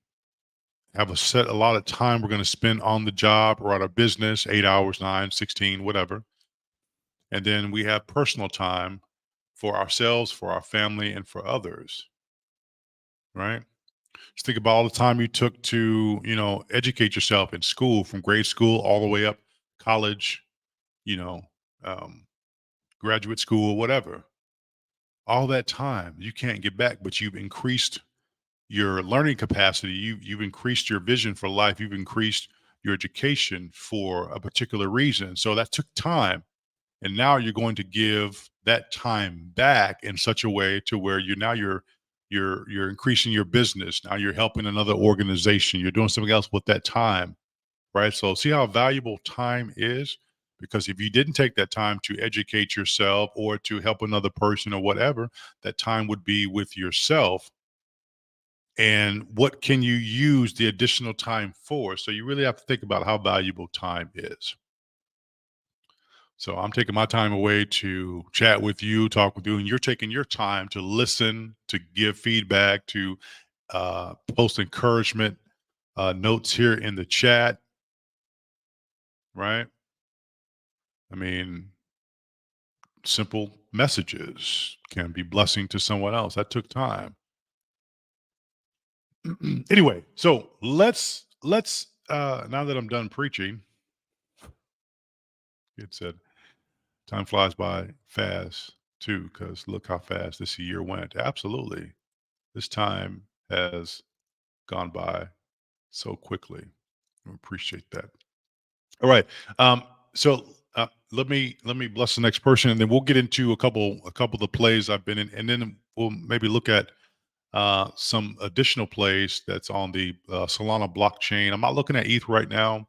have a lot of time we're going to spend on the job or on our business, 8 hours, 9, 16, whatever. And then we have personal time for ourselves, for our family, and for others, right? Just think about all the time you took to, educate yourself in school, from grade school all the way up college, you know, um, graduate school, whatever. All that time you can't get back, but you've increased your learning capacity. You've increased your vision for life. You've increased your education for a particular reason. So that took time. And now you're going to give that time back in such a way to where you're increasing your business. Now you're helping another organization. You're doing something else with that time, right? So see how valuable time is? Because if you didn't take that time to educate yourself or to help another person or whatever, that time would be with yourself. And what can you use the additional time for? So you really have to think about how valuable time is. So I'm taking my time away to chat with you, talk with you, and you're taking your time to listen, to give feedback, to post encouragement notes here in the chat, right? I mean, simple messages can be blessing to someone else. That took time. Anyway, so let's now that I'm done preaching, it said time flies by fast too, because look how fast this year went. Absolutely. This time has gone by so quickly. I appreciate that. All right. So let me bless the next person, and then we'll get into a couple of the plays I've been in, and then we'll maybe look at some additional plays that's on the Solana blockchain. I'm not looking at ETH right now,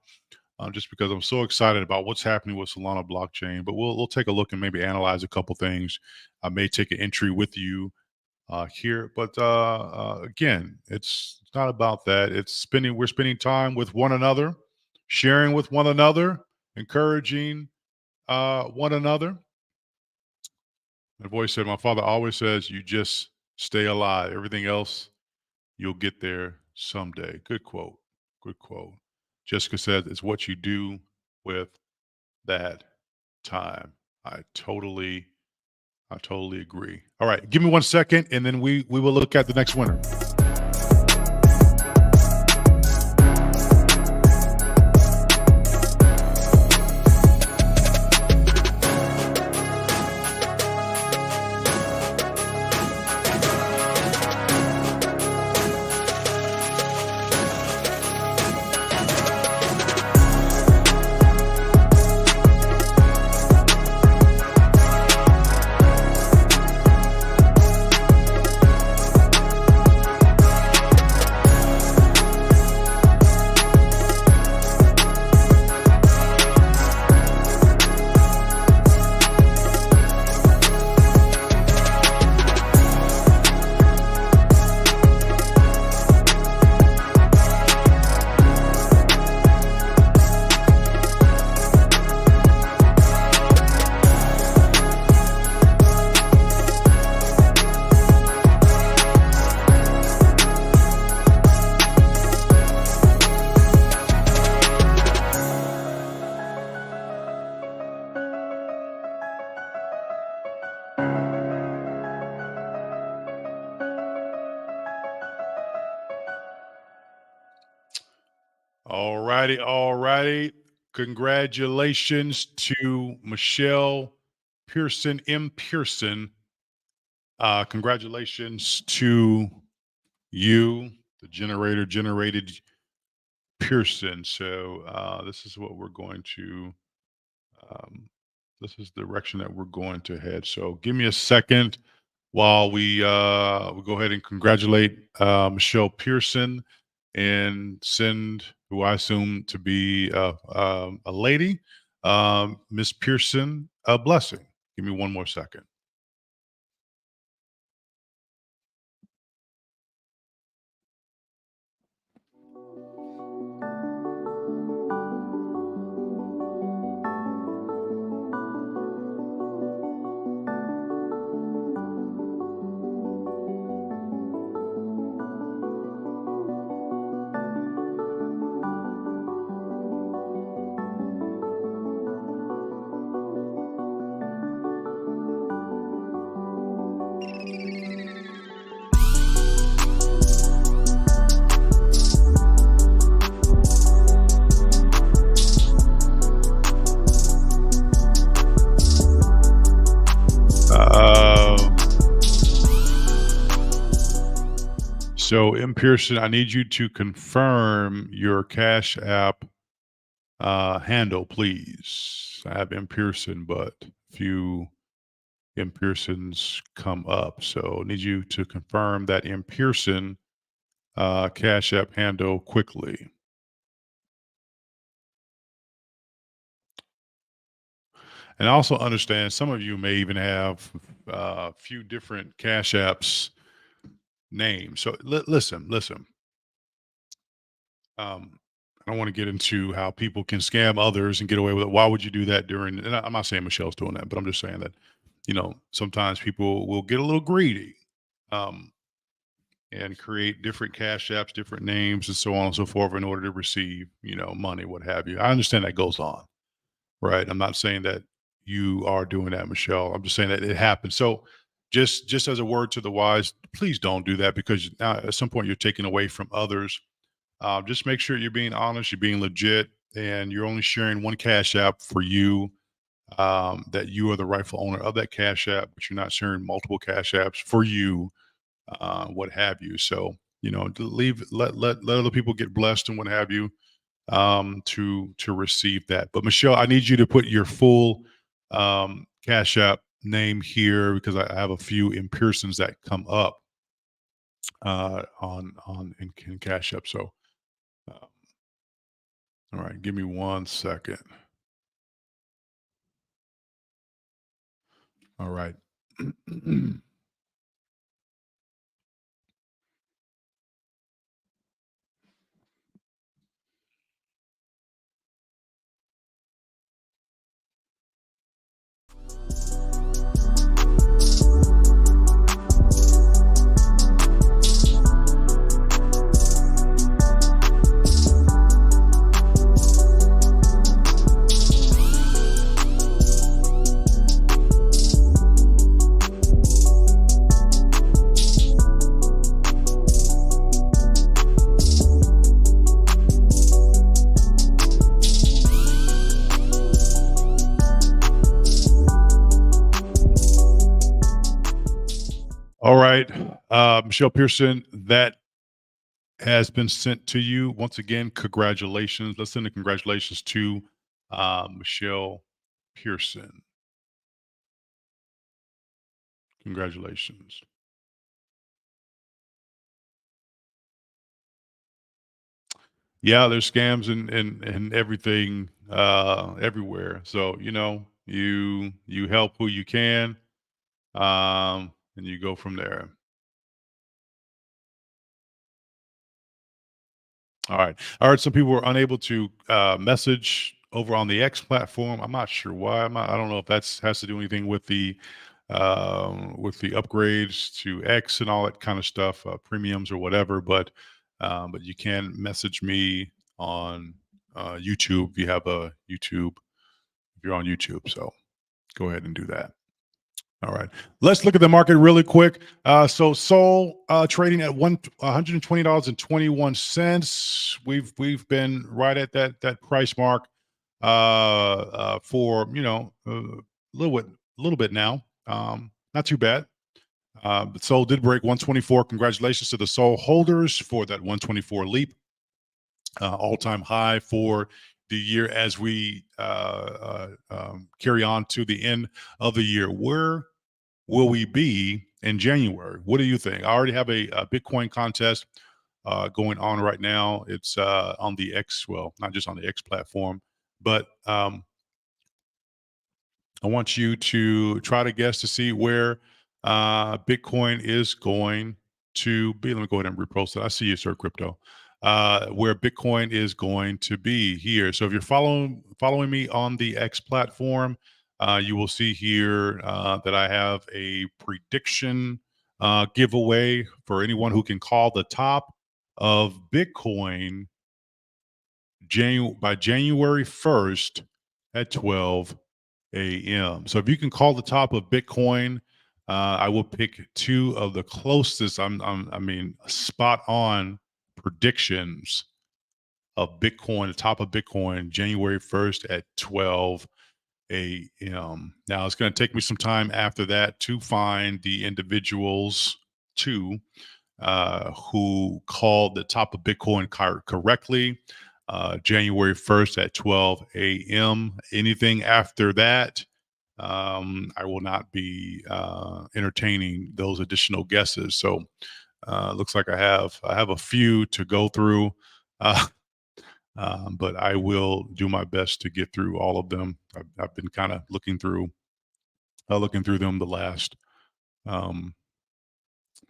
just because I'm so excited about what's happening with Solana blockchain. But we'll take a look and maybe analyze a couple things. I may take an entry with you here. But again, it's not about that. We're spending time with one another, sharing with one another, encouraging one another. My voice said, my father always says, you just stay alive. Everything else, you'll get there someday. Good quote. Good quote. Jessica said, it's what you do with that time. I totally, I totally agree. All right, give me 1 second, and then we will look at the next winner. All righty, all righty. Congratulations to Michelle Pearson, M. Pearson. Congratulations to you, the generator generated Pearson. So this is what we're going to. This is the direction that we're going to head. So give me a second while we go ahead and congratulate Michelle Pearson and send who I assume to be a lady, Miss Pearson, a blessing. Give me one more second. Uh, so, M. Pearson, I need you to confirm your Cash App handle, please. I have M. Pearson, but few M. Pearsons come up. So, I need you to confirm that M. Pearson Cash App handle quickly. And also understand some of you may even have a few different Cash Apps names. So, listen. I don't want to get into how people can scam others and get away with it. Why would you do that during? And I'm not saying Michelle's doing that, but I'm just saying that sometimes people will get a little greedy, um, and create different cash apps, different names, and so on and so forth in order to receive money, what have you. I understand that goes on, right? I'm not saying that you are doing that, Michelle. I'm just saying that it happens. So just as a word to the wise, please don't do that because now at some point you're taking away from others. Just make sure you're being honest, you're being legit, and you're only sharing one cash app for you. That you are the rightful owner of that cash app, but you're not sharing multiple cash apps for you, what have you. So to leave, let other people get blessed and what have you, to receive that. But Michelle, I need you to put your full cash app name here because I have a few Pearsons that come up on in cash app. So. All right, give me 1 second. All right. All right, Michelle Pearson, that has been sent to you. Once again, congratulations. Let's send the congratulations to Michelle Pearson. Congratulations. Yeah, there's scams and everything everywhere. So, you help who you can, and you go from there. All right. I heard some people were unable to message over on the X platform. I'm not sure why. I don't know if that's has to do anything with the upgrades to X and all that kind of stuff, premiums or whatever. But you can message me on YouTube if you have a YouTube. If you're on YouTube, so go ahead and do that. All right. Let's look at the market really quick. So Sol trading at $120.21. We've been right at that price mark for a little bit now. Not too bad. But Sol did break 124. Congratulations to the Sol holders for that 124 leap, all-time high for the year as we carry on to the end of the year. Where will we be in January? What do you think? I already have a Bitcoin contest going on right now. It's on the X, well, not just on the X platform, but I want you to try to guess to see where Bitcoin is going to be. Let me go ahead and repost it. I see you, Sir Crypto. Where Bitcoin is going to be here. So if you're following me on the X platform, you will see here that I have a prediction giveaway for anyone who can call the top of Bitcoin by January 1st at 12 a.m. So if you can call the top of Bitcoin, I will pick two of the closest. I mean, spot on predictions of Bitcoin, the top of Bitcoin, January 1st at 12 a.m. Now it's going to take me some time after that to find the individuals too who called the top of Bitcoin correctly. January 1st at 12 a.m. Anything after that, I will not be entertaining those additional guesses. So looks like I have a few to go through, uh, but I will do my best to get through all of them. I've been kind of looking through them um,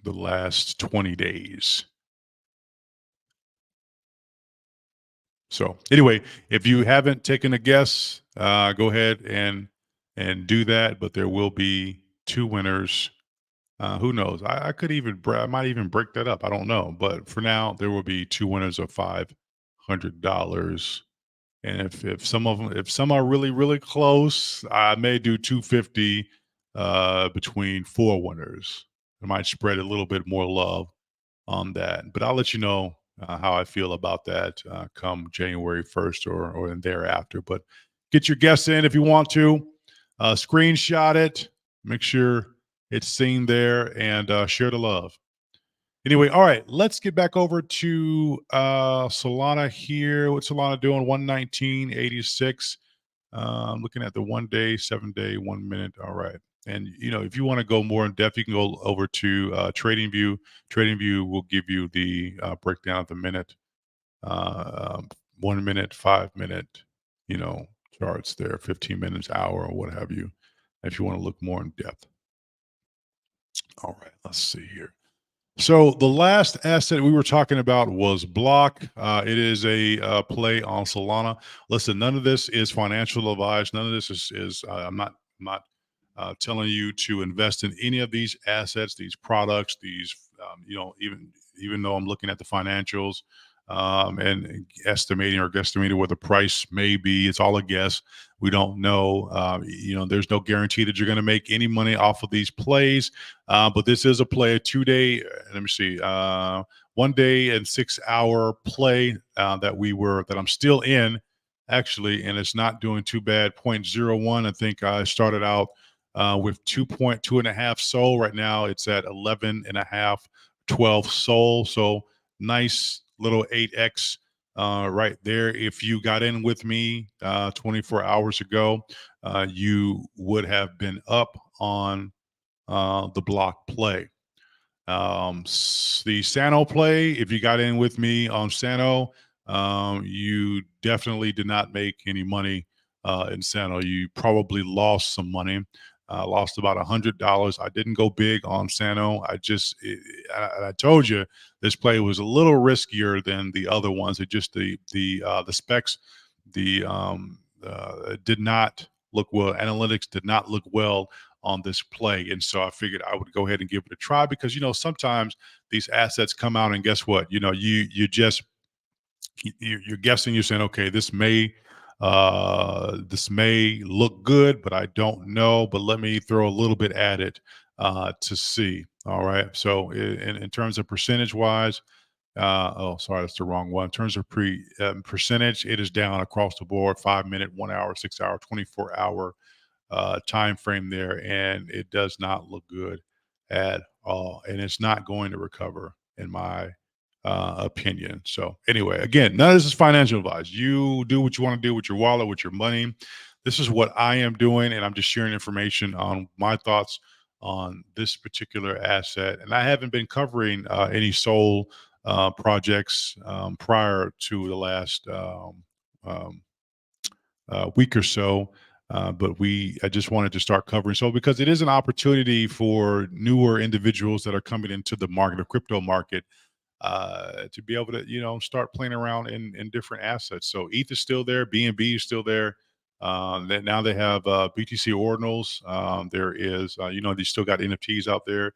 the last 20 days. So anyway, if you haven't taken a guess, go ahead and do that. But there will be two winners. Who knows? I could even I might even break that up. I don't know. But for now, there will be two winners of $500. And if some are really close, I may do 250 between four winners. I might spread a little bit more love on that. But I'll let you know how I feel about that come January 1st or thereafter. But get your guests in if you want to. Screenshot it. Make sure it's seen there and share the love. Anyway, all right, let's get back over to Solana here. What's Solana doing? 119.86. Looking at the 1 day, 7 day, 1 minute. All right. And if you want to go more in depth, you can go over to TradingView. TradingView will give you the breakdown of the minute, 1 minute, 5 minute, charts there, 15 minutes, hour, or what have you, if you want to look more in depth. All right, let's see here. So the last asset we were talking about was Block. It is a play on Solana. Listen, none of this is financial advice. None of this is I'm not telling you to invest in any of these assets, these products, these even though I'm looking at the financials and estimating or guesstimating where the price may be. It's all a guess. We don't know. There's no guarantee that you're going to make any money off of these plays. But this is a play, a 2 day. Let me see, 1 day and 6 hour play that I'm still in actually, and it's not doing too bad. 0.01. I think I started out with 2.2 and a half soul. Right now it's at 11 and a half, 12 soul. So nice little 8x right there. If you got in with me 24 hours ago, you would have been up on the block play. The Sano play, if you got in with me on Sano, you definitely did not make any money in Sano. You probably lost some money. Lost about $100. I didn't go big on Sano. I told you this play was a little riskier than the other ones. It just the specs, did not look well. Analytics did not look well on this play. And so I figured I would go ahead and give it a try because, sometimes these assets come out and guess what? You just you're guessing, you're saying, okay, this may look good, but I don't know, but let me throw a little bit at it to see. All right. So in terms of percentage wise, oh, sorry, that's the wrong one. In terms of percentage, it is down across the board: 5 minute, 1 hour, 6 hour, 24 hour time frame there, and it does not look good at all. And it's not going to recover, in my opinion. So, anyway, again, none of this is financial advice. You do what you want to do with your wallet, with your money. This is what I am doing, and I'm just sharing information on my thoughts on this particular asset. And I haven't been covering any Soul projects prior to the last week or so. But I just wanted to start covering so because it is an opportunity for newer individuals that are coming into the market, the crypto market, to be able to start playing around in different assets. So ETH is still there, BNB is still there. Now they have BTC ordinals. There is they still got NFTs out there.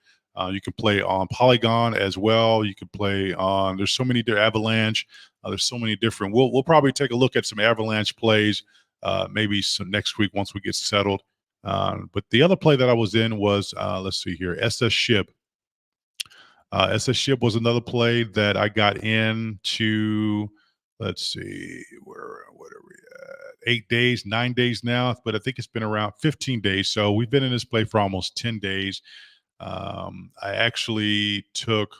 You can play on Polygon as well. You can play on. There's so many. Avalanche. There's so many different. We'll probably take a look at some Avalanche plays. Maybe some next week once we get settled. But the other play that I was in was let's see here, SS Ship. SS Ship was another play that I got into. Let's see, what are we at? 8 days, 9 days now, but I think it's been around 15 days. So we've been in this play for almost 10 days. I actually took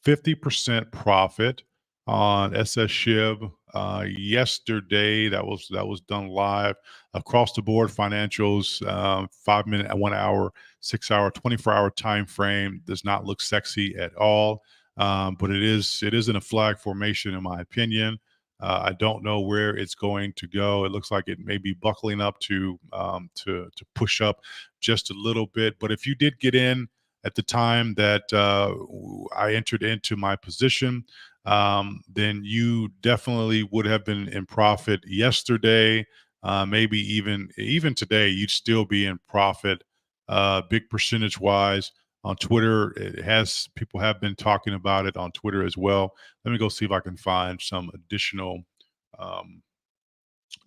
50% profit on SS Shib yesterday. That was done live across the board. Financials, 5 minute, 1 hour, 6 hour, 24 hour time frame does not look sexy at all. But it is in a flag formation, in my opinion. I don't know where it's going to go. It looks like it may be buckling up to push up just a little bit. But if you did get in at the time that I entered into my position, then you definitely would have been in profit yesterday. Maybe even today, you'd still be in profit, big percentage wise. On Twitter, people have been talking about it on Twitter as well. Let me go see if I can find some additional. Um,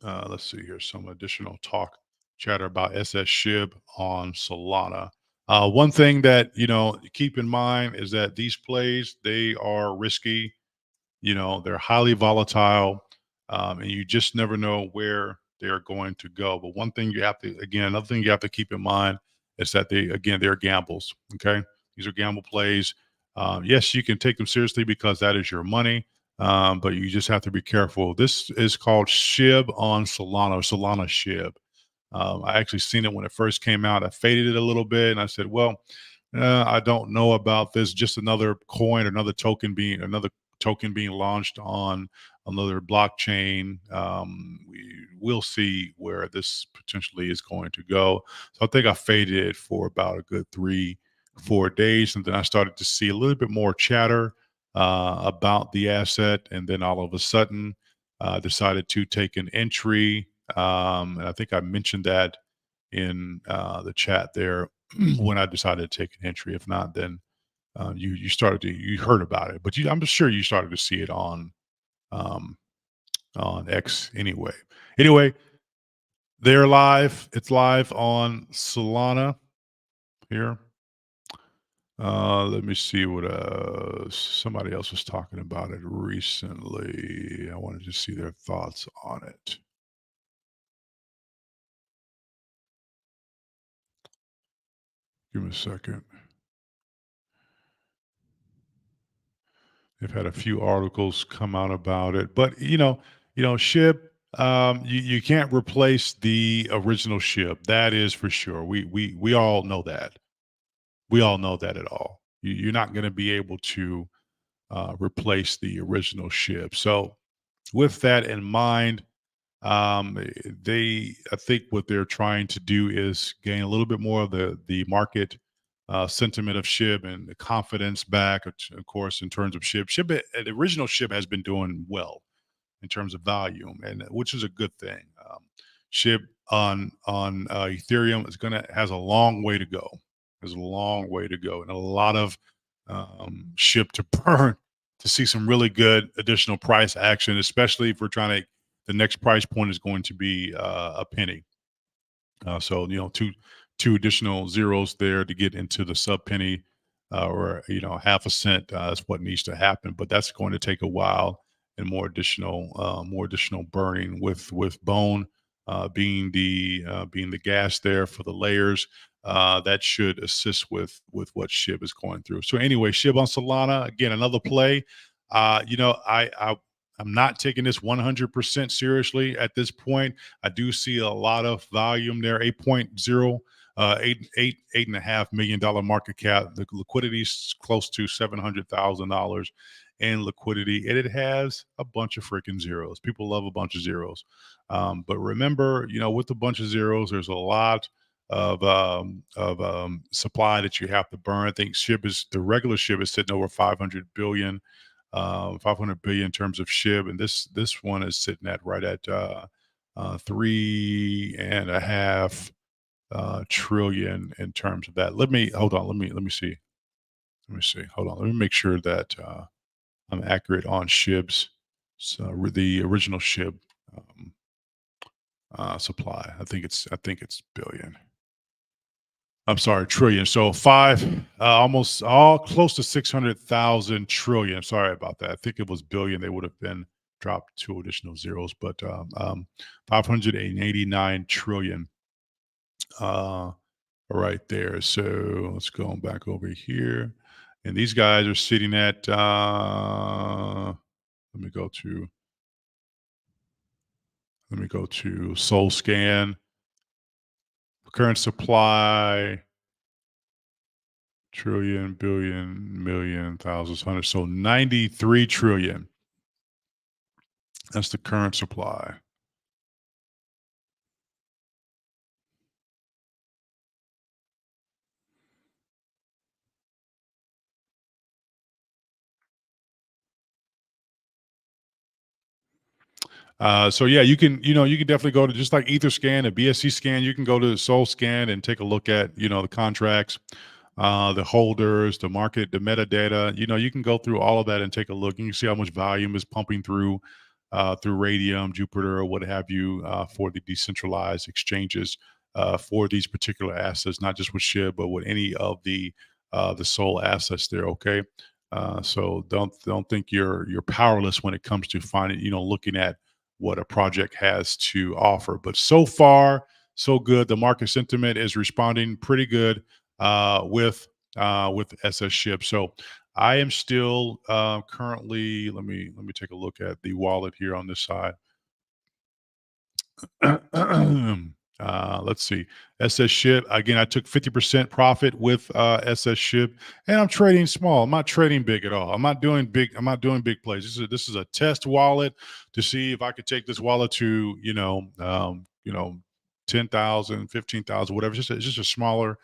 let's see here, some additional chatter about SS Shib on Solana. One thing that keep in mind is that these plays, they are risky. They're highly volatile, and you just never know where they're going to go. But another thing you have to keep in mind is that they're gambles. Okay, these are gamble plays. Yes, you can take them seriously because that is your money, but you just have to be careful. This is called Shib on Solana, Solana Shib. I actually seen it when it first came out. I faded it a little bit, and I said, "Well, I don't know about this. Just another coin, another token being launched on another blockchain. We'll see where this potentially is going to go." So I think I faded it for about a good 3, 4 days, and then I started to see a little bit more chatter about the asset, and then all of a sudden, decided to take an entry. And I think I mentioned that in the chat there when I decided to take an entry. If not, then you heard about it, but I'm just sure you started to see it um, on X anyway. Anyway, they're live. It's live on Solana here. Let me see what somebody else was talking about it recently. I wanted to see their thoughts on it. Give me a second. They've had a few articles come out about it, but SHIB. You can't replace the original SHIB. That is for sure. We all know that. We all know that at all. You're not going to be able to replace the original SHIB. So, with that in mind, I think what they're trying to do is gain a little bit more of the market sentiment of SHIB and the confidence back. Of course, in terms of SHIB, the original SHIB has been doing well in terms of volume, and which is a good thing. SHIB on Ethereum is gonna has a long way to go. There's a long way to go, and a lot of SHIB to burn to see some really good additional price action, especially if we're trying to. The next price point is going to be a penny. So two additional zeros there to get into the sub penny, or half a cent. Is what needs to happen, but that's going to take a while and more additional burning with bone being the gas there for the layers. That should assist with what SHIB is going through. So anyway, SHIB on Solana again, another play. I'm not taking this 100% seriously at this point. I do see a lot of volume there, 8.0, $8.5 million market cap. The liquidity is close to $700,000 in liquidity, and it has a bunch of freaking zeros. People love a bunch of zeros, but remember, with a bunch of zeros, there's a lot of supply that you have to burn. I think the regular SHIB is sitting over 500 billion in terms of SHIB, and this one is sitting at right at 3.5 trillion in terms of that. Let me hold on. Let me see. Let me see. Hold on. Let me make sure that I'm accurate on SHIBs. So the original SHIB supply. I think it's billion. I'm sorry, trillion. So almost all close to 600,000 trillion. Sorry about that. I think it was billion. They would have been dropped two additional zeros, but 589 trillion right there. So let's go back over here. And these guys are sitting at, let me go to Soul Scan, current supply, trillion, billion, million, thousands, hundreds. So 93 trillion. That's the current supply. So yeah, you can definitely go to just like Etherscan, a BSC scan. You can go to Soul Scan and take a look at the contracts, the holders, the market, the metadata. You can go through all of that and take a look. You can see how much volume is pumping through Radium, Jupiter, or what have you, for the decentralized exchanges for these particular assets, not just with SHIB, but with any of the Soul assets there. Okay. So don't think you're powerless when it comes to finding, looking at what a project has to offer. But so far, so good. The market sentiment is responding pretty good with SS SHIB. So I am still currently. Let me take a look at the wallet here on this side. Let's see. SS SHIB. Again, I took 50% profit with SS SHIB, and I'm trading small. I'm not trading big at all. I'm not doing big plays. This is a test wallet to see if I could take this wallet to 10,000, 15,000, whatever. It's just a smaller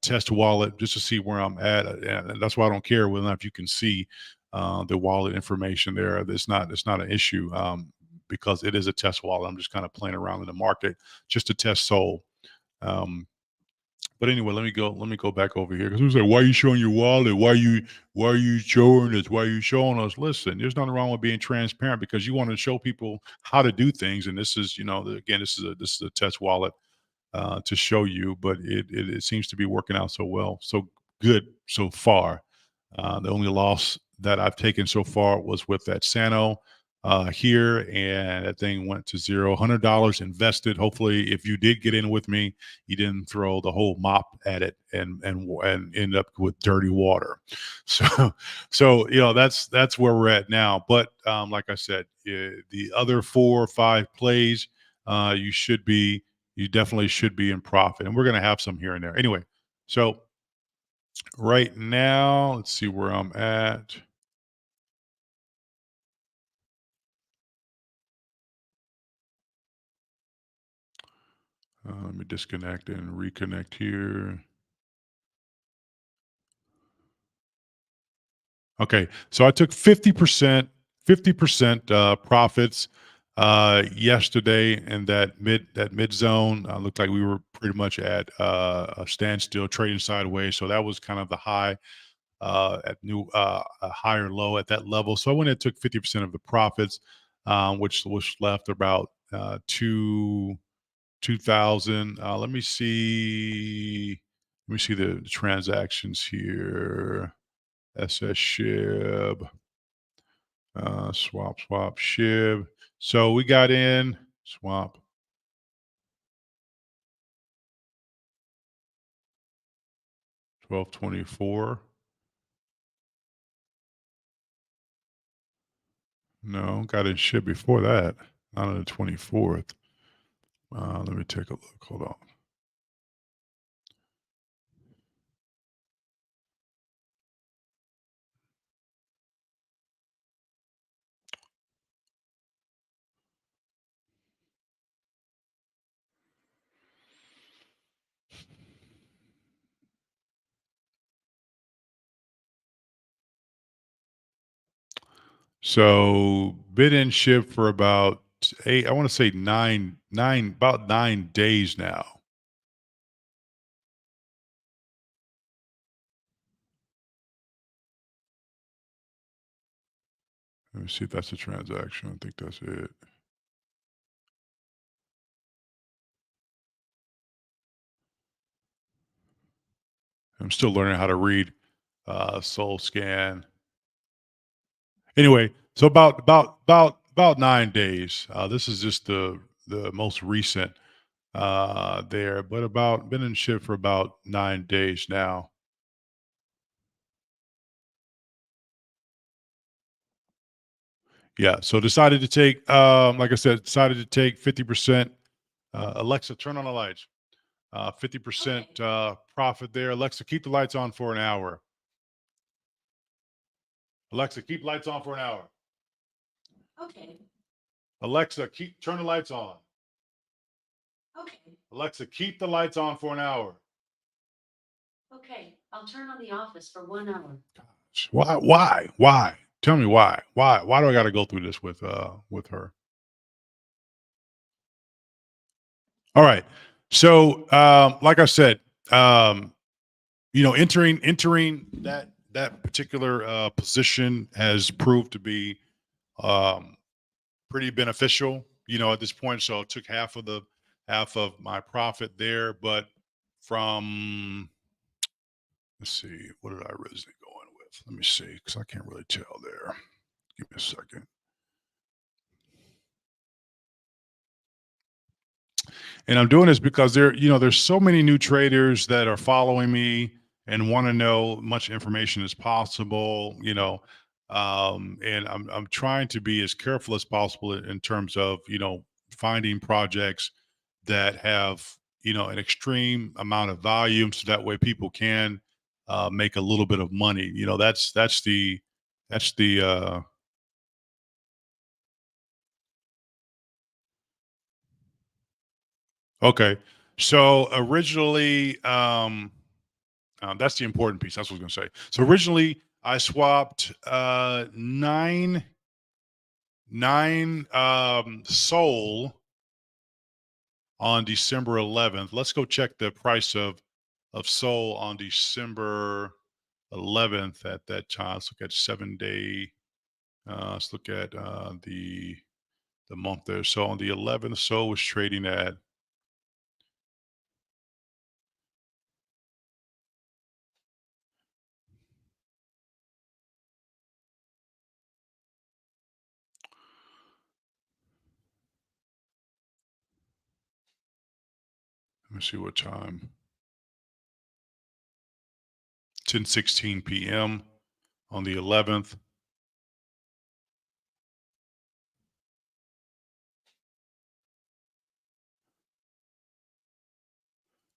test wallet just to see where I'm at, and that's why I don't care whether or not you can see the wallet information there. It's not an issue. Because it is a test wallet. I'm just kind of playing around in the market just to test Soul. Um, but anyway, let me go back over here because we say, why are you showing your wallet? Why are you showing us? Why are you showing us? Listen, there's nothing wrong with being transparent because you want to show people how to do things. And this is, again, this is a test wallet to show you, but it seems to be working out so well, so good so far. The only loss that I've taken so far was with that Sano. here, and that thing went to zero. $100 invested. Hopefully, if you did get in with me, you didn't throw the whole mop at it and end up with dirty water. So, that's where we're at now. But like I said, the other 4 or 5 plays, you should be, you definitely should be in profit, and we're going to have some here and there. Anyway, so right now, let's see where I'm at. Let me disconnect and reconnect here. Okay, so I took 50% profits yesterday in that mid zone. Looked like we were pretty much at a standstill, trading sideways. So that was kind of the high at new a higher low at that level. So I went and took 50% of the profits, which left about 2,000. Let me see. Let me see the transactions here. SS SHIB, swap, SHIB. So we got in swap 1224. No, got in SHIB before that, not on the 24th. Let me take a look. Hold on. So bid and ship for about eight, I want to say about 9 days now. Let me see if that's a transaction. I think that's it. I'm still learning how to read Soul Scan. Anyway, so about 9 days. This is just the most recent there, but about been in ship for about 9 days now. Yeah, so decided to take, like I said, decided to take 50%. Alexa, turn on the lights. 50% profit there. Alexa, keep the lights on for an hour. Alexa, keep lights on for an hour. Okay. Alexa, turn the lights on. Okay. Alexa, keep the lights on for an hour. Okay, I'll turn on the office for 1 hour. Gosh, why? Why? Tell me why? Why? Why do I got to go through this with her? All right. So, like I said, um, entering that particular position has proved to be um, pretty beneficial. At this point, so I took half of my profit there, but from let's see, what did I originally go in with? Let me see, because I can't really tell there. Give me a second. And I'm doing this because there's so many new traders that are following me and want to know much information as possible. And I'm trying to be as careful as possible in terms of finding projects that have an extreme amount of volume, so that way people can make a little bit of money. That's the okay. So originally, that's the important piece. That's what I was going to say. So originally, I swapped nine Sol on December 11th. Let's go check the price of Sol on December 11th at that time. Let's look at 7 day. Let's look at the month there. So on the 11th, Sol was trading at me see what time. 10:16 p.m. on the 11th.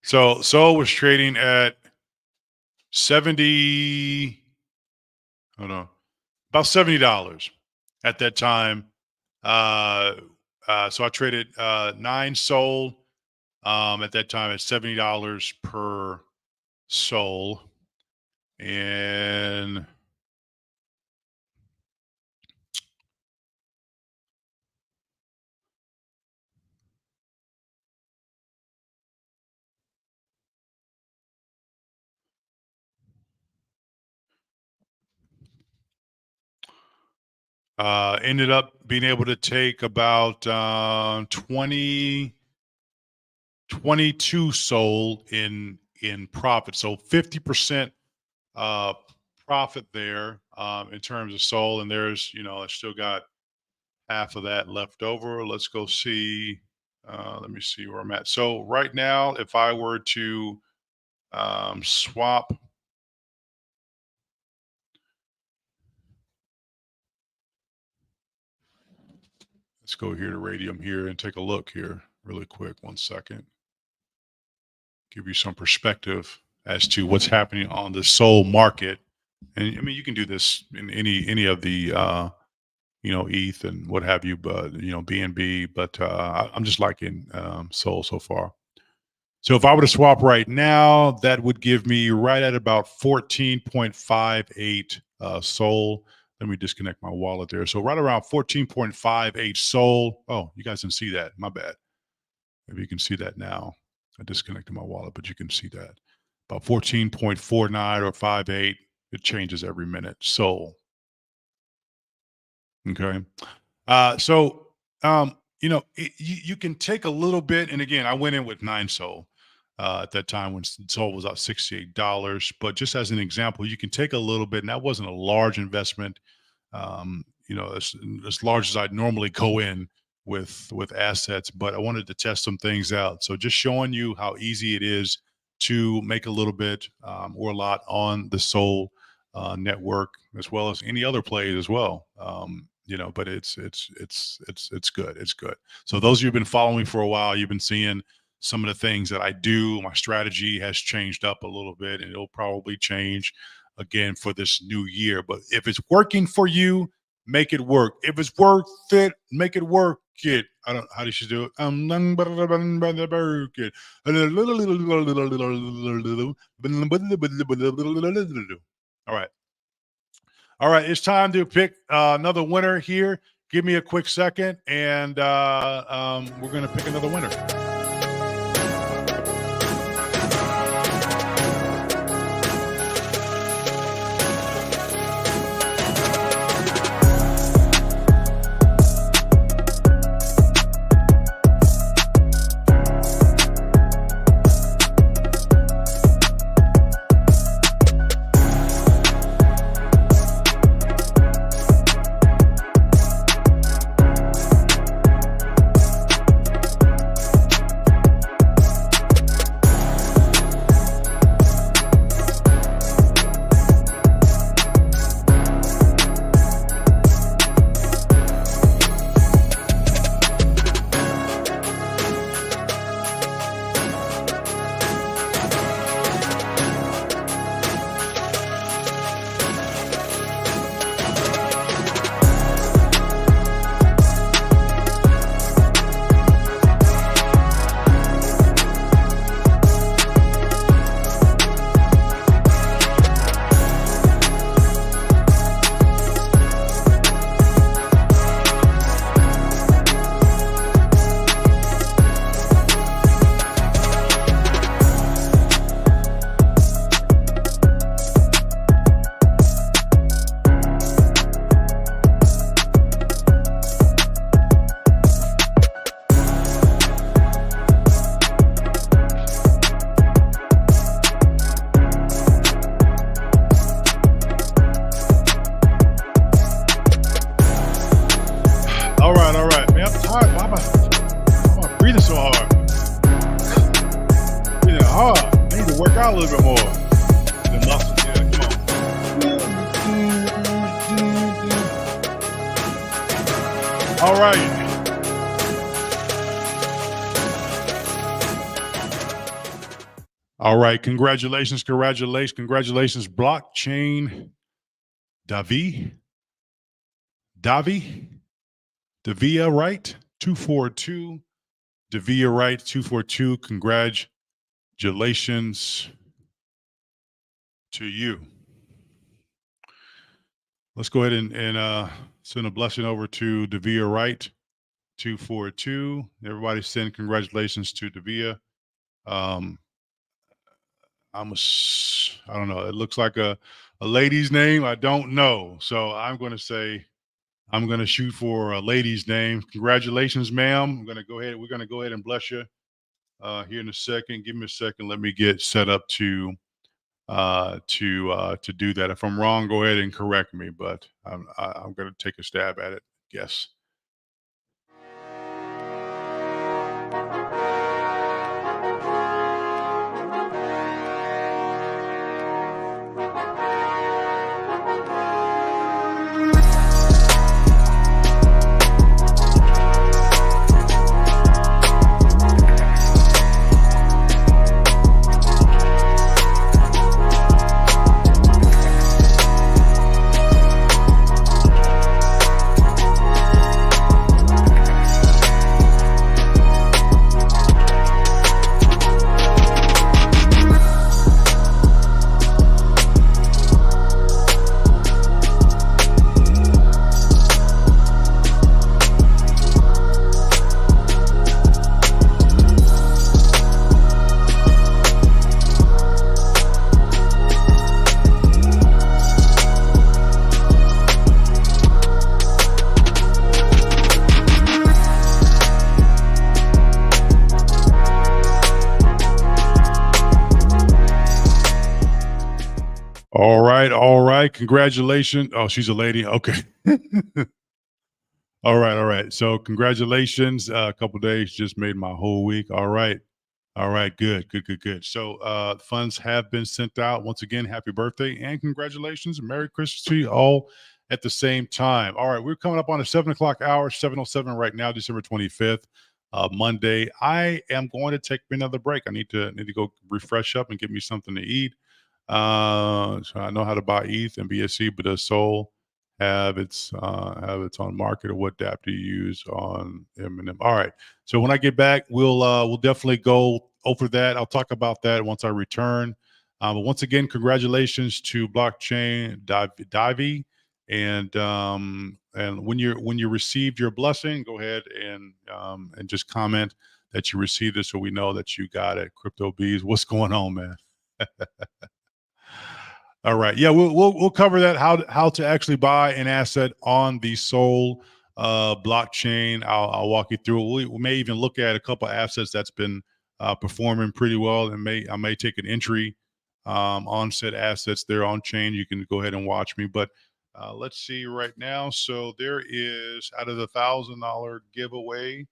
So Sol was trading at 70. Hold on, about $70 at that time. So I traded 9 Sol at that time at $70 per Sol, and ended up being able to take about 22 Sol in profit. So 50% profit there in terms of Sol, and there's I still got half of that left over. Let's go see. Let me see where I'm at. So right now, if I were to swap, let's go here to Radium here and take a look here really quick. 1 second. Give you some perspective as to what's happening on the Sol market. And I mean, you can do this in any of the ETH and what have you, but BNB. But I'm just liking Sol so far. So if I were to swap right now, that would give me right at about 14.58 Sol. Let me disconnect my wallet there. So right around 14.58 Sol. Oh, you guys didn't see that. My bad. Maybe you can see that now. I disconnected my wallet, but you can see that. About 14.49 or 58. It changes every minute. Sol. Okay. You can take a little bit. And again, I went in with 9 Sol at that time when Sol was at $68. But just as an example, you can take a little bit, and that wasn't a large investment, as large as I'd normally go in with assets, but I wanted to test some things out. So just showing you how easy it is to make a little bit or a lot on the Sol network, as well as any other plays as well. But it's good. It's good. So those of you who've been following me for a while, you've been seeing some of the things that I do. My strategy has changed up a little bit, and it'll probably change again for this new year. But if it's working for you, make it work. If it's worth it, make it work. It. I don't. How did she do it? All right. All right, it's time to pick another winner here. Give me a quick second, and we're going to pick another winner. All right, man. I'm tired. Why am I breathing so hard? down a little bit more. The muscles, yeah, come on. All right. All right. Congratulations, blockchain. Davia, right? 242. Davia, right? 242. Congratulations to you. Let's go ahead and send a blessing over to Davia, right? 242. Everybody send congratulations to Davia. I don't know. It looks like a lady's name. I don't know. So I'm going to say, I'm going to shoot for a lady's name. Congratulations, ma'am. We're going to go ahead and bless you here in a second. Give me a second. Let me get set up to do that. If I'm wrong, go ahead and correct me, but I'm going to take a stab at it. Yes. All right. Congratulations. Oh, she's a lady. Okay. All right. So congratulations. A couple days just made my whole week. All right. Good. So funds have been sent out. Once again, happy birthday and congratulations. Merry Christmas to you all at the same time. All right. We're coming up on the 7:00 hour, 7:07 right now, December 25th. Monday. I am going to take another break. I need to go refresh up and get me something to eat. So I know how to buy ETH and BSC, but does Sol have its on market, or what dApp do you use on M&M? All right. So when I get back, we'll definitely go over that. I'll talk about that once I return. But once again, congratulations to blockchain Divi, and when you received your blessing, go ahead and just comment that you received it, so we know that you got it. Crypto Bees, what's going on, man? All right. Yeah, we'll cover that, how to actually buy an asset on the Sol blockchain. I'll walk you through it. We may even look at a couple of assets that's been performing pretty well, and I may take an entry on said assets there on chain. You can go ahead and watch me. But let's see right now. So there is, out of the $1,000 giveaway,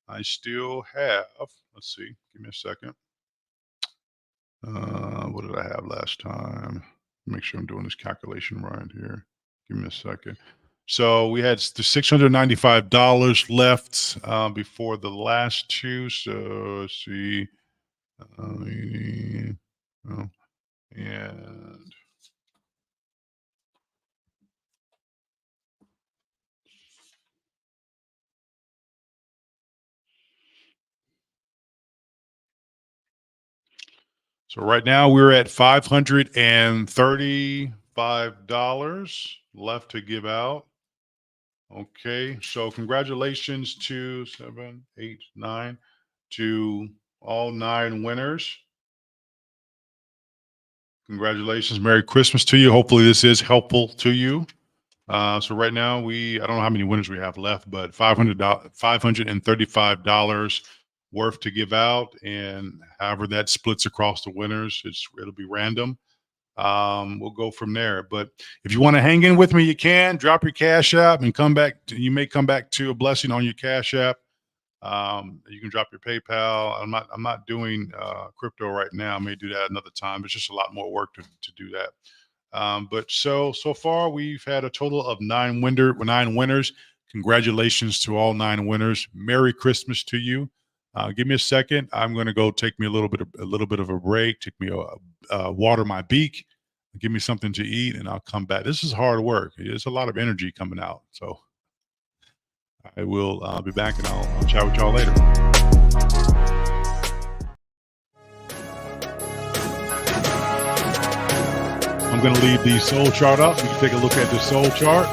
I still have. Let's see. Give me a second. What did I have last time? Make sure I'm doing this calculation right here. Give me a second. So we had the $695 left before the last two. So let's see. And so right now we're at $535 left to give out. Okay, so congratulations to 7, 8, 9, to all 9 winners. Congratulations. Merry Christmas to you. Hopefully this is helpful to you. So right now I don't know how many winners we have left, but $535 worth to give out, and however that splits across the winners, it'll be random. We'll go from there. But if you want to hang in with me, you can drop your Cash App and come back. You may come back to a blessing on your Cash App. You can drop your PayPal. I'm not doing crypto right now. I may do that another time. It's just a lot more work to do that. But so far we've had a total of 9 winners. Congratulations to all 9 winners. Merry Christmas to you. Give me a second. I'm going to go take me a little bit of a break. Take me water my beak. Give me something to eat, and I'll come back. This is hard work. There's a lot of energy coming out. So I will be back, and I'll chat with y'all later. I'm going to leave the soul chart up. You can take a look at the soul chart.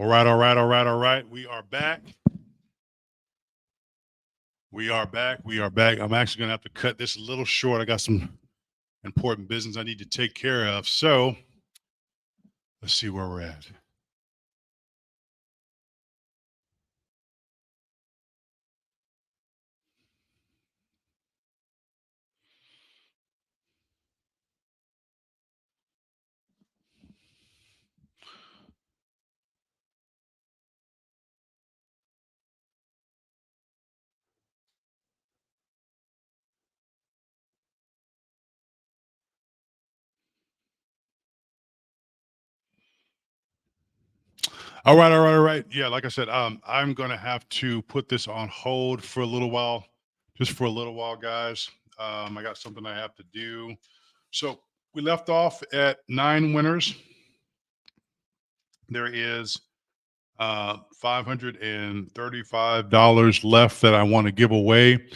All right, all right, all right, all right. We are back. We are back. We are back. I'm actually going to have to cut this a little short. I got some important business I need to take care of. So let's see where we're at. All right, all right, all right. Yeah, like I said, I'm going to have to put this on hold for a little while, just for a little while, guys. I got something I have to do. So we left off at 9 winners. There is $535 left that I want to give away.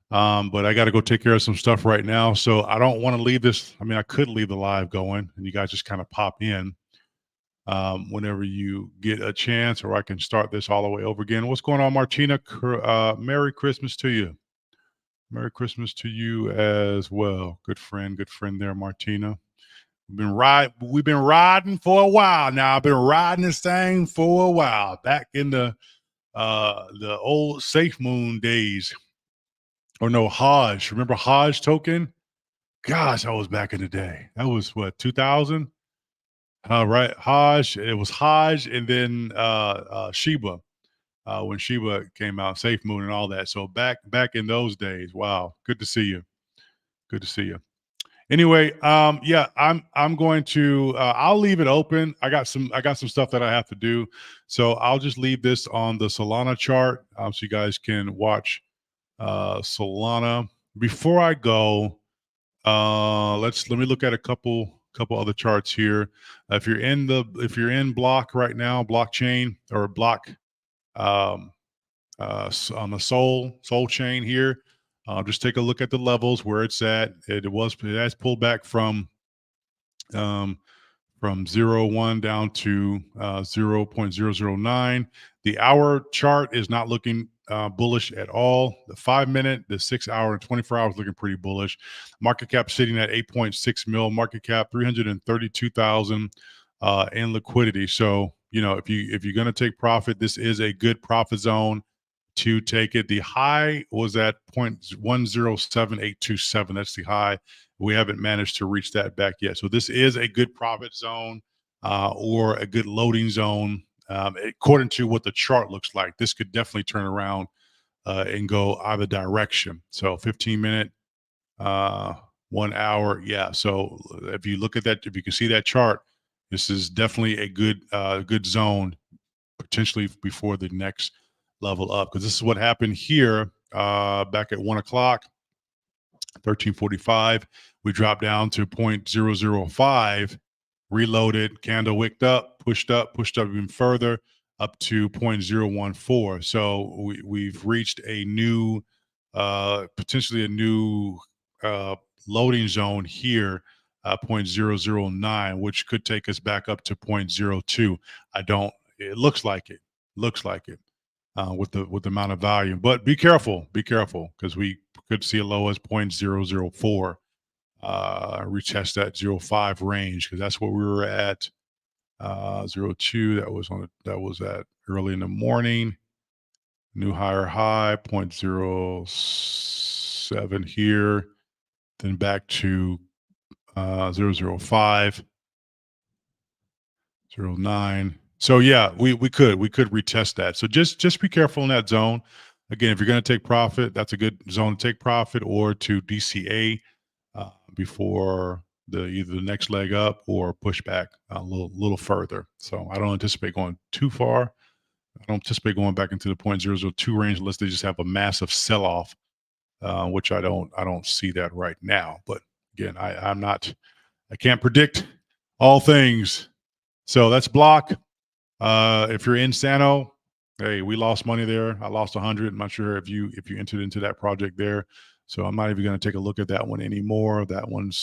But I got to go take care of some stuff right now. So I don't want to leave this. I mean, I could leave the live going and you guys just kind of pop in whenever you get a chance, or I can start this all the way over again. What's going on, Martina? Merry Christmas to you. Merry Christmas to you as well. Good friend there, Martina. We've been riding for a while now. I've been riding this thing for a while. Back in the old Safe Moon days. Or no, Hodge. Remember Hodge token? Gosh, that was back in the day. That was what, 2000? Right. Hodge. It was Hodge and then Sheba. When Sheba came out, Safe Moon and all that. So back in those days. Wow. Good to see you. Good to see you. Anyway, yeah, I'm going to I'll leave it open. I got some stuff that I have to do. So I'll just leave this on the Solana chart so you guys can watch Solana. Before I go, let me look at a couple other charts here. If you're in block right now, blockchain or block um, on the soul chain here, just take a look at the levels where it's at. It has pulled back from 0.1 down to 0.009. The hour chart is not looking bullish at all. The 5-minute, the 6 hour, and 24 hours looking pretty bullish. Market cap sitting at 8.6 mil. Market cap 332,000 in liquidity. So if you're going to take profit, this is a good profit zone to take it. The high was at 0.107827. That's the high. We haven't managed to reach that back yet. So this is a good profit zone or a good loading zone. According to what the chart looks like, this could definitely turn around and go either direction. So 15-minute, 1 hour. Yeah. So if you look at that, if you can see that chart, this is definitely a good zone, potentially before the next level up, because this is what happened here back at 1 o'clock, 1345. We dropped down to 0.005, reloaded, candle wicked up, pushed up even further up to 0.014. So we've reached a new, potentially a new loading zone here, 0.009, which could take us back up to 0.02. It looks like it. With the amount of volume, but be careful, because we could see a low as 0.004, retest that 0.5 range, because that's what we were at. 0.2, that was at early in the morning. New higher high 0.07 here, then back to 0.05, 0.9. So yeah, we could retest that. So just be careful in that zone. Again, if you're going to take profit, that's a good zone to take profit, or to DCA before either the next leg up or push back a little further. So I don't anticipate going too far. I don't anticipate going back into the 0.002 range unless they just have a massive sell off, which I don't see that right now. But again, I can't predict all things. So that's block. If you're in Sano, hey, we lost money there. I lost 100. I'm not sure if you entered into that project there. So I'm not even going to take a look at that one anymore.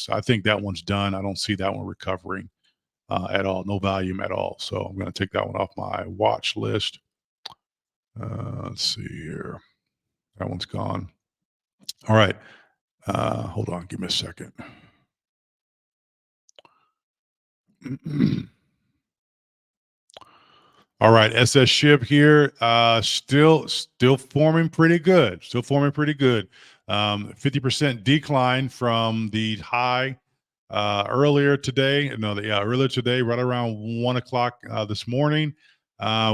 I think that one's done. I don't see that one recovering at all, no volume at all. So I'm going to take that one off my watch list. Let's see here. That one's gone. All right. Hold on. Give me a second. All right, SS ship here, still forming pretty good. Still forming pretty good. 50% decline from the high earlier today. No, earlier today, right around 1 o'clock this morning.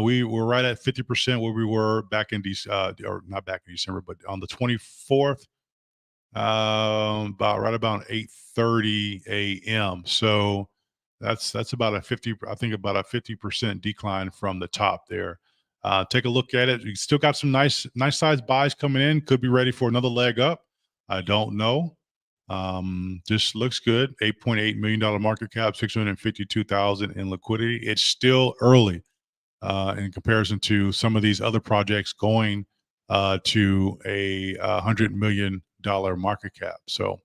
We were right at 50% where we were back in December, or not back in December, but on the 24th, about 8:30 a.m. So that's about a 50, I think about a 50% decline from the top there. Take a look at it. You still got some nice size buys coming in. Could be ready for another leg up. I don't know. Just looks good. $8.8 million market cap, 652,000 in liquidity. It's still early in comparison to some of these other projects going to a $100 million market cap. So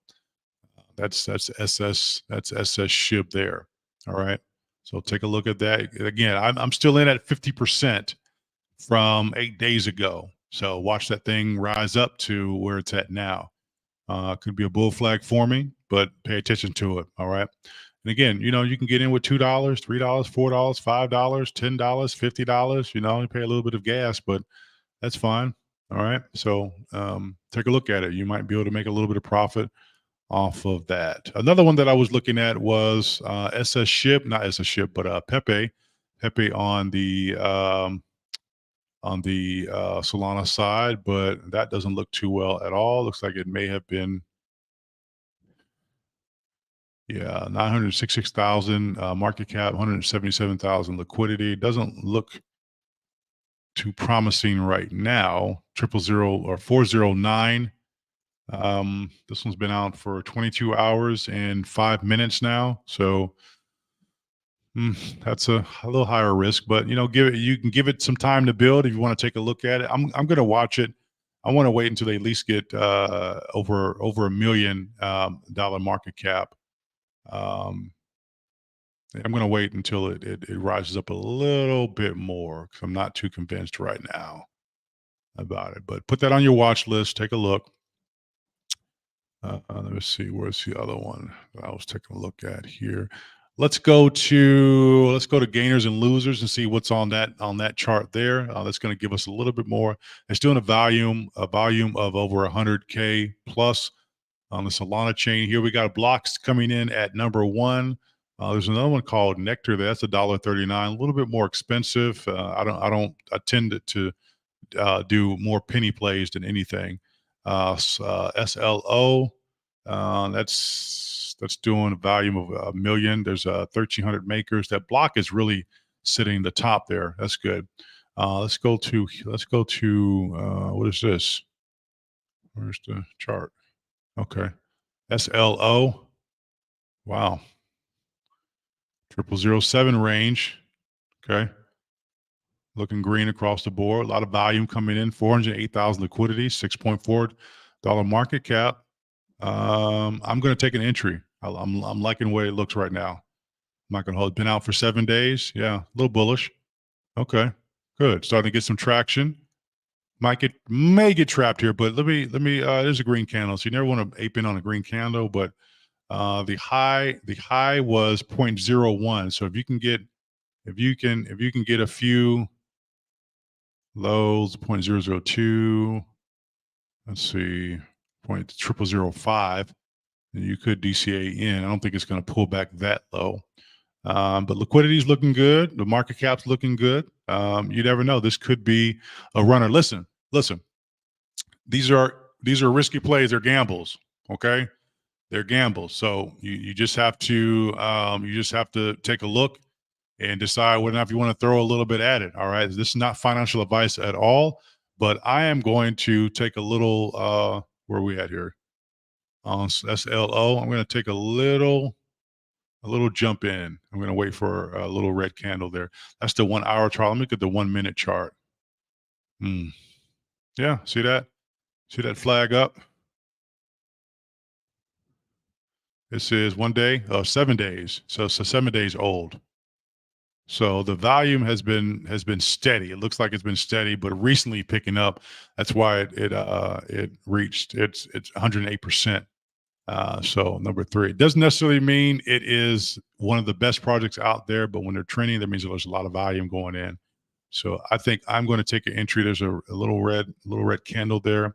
that's SS ship there. All right. So take a look at that again. I'm still in at 50% from 8 days ago. So watch that thing rise up to where it's at now. Could be a bull flag forming, but pay attention to it. All right. And again, you can get in with $2, $3, $4, $5, $10, $50. You pay a little bit of gas, but that's fine. All right. So take a look at it. You might be able to make a little bit of profit off of that. Another one that I was looking at was SS ship, not SS ship, but Pepe. Pepe on the Solana side, but that doesn't look too well at all. Looks like it may have been, yeah, 966,000 market cap, 177,000 liquidity. Doesn't look too promising right now. 000 or 409. This one's been out for 22 hours and 5 minutes now. So that's a little higher risk, but you can give it some time to build if you want to take a look at it. I'm going to watch it. I want to wait until they at least get over $1 million market cap. I'm going to wait until it rises up a little bit more because I'm not too convinced right now about it. But put that on your watch list. Take a look. Let me see. Where's the other one that I was taking a look at here? Let's go to gainers and losers and see what's on that chart there. That's going to give us a little bit more. It's doing a volume of over 100K plus on the Solana chain. Here we got blocks coming in at number one. There's another one called Nectar. That's $1.39, a little bit more expensive. I tend to do more penny plays than anything. SLO, that's doing a volume of 1 million. There's 1,300 makers. That block is really sitting the top there. That's good. Let's go to what is this? Where's the chart? Okay, SLO. Wow, 0007 range. Okay. Looking green across the board. A lot of volume coming in. 408,000 liquidity. $6.4 market cap. I'm going to take an entry. I'm liking the way it looks right now. I'm not going to hold. Been out for 7 days. Yeah, a little bullish. Okay, good. Starting to get some traction. May get trapped here, but let me. There's a green candle. So you never want to ape in on a green candle, but the high was 0.01. So if you can get a few lows, 0.002, let's see, 0.0005, and you could DCA in. I don't think it's going to pull back that low. But liquidity is looking good. The market cap's looking good. You never know. This could be a runner. Listen. These are risky plays. They're gambles. Okay, they're gambles. So you just have to take a look and decide whether or not you want to throw a little bit at it. All right. This is not financial advice at all, but I am going to take a little, where are we at here? On SLO, I'm going to take a little jump in. I'm going to wait for a little red candle there. That's the 1 hour chart. Let me look at the 1 minute chart. Yeah. See that? See that flag up? This is 1 day, 7 days. So 7 days old. So the volume has been steady. It looks like it's been steady, but recently picking up. That's why it reached it's 108%. So number three, it doesn't necessarily mean it is one of the best projects out there, but when they're trending, that means there's a lot of volume going in. So I think I'm going to take an entry. There's a little red candle there.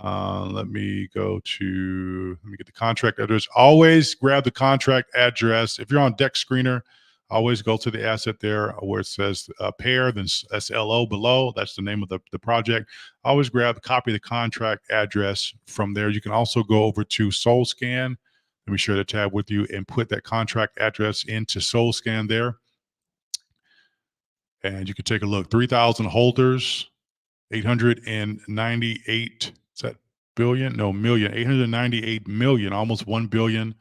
Let me get the contract address. Always grab the contract address. If you're on Deck Screener, always go to the asset there where it says pair, then SLO below. That's the name of the project. Always grab a copy of the contract address from there. You can also go over to SoulScan. Let me share the tab with you and put that contract address into SoulScan there. And you can take a look. 3,000 holders, 898, is that billion? No, million. 898 million, almost 1 billion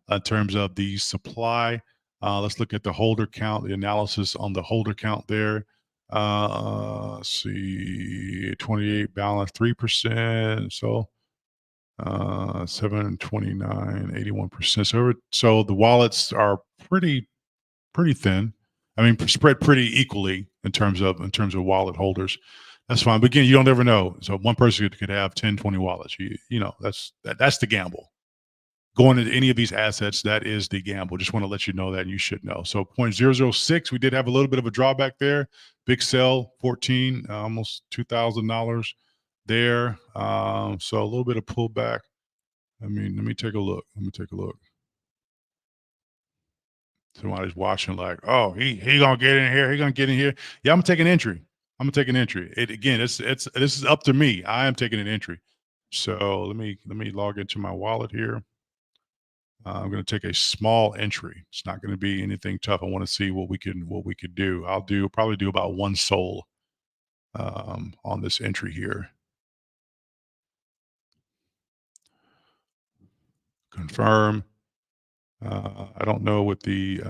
in terms of the supply. Let's look at the holder count, the analysis on the holder count there. Let's see, 28 balance, 3%. So 729, 81%. So the wallets are pretty thin. I mean, spread pretty equally in terms of wallet holders. That's fine. But again, you don't ever know. So one person could have 10, 20 wallets. That's the gamble. Going into any of these assets, that is the gamble. Just want to let you know that, and you should know. So 0.006, we did have a little bit of a drawback there. Big sell, 14, almost $2,000 there. So a little bit of pullback. I mean, let me take a look. Somebody's watching like, oh, he gonna get in here. He gonna get in here. Yeah, I'm gonna take an entry. It again. It's this is up to me. I am taking an entry. So let me log into my wallet here. I'm going to take a small entry. It's not going to be anything tough. I want to see what we could do. Probably do about one soul on this entry here. Confirm. I don't know what the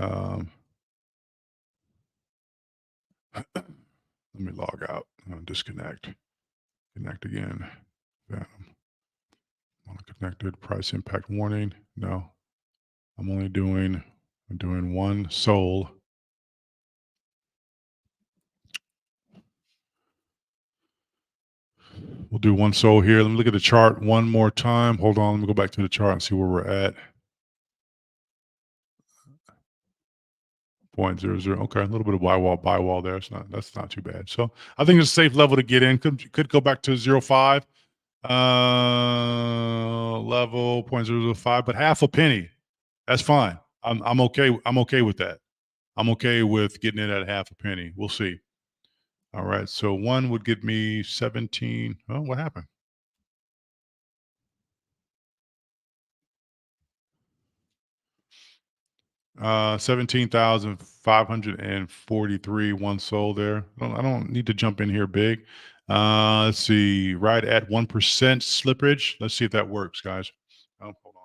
let me log out. Disconnect. Connect again. Connected. Price impact warning. No. I'm doing one soul. We'll do one soul here. Let me look at the chart one more time. Hold on. Let me go back to the chart and see where we're at. 0.00. Okay, a little bit of buy wall there. That's not too bad. So I think it's a safe level to get in. Could go back to 0.5 level 0.005, but half a penny. That's fine. I'm okay. I'm okay with that. I'm okay with getting in at half a penny. We'll see. All right. So one would get me 17. Oh, what happened? 17,543 one sold there. I don't need to jump in here big. Let's see, right at 1% slippage. Let's see if that works, guys. Oh, hold on.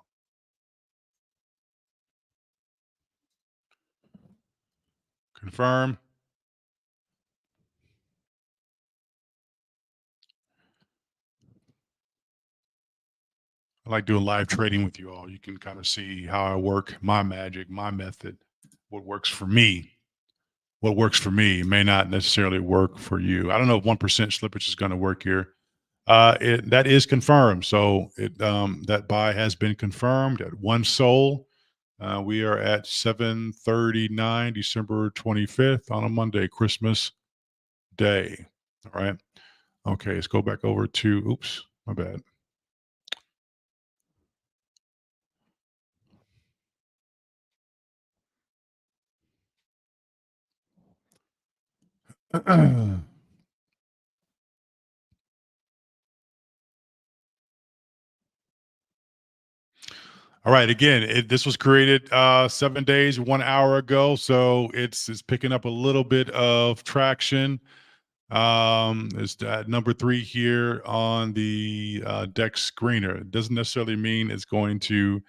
Confirm. I like doing live trading with you all. You can kind of see how I work, my magic, my method, what works for me. What works for me may not necessarily work for you. I don't know if 1% slippage is going to work here. That is confirmed. So that buy has been confirmed at one soul. We are at 7:39, December 25th on a Monday, Christmas Day. All right. Okay, let's go back over to. Oops, my bad. All right. Again, this was created 7 days, 1 hour ago, so it's picking up a little bit of traction. It's number three here on the deck screener. It doesn't necessarily mean it's going to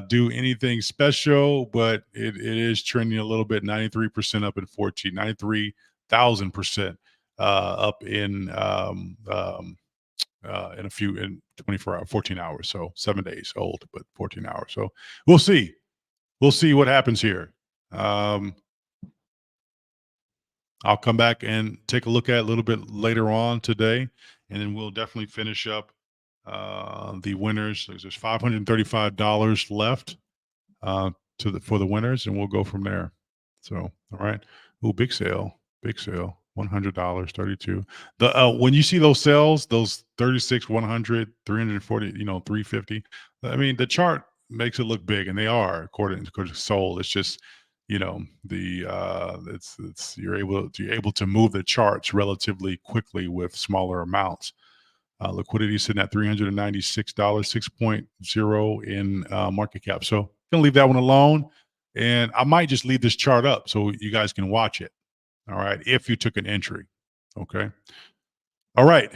do anything special, but it is trending a little bit. 93% up in 14, 93,000% up in in 24 hours, 14 hours. So 7 days old, but 14 hours. So we'll see. We'll see what happens here. Um, I'll come back and take a look at it a little bit later on today, and then we'll definitely finish up the winners. There's $535 left uh, for the winners, and we'll go from there. So, all right. Oh, big sale. $100, 32. The when you see those sales, those 36, 100, 340, 350. I mean, the chart makes it look big, and they are according to Soul. It's just the it's you're able to move the charts relatively quickly with smaller amounts. Liquidity is sitting at $396, 6.0 in market cap. So gonna leave that one alone, and I might just leave this chart up so you guys can watch it. All right, if you took an entry. Okay. All right.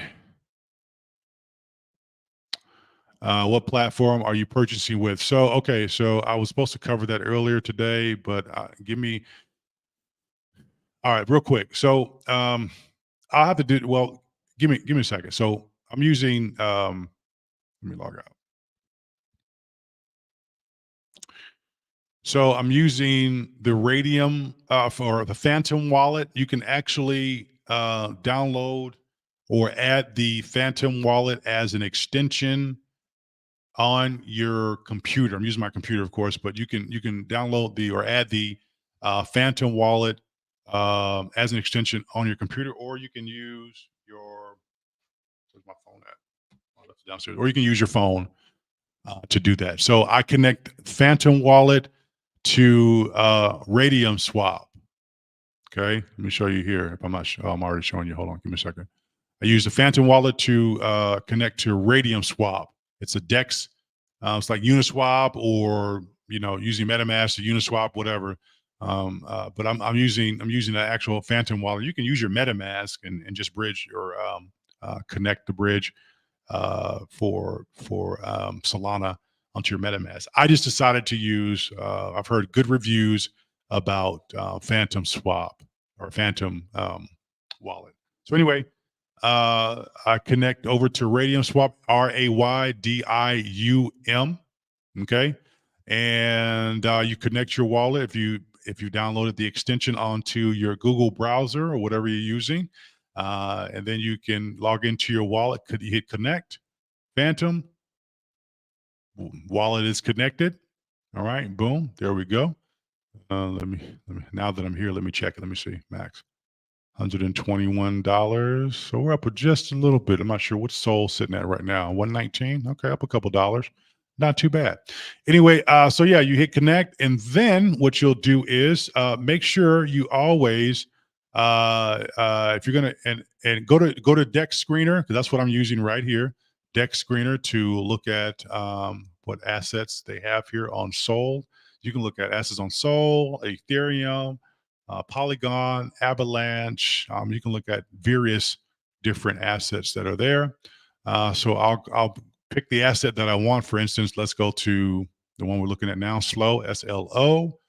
What platform are you purchasing with? So okay, so I was supposed to cover that earlier today, but give me all right, real quick. So I'll have to do well. Give me a second. So I'm using let me log out. So I'm using the Radium for the Phantom wallet. You can actually download or add the Phantom wallet as an extension on your computer. I'm using my computer, of course, but you can download the or add the Phantom wallet as an extension on your computer, or you can use your where's my phone at? Oh, that's downstairs. Or you can use your phone to do that. So I connect Phantom wallet to Radium Swap. Okay, let me show you here. If I'm not, I'm already showing you. Hold on, give me a second. I use the Phantom wallet to connect to Radium Swap. It's a DEX. It's like Uniswap or using MetaMask or Uniswap, whatever. But I'm using the actual Phantom wallet. You can use your MetaMask and just bridge or connect the bridge for Solana onto your MetaMask. I just decided to use. I've heard good reviews about Phantom Swap or Phantom wallet. So anyway, I connect over to Radium Swap, Raydium. Okay, and you connect your wallet if you downloaded the extension onto your Google browser or whatever you're using, and then you can log into your wallet. Could you hit connect? Phantom wallet is connected. All right, boom, there we go. Let me now that I'm here, let me check it. Let me see, max. $121. So we're up just a little bit. I'm not sure what Soul sitting at right now. 119. Okay, up a couple dollars. Not too bad. Anyway, so yeah, you hit connect, and then what you'll do is make sure you always if you're gonna and go to Dex Screener, because that's what I'm using right here. Dex Screener to look at what assets they have here on Soul. You can look at assets on Soul, Ethereum, Polygon, Avalanche. You can look at various different assets that are there. So I'll pick the asset that I want. For instance, let's go to the one we're looking at now, SLO, SLO.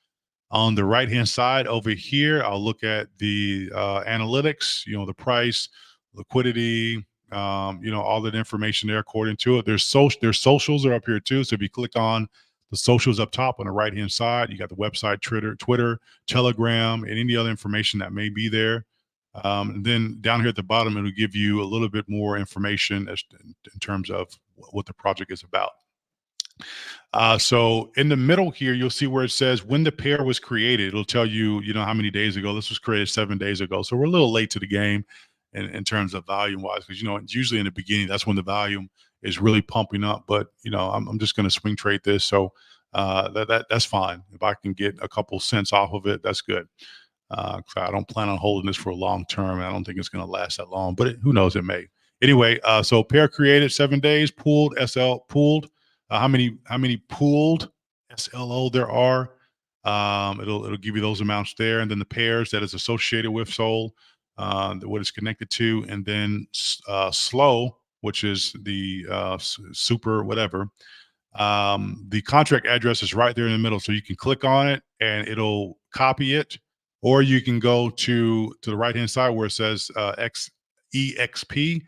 On the right hand side over here, I'll look at the analytics. The price, liquidity. All that information there according to it. Their socials are up here too. So if you click on the socials up top on the right hand side, you got the website, Twitter, Telegram, and any other information that may be there. And then down here at the bottom, it'll give you a little bit more information in terms of what the project is about. So in the middle here, you'll see where it says when the pair was created. It'll tell you, how many days ago. This was created 7 days ago. So we're a little late to the game in terms of volume wise, because it's usually in the beginning. That's when the volume is really pumping up. But I'm just going to swing trade this. So that's fine. If I can get a couple cents off of it, that's good. I don't plan on holding this for a long term. I don't think it's going to last that long, but who knows? It may. Anyway, so pair created 7 days, pooled pooled. How many pooled SLO there are? It'll give you those amounts there, and then the pairs that is associated with Soul, what it's connected to, and then SLO, which is the super whatever. The contract address is right there in the middle, so you can click on it and it'll copy it, or you can go to the right hand side where it says EXP.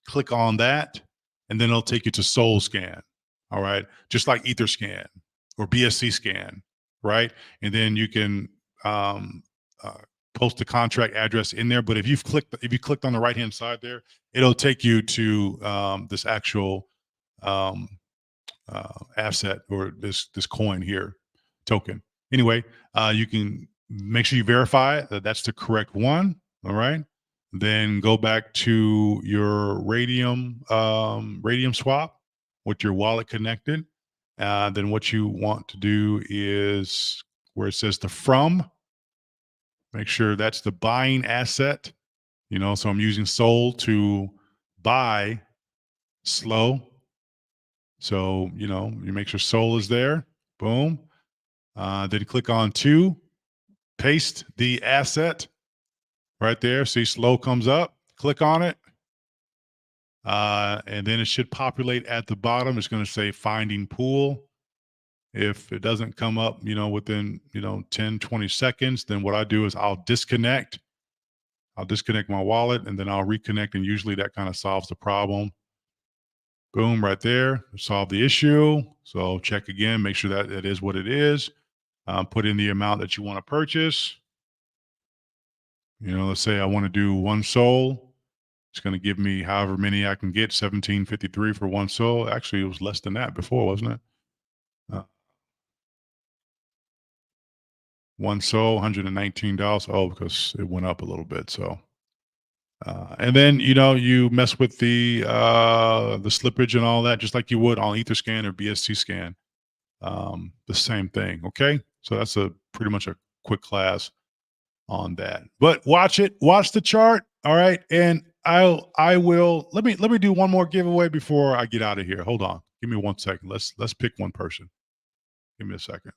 click on that, and then it'll take you to Soul Scan. All right, just like Etherscan or BSC Scan, right? And then you can um, uh, post the contract address in there. But if you clicked on the right hand side there, it'll take you to this actual um, asset or this coin here, token. Anyway, you can make sure you verify that that's the correct one. All right. Then go back to your Radium swap with your wallet connected. Then what you want to do is where it says the from, make sure that's the buying asset. So I'm using Sol to buy slow. So, you make sure Sol is there. Boom. Then click on to paste the asset right there. See, slow comes up. Click on it. And then it should populate at the bottom. It's going to say finding pool. If it doesn't come up, within, 10, 20 seconds, then what I do is I'll disconnect my wallet and then I'll reconnect. And usually that kind of solves the problem. Boom, right there, solve the issue. So check again, make sure that it is what it is. Put in the amount that you want to purchase. Let's say I want to do 1 Sol. It's going to give me however many I can get, 1753 for 1 Sol. Actually, it was less than that before, wasn't it? 1 Sol, $119. Oh, because it went up a little bit. So, and then you mess with the slippage and all that, just like you would on Etherscan or BSC Scan. The same thing. Okay, so that's pretty much a quick class on that. But watch the chart. All right, and I will let me do one more giveaway before I get out of here. Hold on, give me 1 second. Let's pick one person. Give me a second.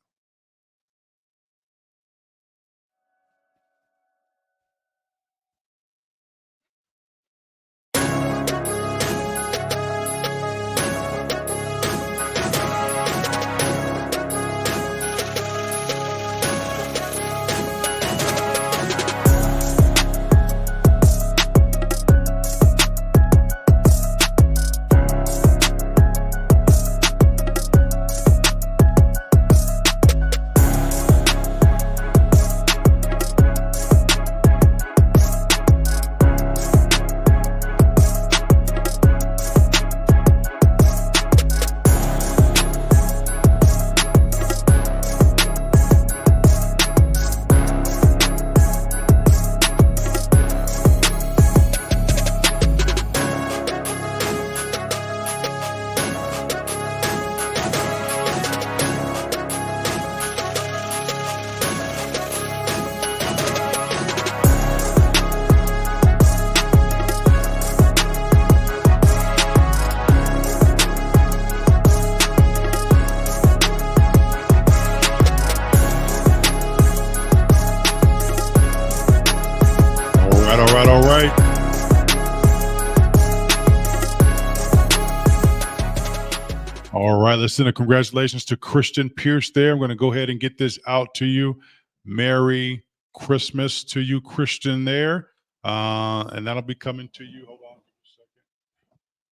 All right. All right, let's send a congratulations to Christian Pierce there. I'm going to go ahead and get this out to you. Merry Christmas to you, Christian, there. And that'll be coming to you. Hold on a second.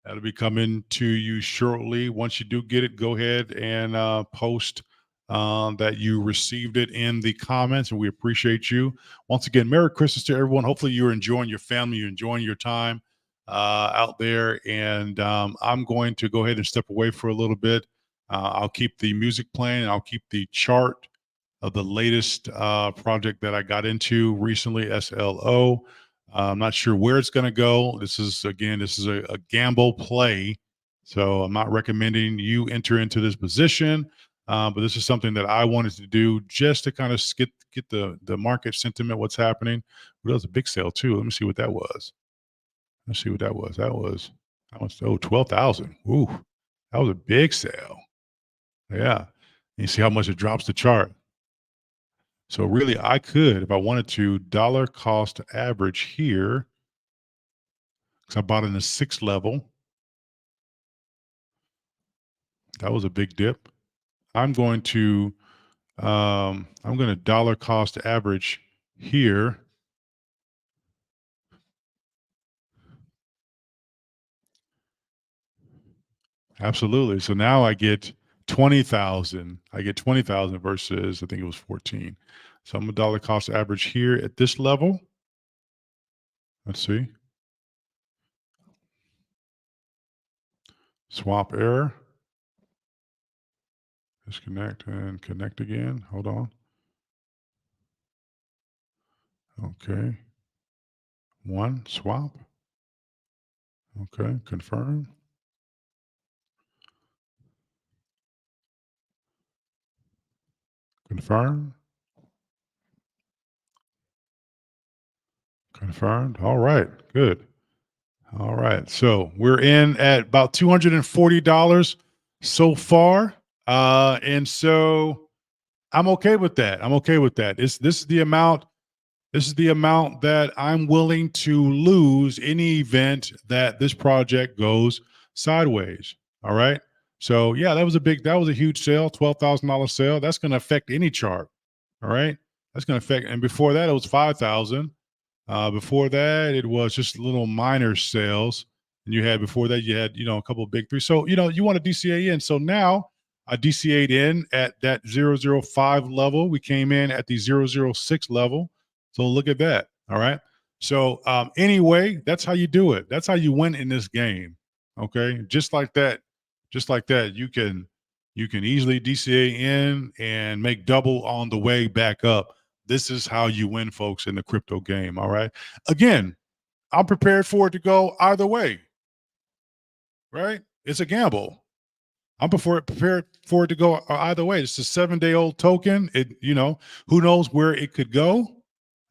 That'll be coming to you shortly. Once you do get it, go ahead and post that you received it in the comments, and we appreciate you. Once again, Merry Christmas to everyone. Hopefully you're enjoying your family, you're enjoying your time out there. And I'm going to go ahead and step away for a little bit. I'll keep the music playing, and I'll keep the chart of the latest project that I got into recently, SLO. I'm not sure where it's going to go. This is a gamble play. So I'm not recommending you enter into this position. But this is something that I wanted to do just to kind of get the market sentiment, what's happening. But that was a big sale too. Let me see what that was. Let's see what that was. That was 12,000. Ooh, that was a big sale. Yeah. You see how much it drops the chart. So really I could, if I wanted to, dollar cost average here, because I bought in the 6th level. That was a big dip. I'm going to dollar cost average here. Absolutely. So now I get 20,000. I get 20,000 versus I think it was 14. So I'm a dollar cost average here at this level. Let's see. Swap error. Disconnect and connect again. Hold on. Okay. One swap. Okay. Confirm. Confirm. Confirmed. All right. Good. All right. So we're in at about $240 so far. And so I'm okay with that. I'm okay with that. This is the amount. This is the amount that I'm willing to lose any event that this project goes sideways. All right. So yeah, that was a huge sale, $12,000 sale. That's going to affect any chart. All right. That's going to affect. And before that, it was 5,000. Before that, it was just little minor sales. And you had before that, you had, a couple of big three. So, you want to DCA in. So now I DCA'd in at that 005 level. We came in at the 006 level. So look at that. All right. So anyway, that's how you do it. That's how you win in this game. Okay. Just like that, you can easily DCA in and make double on the way back up. This is how you win, folks, in the crypto game. All right. Again, I'm prepared for it to go either way. Right? It's a gamble. I'm prepared for it to go either way. It's a 7-day-old token. Who knows where it could go.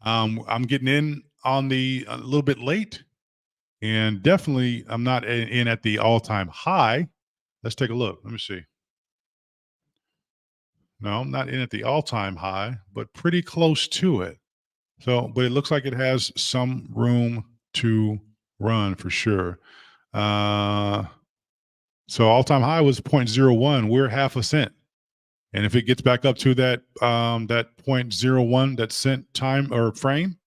I'm getting in on a little bit late, and definitely I'm not in at the all-time high. Let's take a look. Let me see. No, I'm not in at the all-time high, but pretty close to it. So, but it looks like it has some room to run for sure. So all-time high was 0.01. We're half a cent. And if it gets back up to that 0.01, that cent time or frame,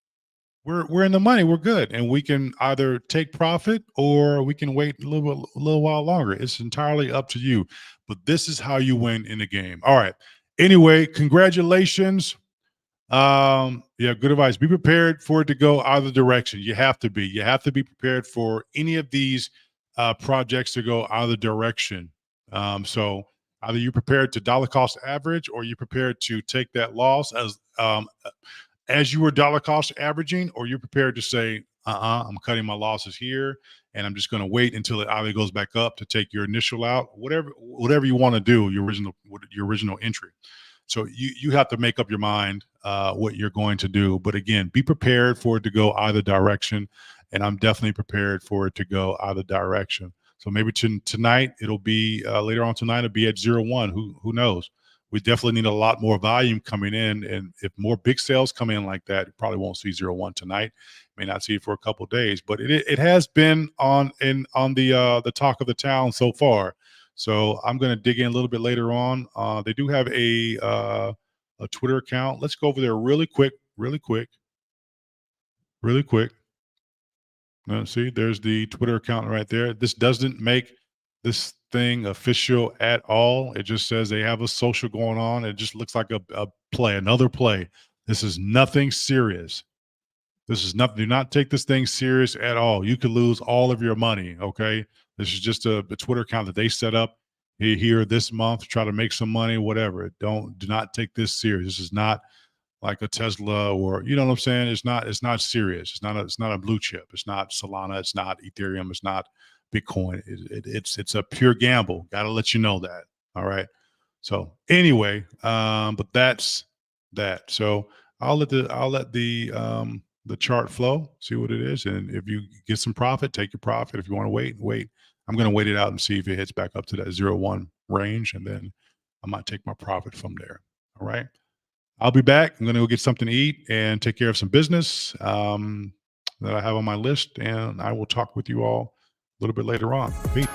we're in the money. We're good. And we can either take profit or we can wait a little while longer. It's entirely up to you. But this is how you win in the game. All right. Anyway, congratulations. Yeah, good advice. Be prepared for it to go either direction. You have to be. You have to be prepared for any of these projects to go either direction. So either you're prepared to dollar cost average, or you're prepared to take that loss as you were dollar cost averaging, or you're prepared to say, I'm cutting my losses here, and I'm just going to wait until it either goes back up to take your initial out, whatever you want to do, your original entry. So you have to make up your mind what you're going to do. But again, be prepared for it to go either direction. And I'm definitely prepared for it to go either direction. So maybe tonight, it'll be later on tonight, it'll be at 0.1. Who knows? We definitely need a lot more volume coming in. And if more big sales come in like that, you probably won't see 0.1 tonight. May not see it for a couple of days, but it has been on the talk of the town so far. So I'm going to dig in a little bit later on. They do have a Twitter account. Let's go over there really quick. See, there's the Twitter account right there. This doesn't make this thing official at all. It just says they have a social going on. It just looks like a play, another play. This is nothing serious. This is nothing. Do not take this thing serious at all. You could lose all of your money. Okay. This is just a Twitter account that they set up here this month to try to make some money, whatever. Do not take this serious. This is not like a Tesla, or you know what I'm saying? It's not serious. It's not a blue chip. It's not Solana. It's not Ethereum. It's not Bitcoin. It's a pure gamble. Got to let you know that. All right. So anyway, but that's that. So I'll let the chart flow, see what it is, and if you get some profit, take your profit. If you want to wait. I'm going to wait it out and see if it hits back up to that 0.1 range, and then I might take my profit from there. All right. I'll be back. I'm going to go get something to eat and take care of some business that I have on my list, and I will talk with you all a little bit later on. Peace.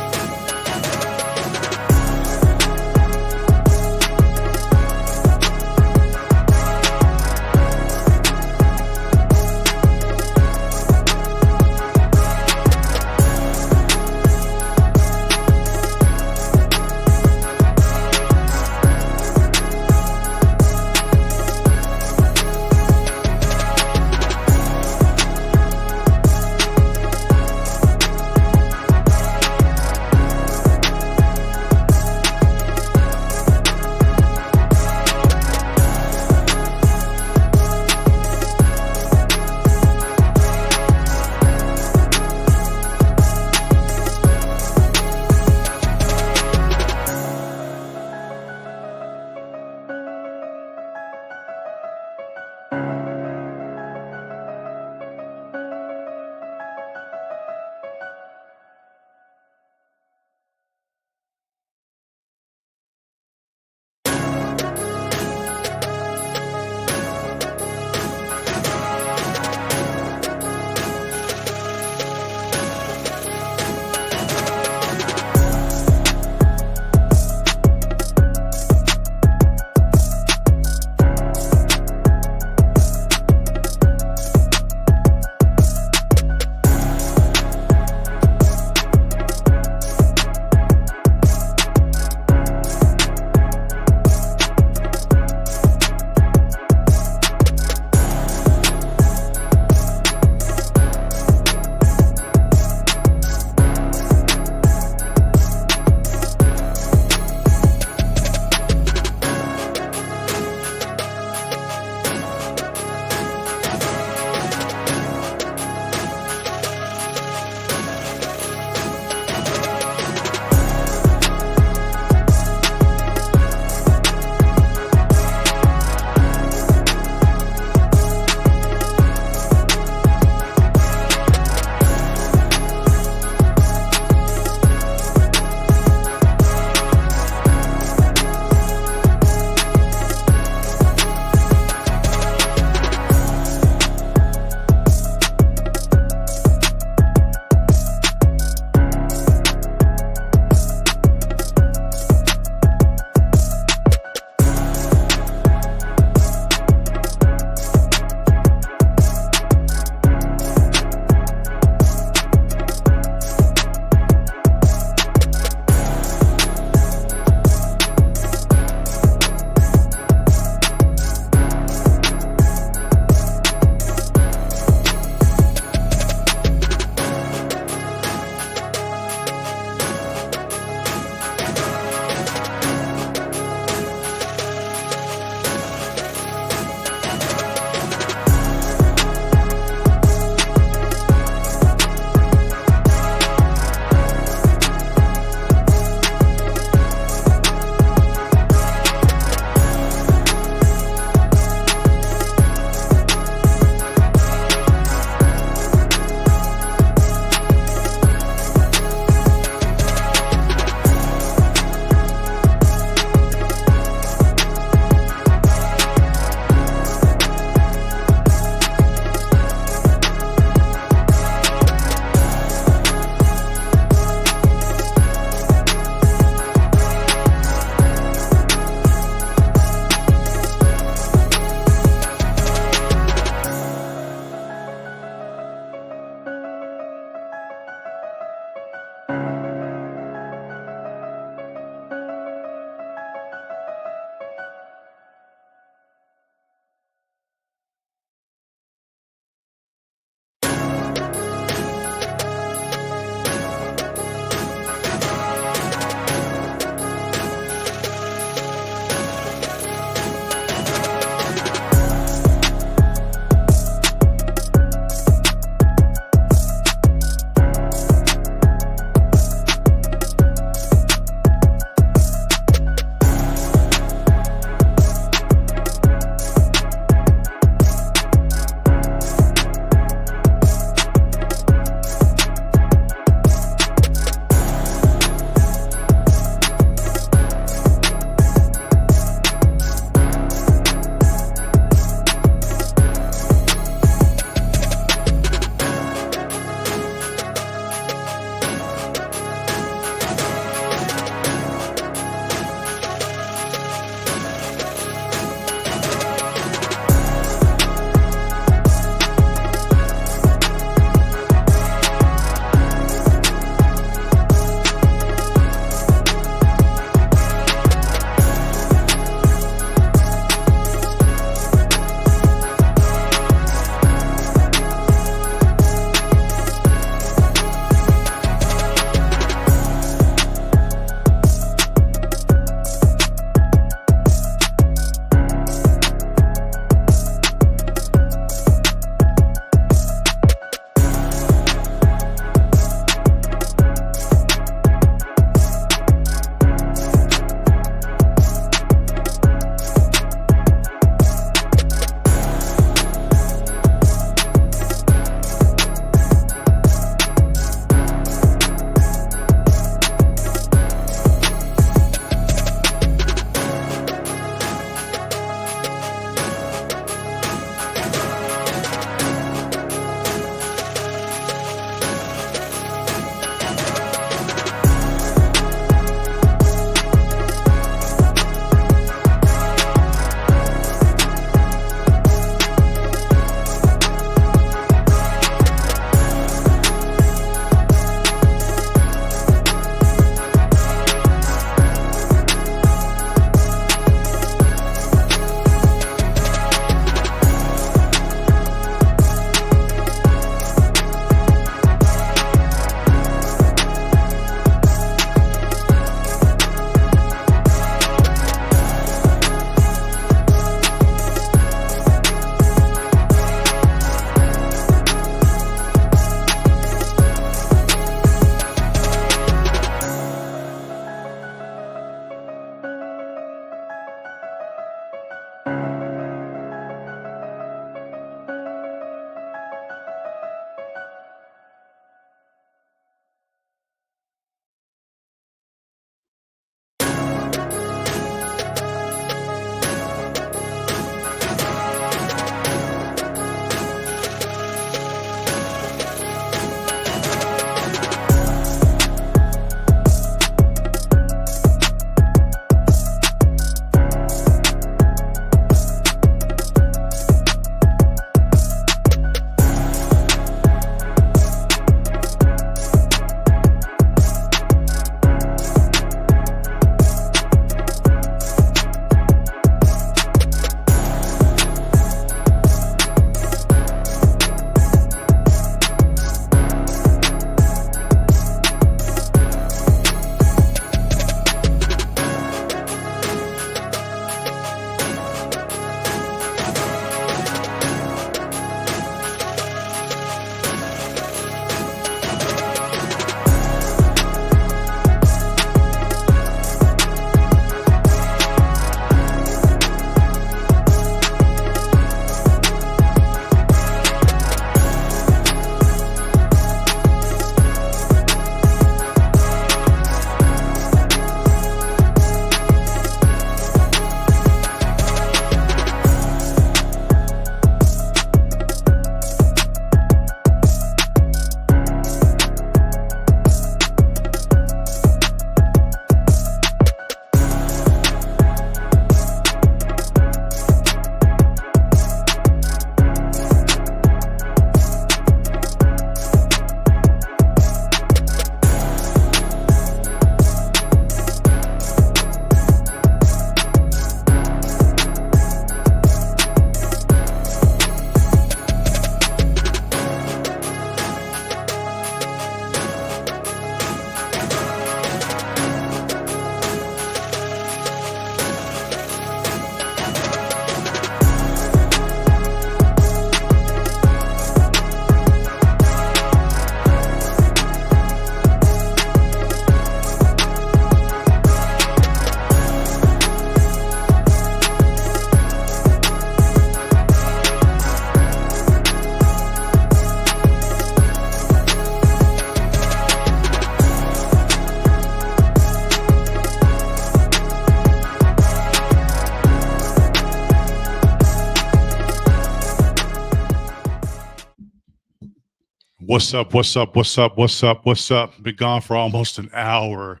What's up? What's up? What's up? What's up? What's up? Been gone for almost an hour.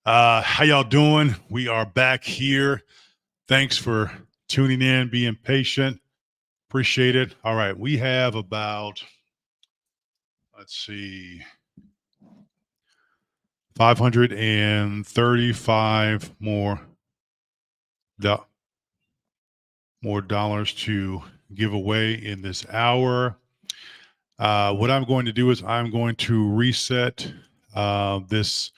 How y'all doing? We are back here. Thanks for tuning in, being patient. Appreciate it. All right. We have about, let's see, 535 more dollars to give away in this hour. What I'm going to do is I'm going to reset this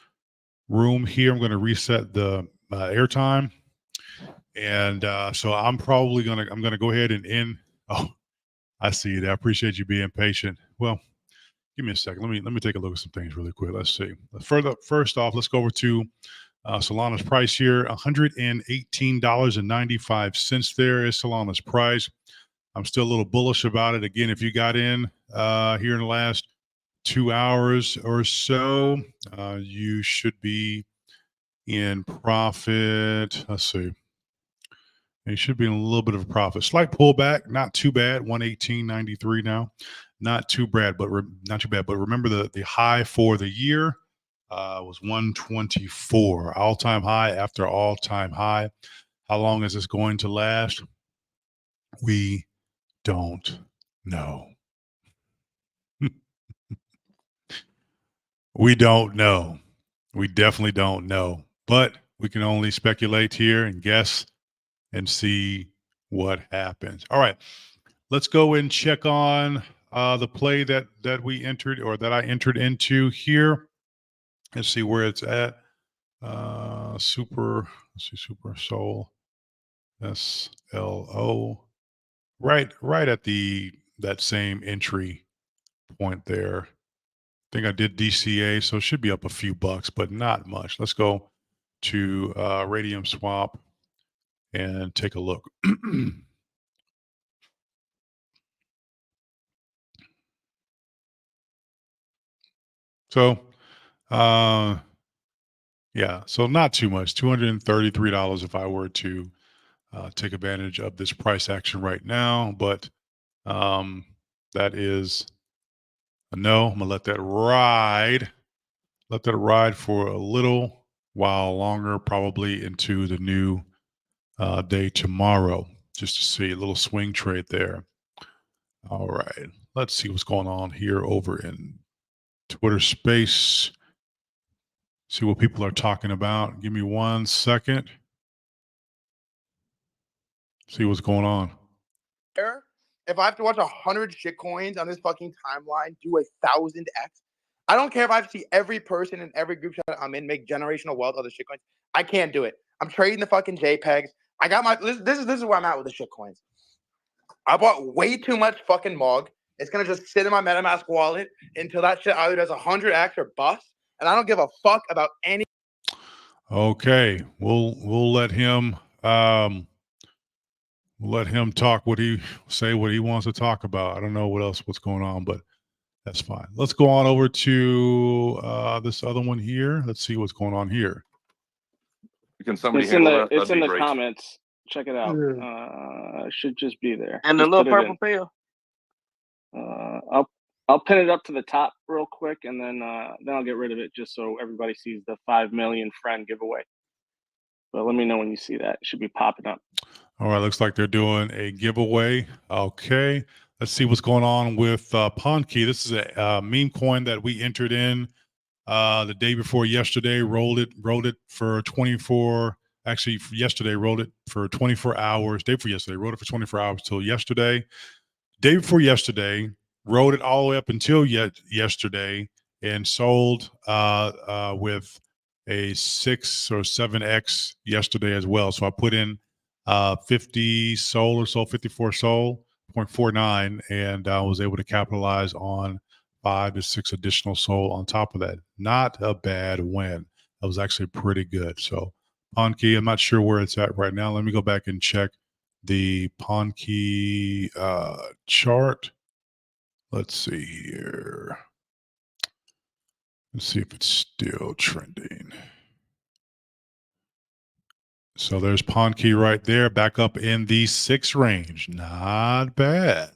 room here. I'm going to reset the airtime, and so I'm going to go ahead and end. Oh, I see it. I appreciate you being patient. Well, give me a second. Let me take a look at some things really quick. Let's see. First off, let's go over to Solana's price here. $118.95. There is Solana's price. I'm still a little bullish about it. Again, if you got in here in the last 2 hours or so, you should be in profit. Let's see. You should be in a little bit of a profit. Slight pullback, not too bad. 118.93 now, not too bad, but not too bad. But remember the high for the year was 124, all-time high after all-time high. How long is this going to last? We don't know. We don't know. We definitely don't know. But we can only speculate here and guess and see what happens. All right. Let's go and check on the play that we entered, or that I entered into here. Let's see where it's at. Super Soul SLO. Right at that same entry point there. I think I did DCA, so it should be up a few bucks, but not much. Let's go to Radium Swap and take a look. So, yeah, so not too much. $233 if I were to take advantage of this price action right now, but that is a no. I'm gonna let that ride. Let that ride for a little while longer, probably into the new day tomorrow, just to see a little swing trade there. All right, let's see what's going on here over in Twitter Space. See what people are talking about. Give me 1 second. See what's going on. If I have to watch 100 shitcoins on this fucking timeline do 1,000x, I don't care if I have to see every person in every group chat I'm in make generational wealth of the shitcoins. I can't do it. I'm trading the fucking JPEGs. I got my this is where I'm at with the shitcoins. I bought way too much fucking MOG. It's gonna just sit in my MetaMask wallet until that shit either does 100x or bust. And I don't give a fuck about any. Okay, we'll let him talk what he wants to talk about. I don't know what's going on, but that's fine. Let's go on over to this other one here. Let's see what's going on here. Can somebody handle that? It's in the comments. Check it out. Should just be there. And the little purple pill. I'll pin it up to the top real quick, and then I'll get rid of it just so everybody sees the 5 million friend giveaway. But let me know when you see that. It should be popping up. All right, looks like they're doing a giveaway. Okay, let's see what's going on with Pankey. This is a meme coin that we entered in the day before yesterday. Rolled it for 24. Actually, yesterday rolled it for 24 hours. Day before yesterday, rolled it for 24 hours till yesterday. Day before yesterday, rode it all the way up until yesterday, and sold with a 6 or 7x yesterday as well. So I put in 50 SOL or so, 54 SOL, 0.49, and I was able to capitalize on 5 to 6 additional SOL on top of that. Not a bad win. That was actually pretty good. So Pankey, I'm not sure where it's at right now. Let me go back and check the Pankey chart. Let's see here. Let's see if it's still trending. So there's Pankey right there, back up in the 6 range. Not bad.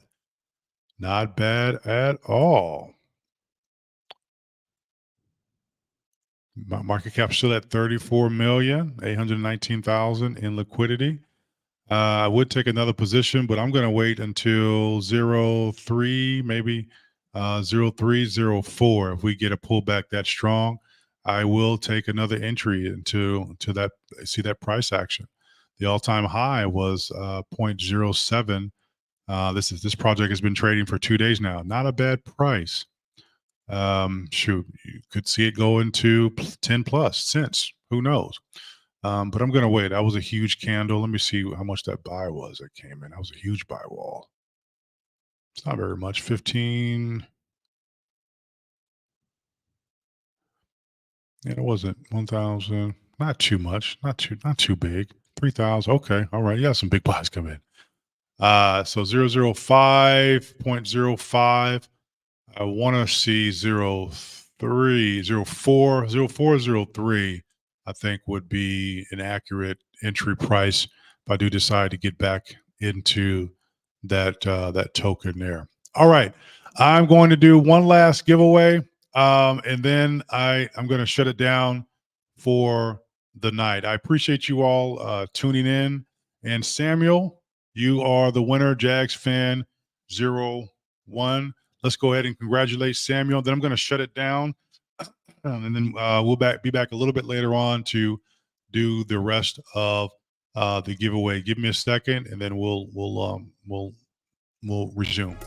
Not bad at all. Market cap still at 34,819,000 in liquidity. I would take another position, but I'm going to wait until 03, maybe 0304. If we get a pullback that strong, I will take another entry into that. See that price action. The all-time high was 0.07. This project has been trading for 2 days now. Not a bad price. Shoot, you could see it go into 10 plus cents. Who knows? But I'm going to wait. That was a huge candle. Let me see how much that buy was that came in. That was a huge buy wall. It's not very much. 15. Yeah, it wasn't 1,000. Not too much. Not too big. 3,000. Okay. All right. You got some big buys come in. So 005.05. I want to see 03, 04, 04, 03, I think would be an accurate entry price if I do decide to get back into that token there. All right. I'm going to do one last giveaway, and then I'm going to shut it down for the night. I appreciate you all tuning in. And Samuel, you are the winner, Jags fan 01. Let's go ahead and congratulate Samuel. Then I'm going to shut it down, and then we'll be back a little bit later on to do the rest of the giveaway. Give me a second, and then we'll resume.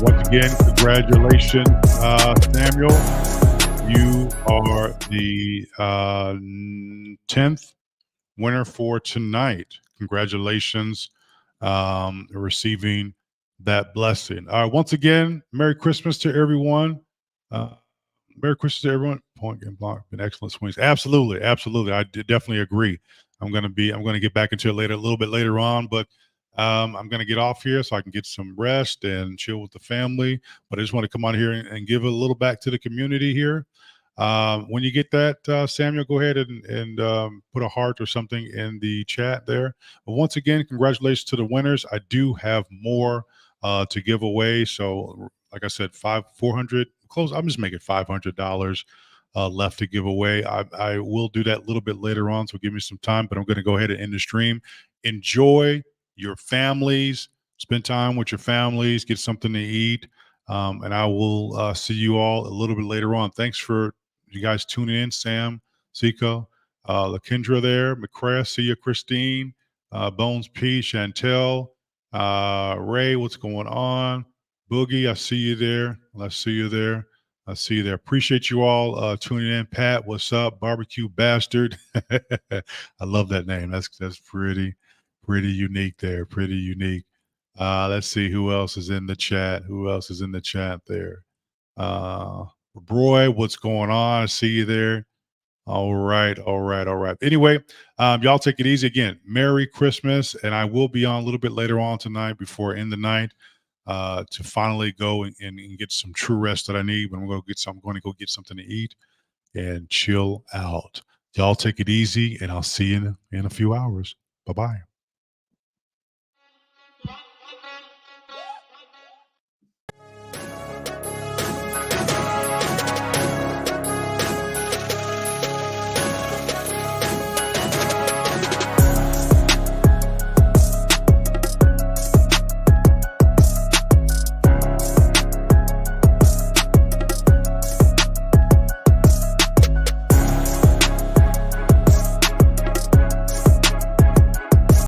Once again, congratulations, Samuel. You are the 10th winner for tonight. Congratulations, receiving that blessing. Once again, Merry Christmas to everyone. Merry Christmas to everyone. Point and block, been excellent swings. Absolutely. I definitely agree. I'm going to get back into it a little bit later on, but I'm going to get off here so I can get some rest and chill with the family. But I just want to come on here and give a little back to the community here. When you get that, Samuel, go ahead and put a heart or something in the chat there. But once again, congratulations to the winners. I do have more to give away. So like I said, 400 close. I'm just making $500 left to give away. I will do that a little bit later on. So give me some time, but I'm going to go ahead and end the stream. Enjoy your families, spend time with your families, get something to eat. And I will see you all a little bit later on. Thanks for you guys tuning in. Sam, Sika, LaKendra there, McCray, see you, Christine, Bones P, Chantel, Ray, what's going on? Boogie, I see you there. I see you there. Appreciate you all tuning in. Pat, what's up? Barbecue Bastard. I love that name. That's pretty unique there. Pretty unique. Let's see who else is in the chat. There? Roy, what's going on? I see you there. All right. Anyway, y'all take it easy. Again, Merry Christmas. And I will be on a little bit later on tonight before I end the night to finally go and get some true rest that I need. But I'm going to go get something to eat and chill out. Y'all take it easy, and I'll see you in a few hours. Bye-bye.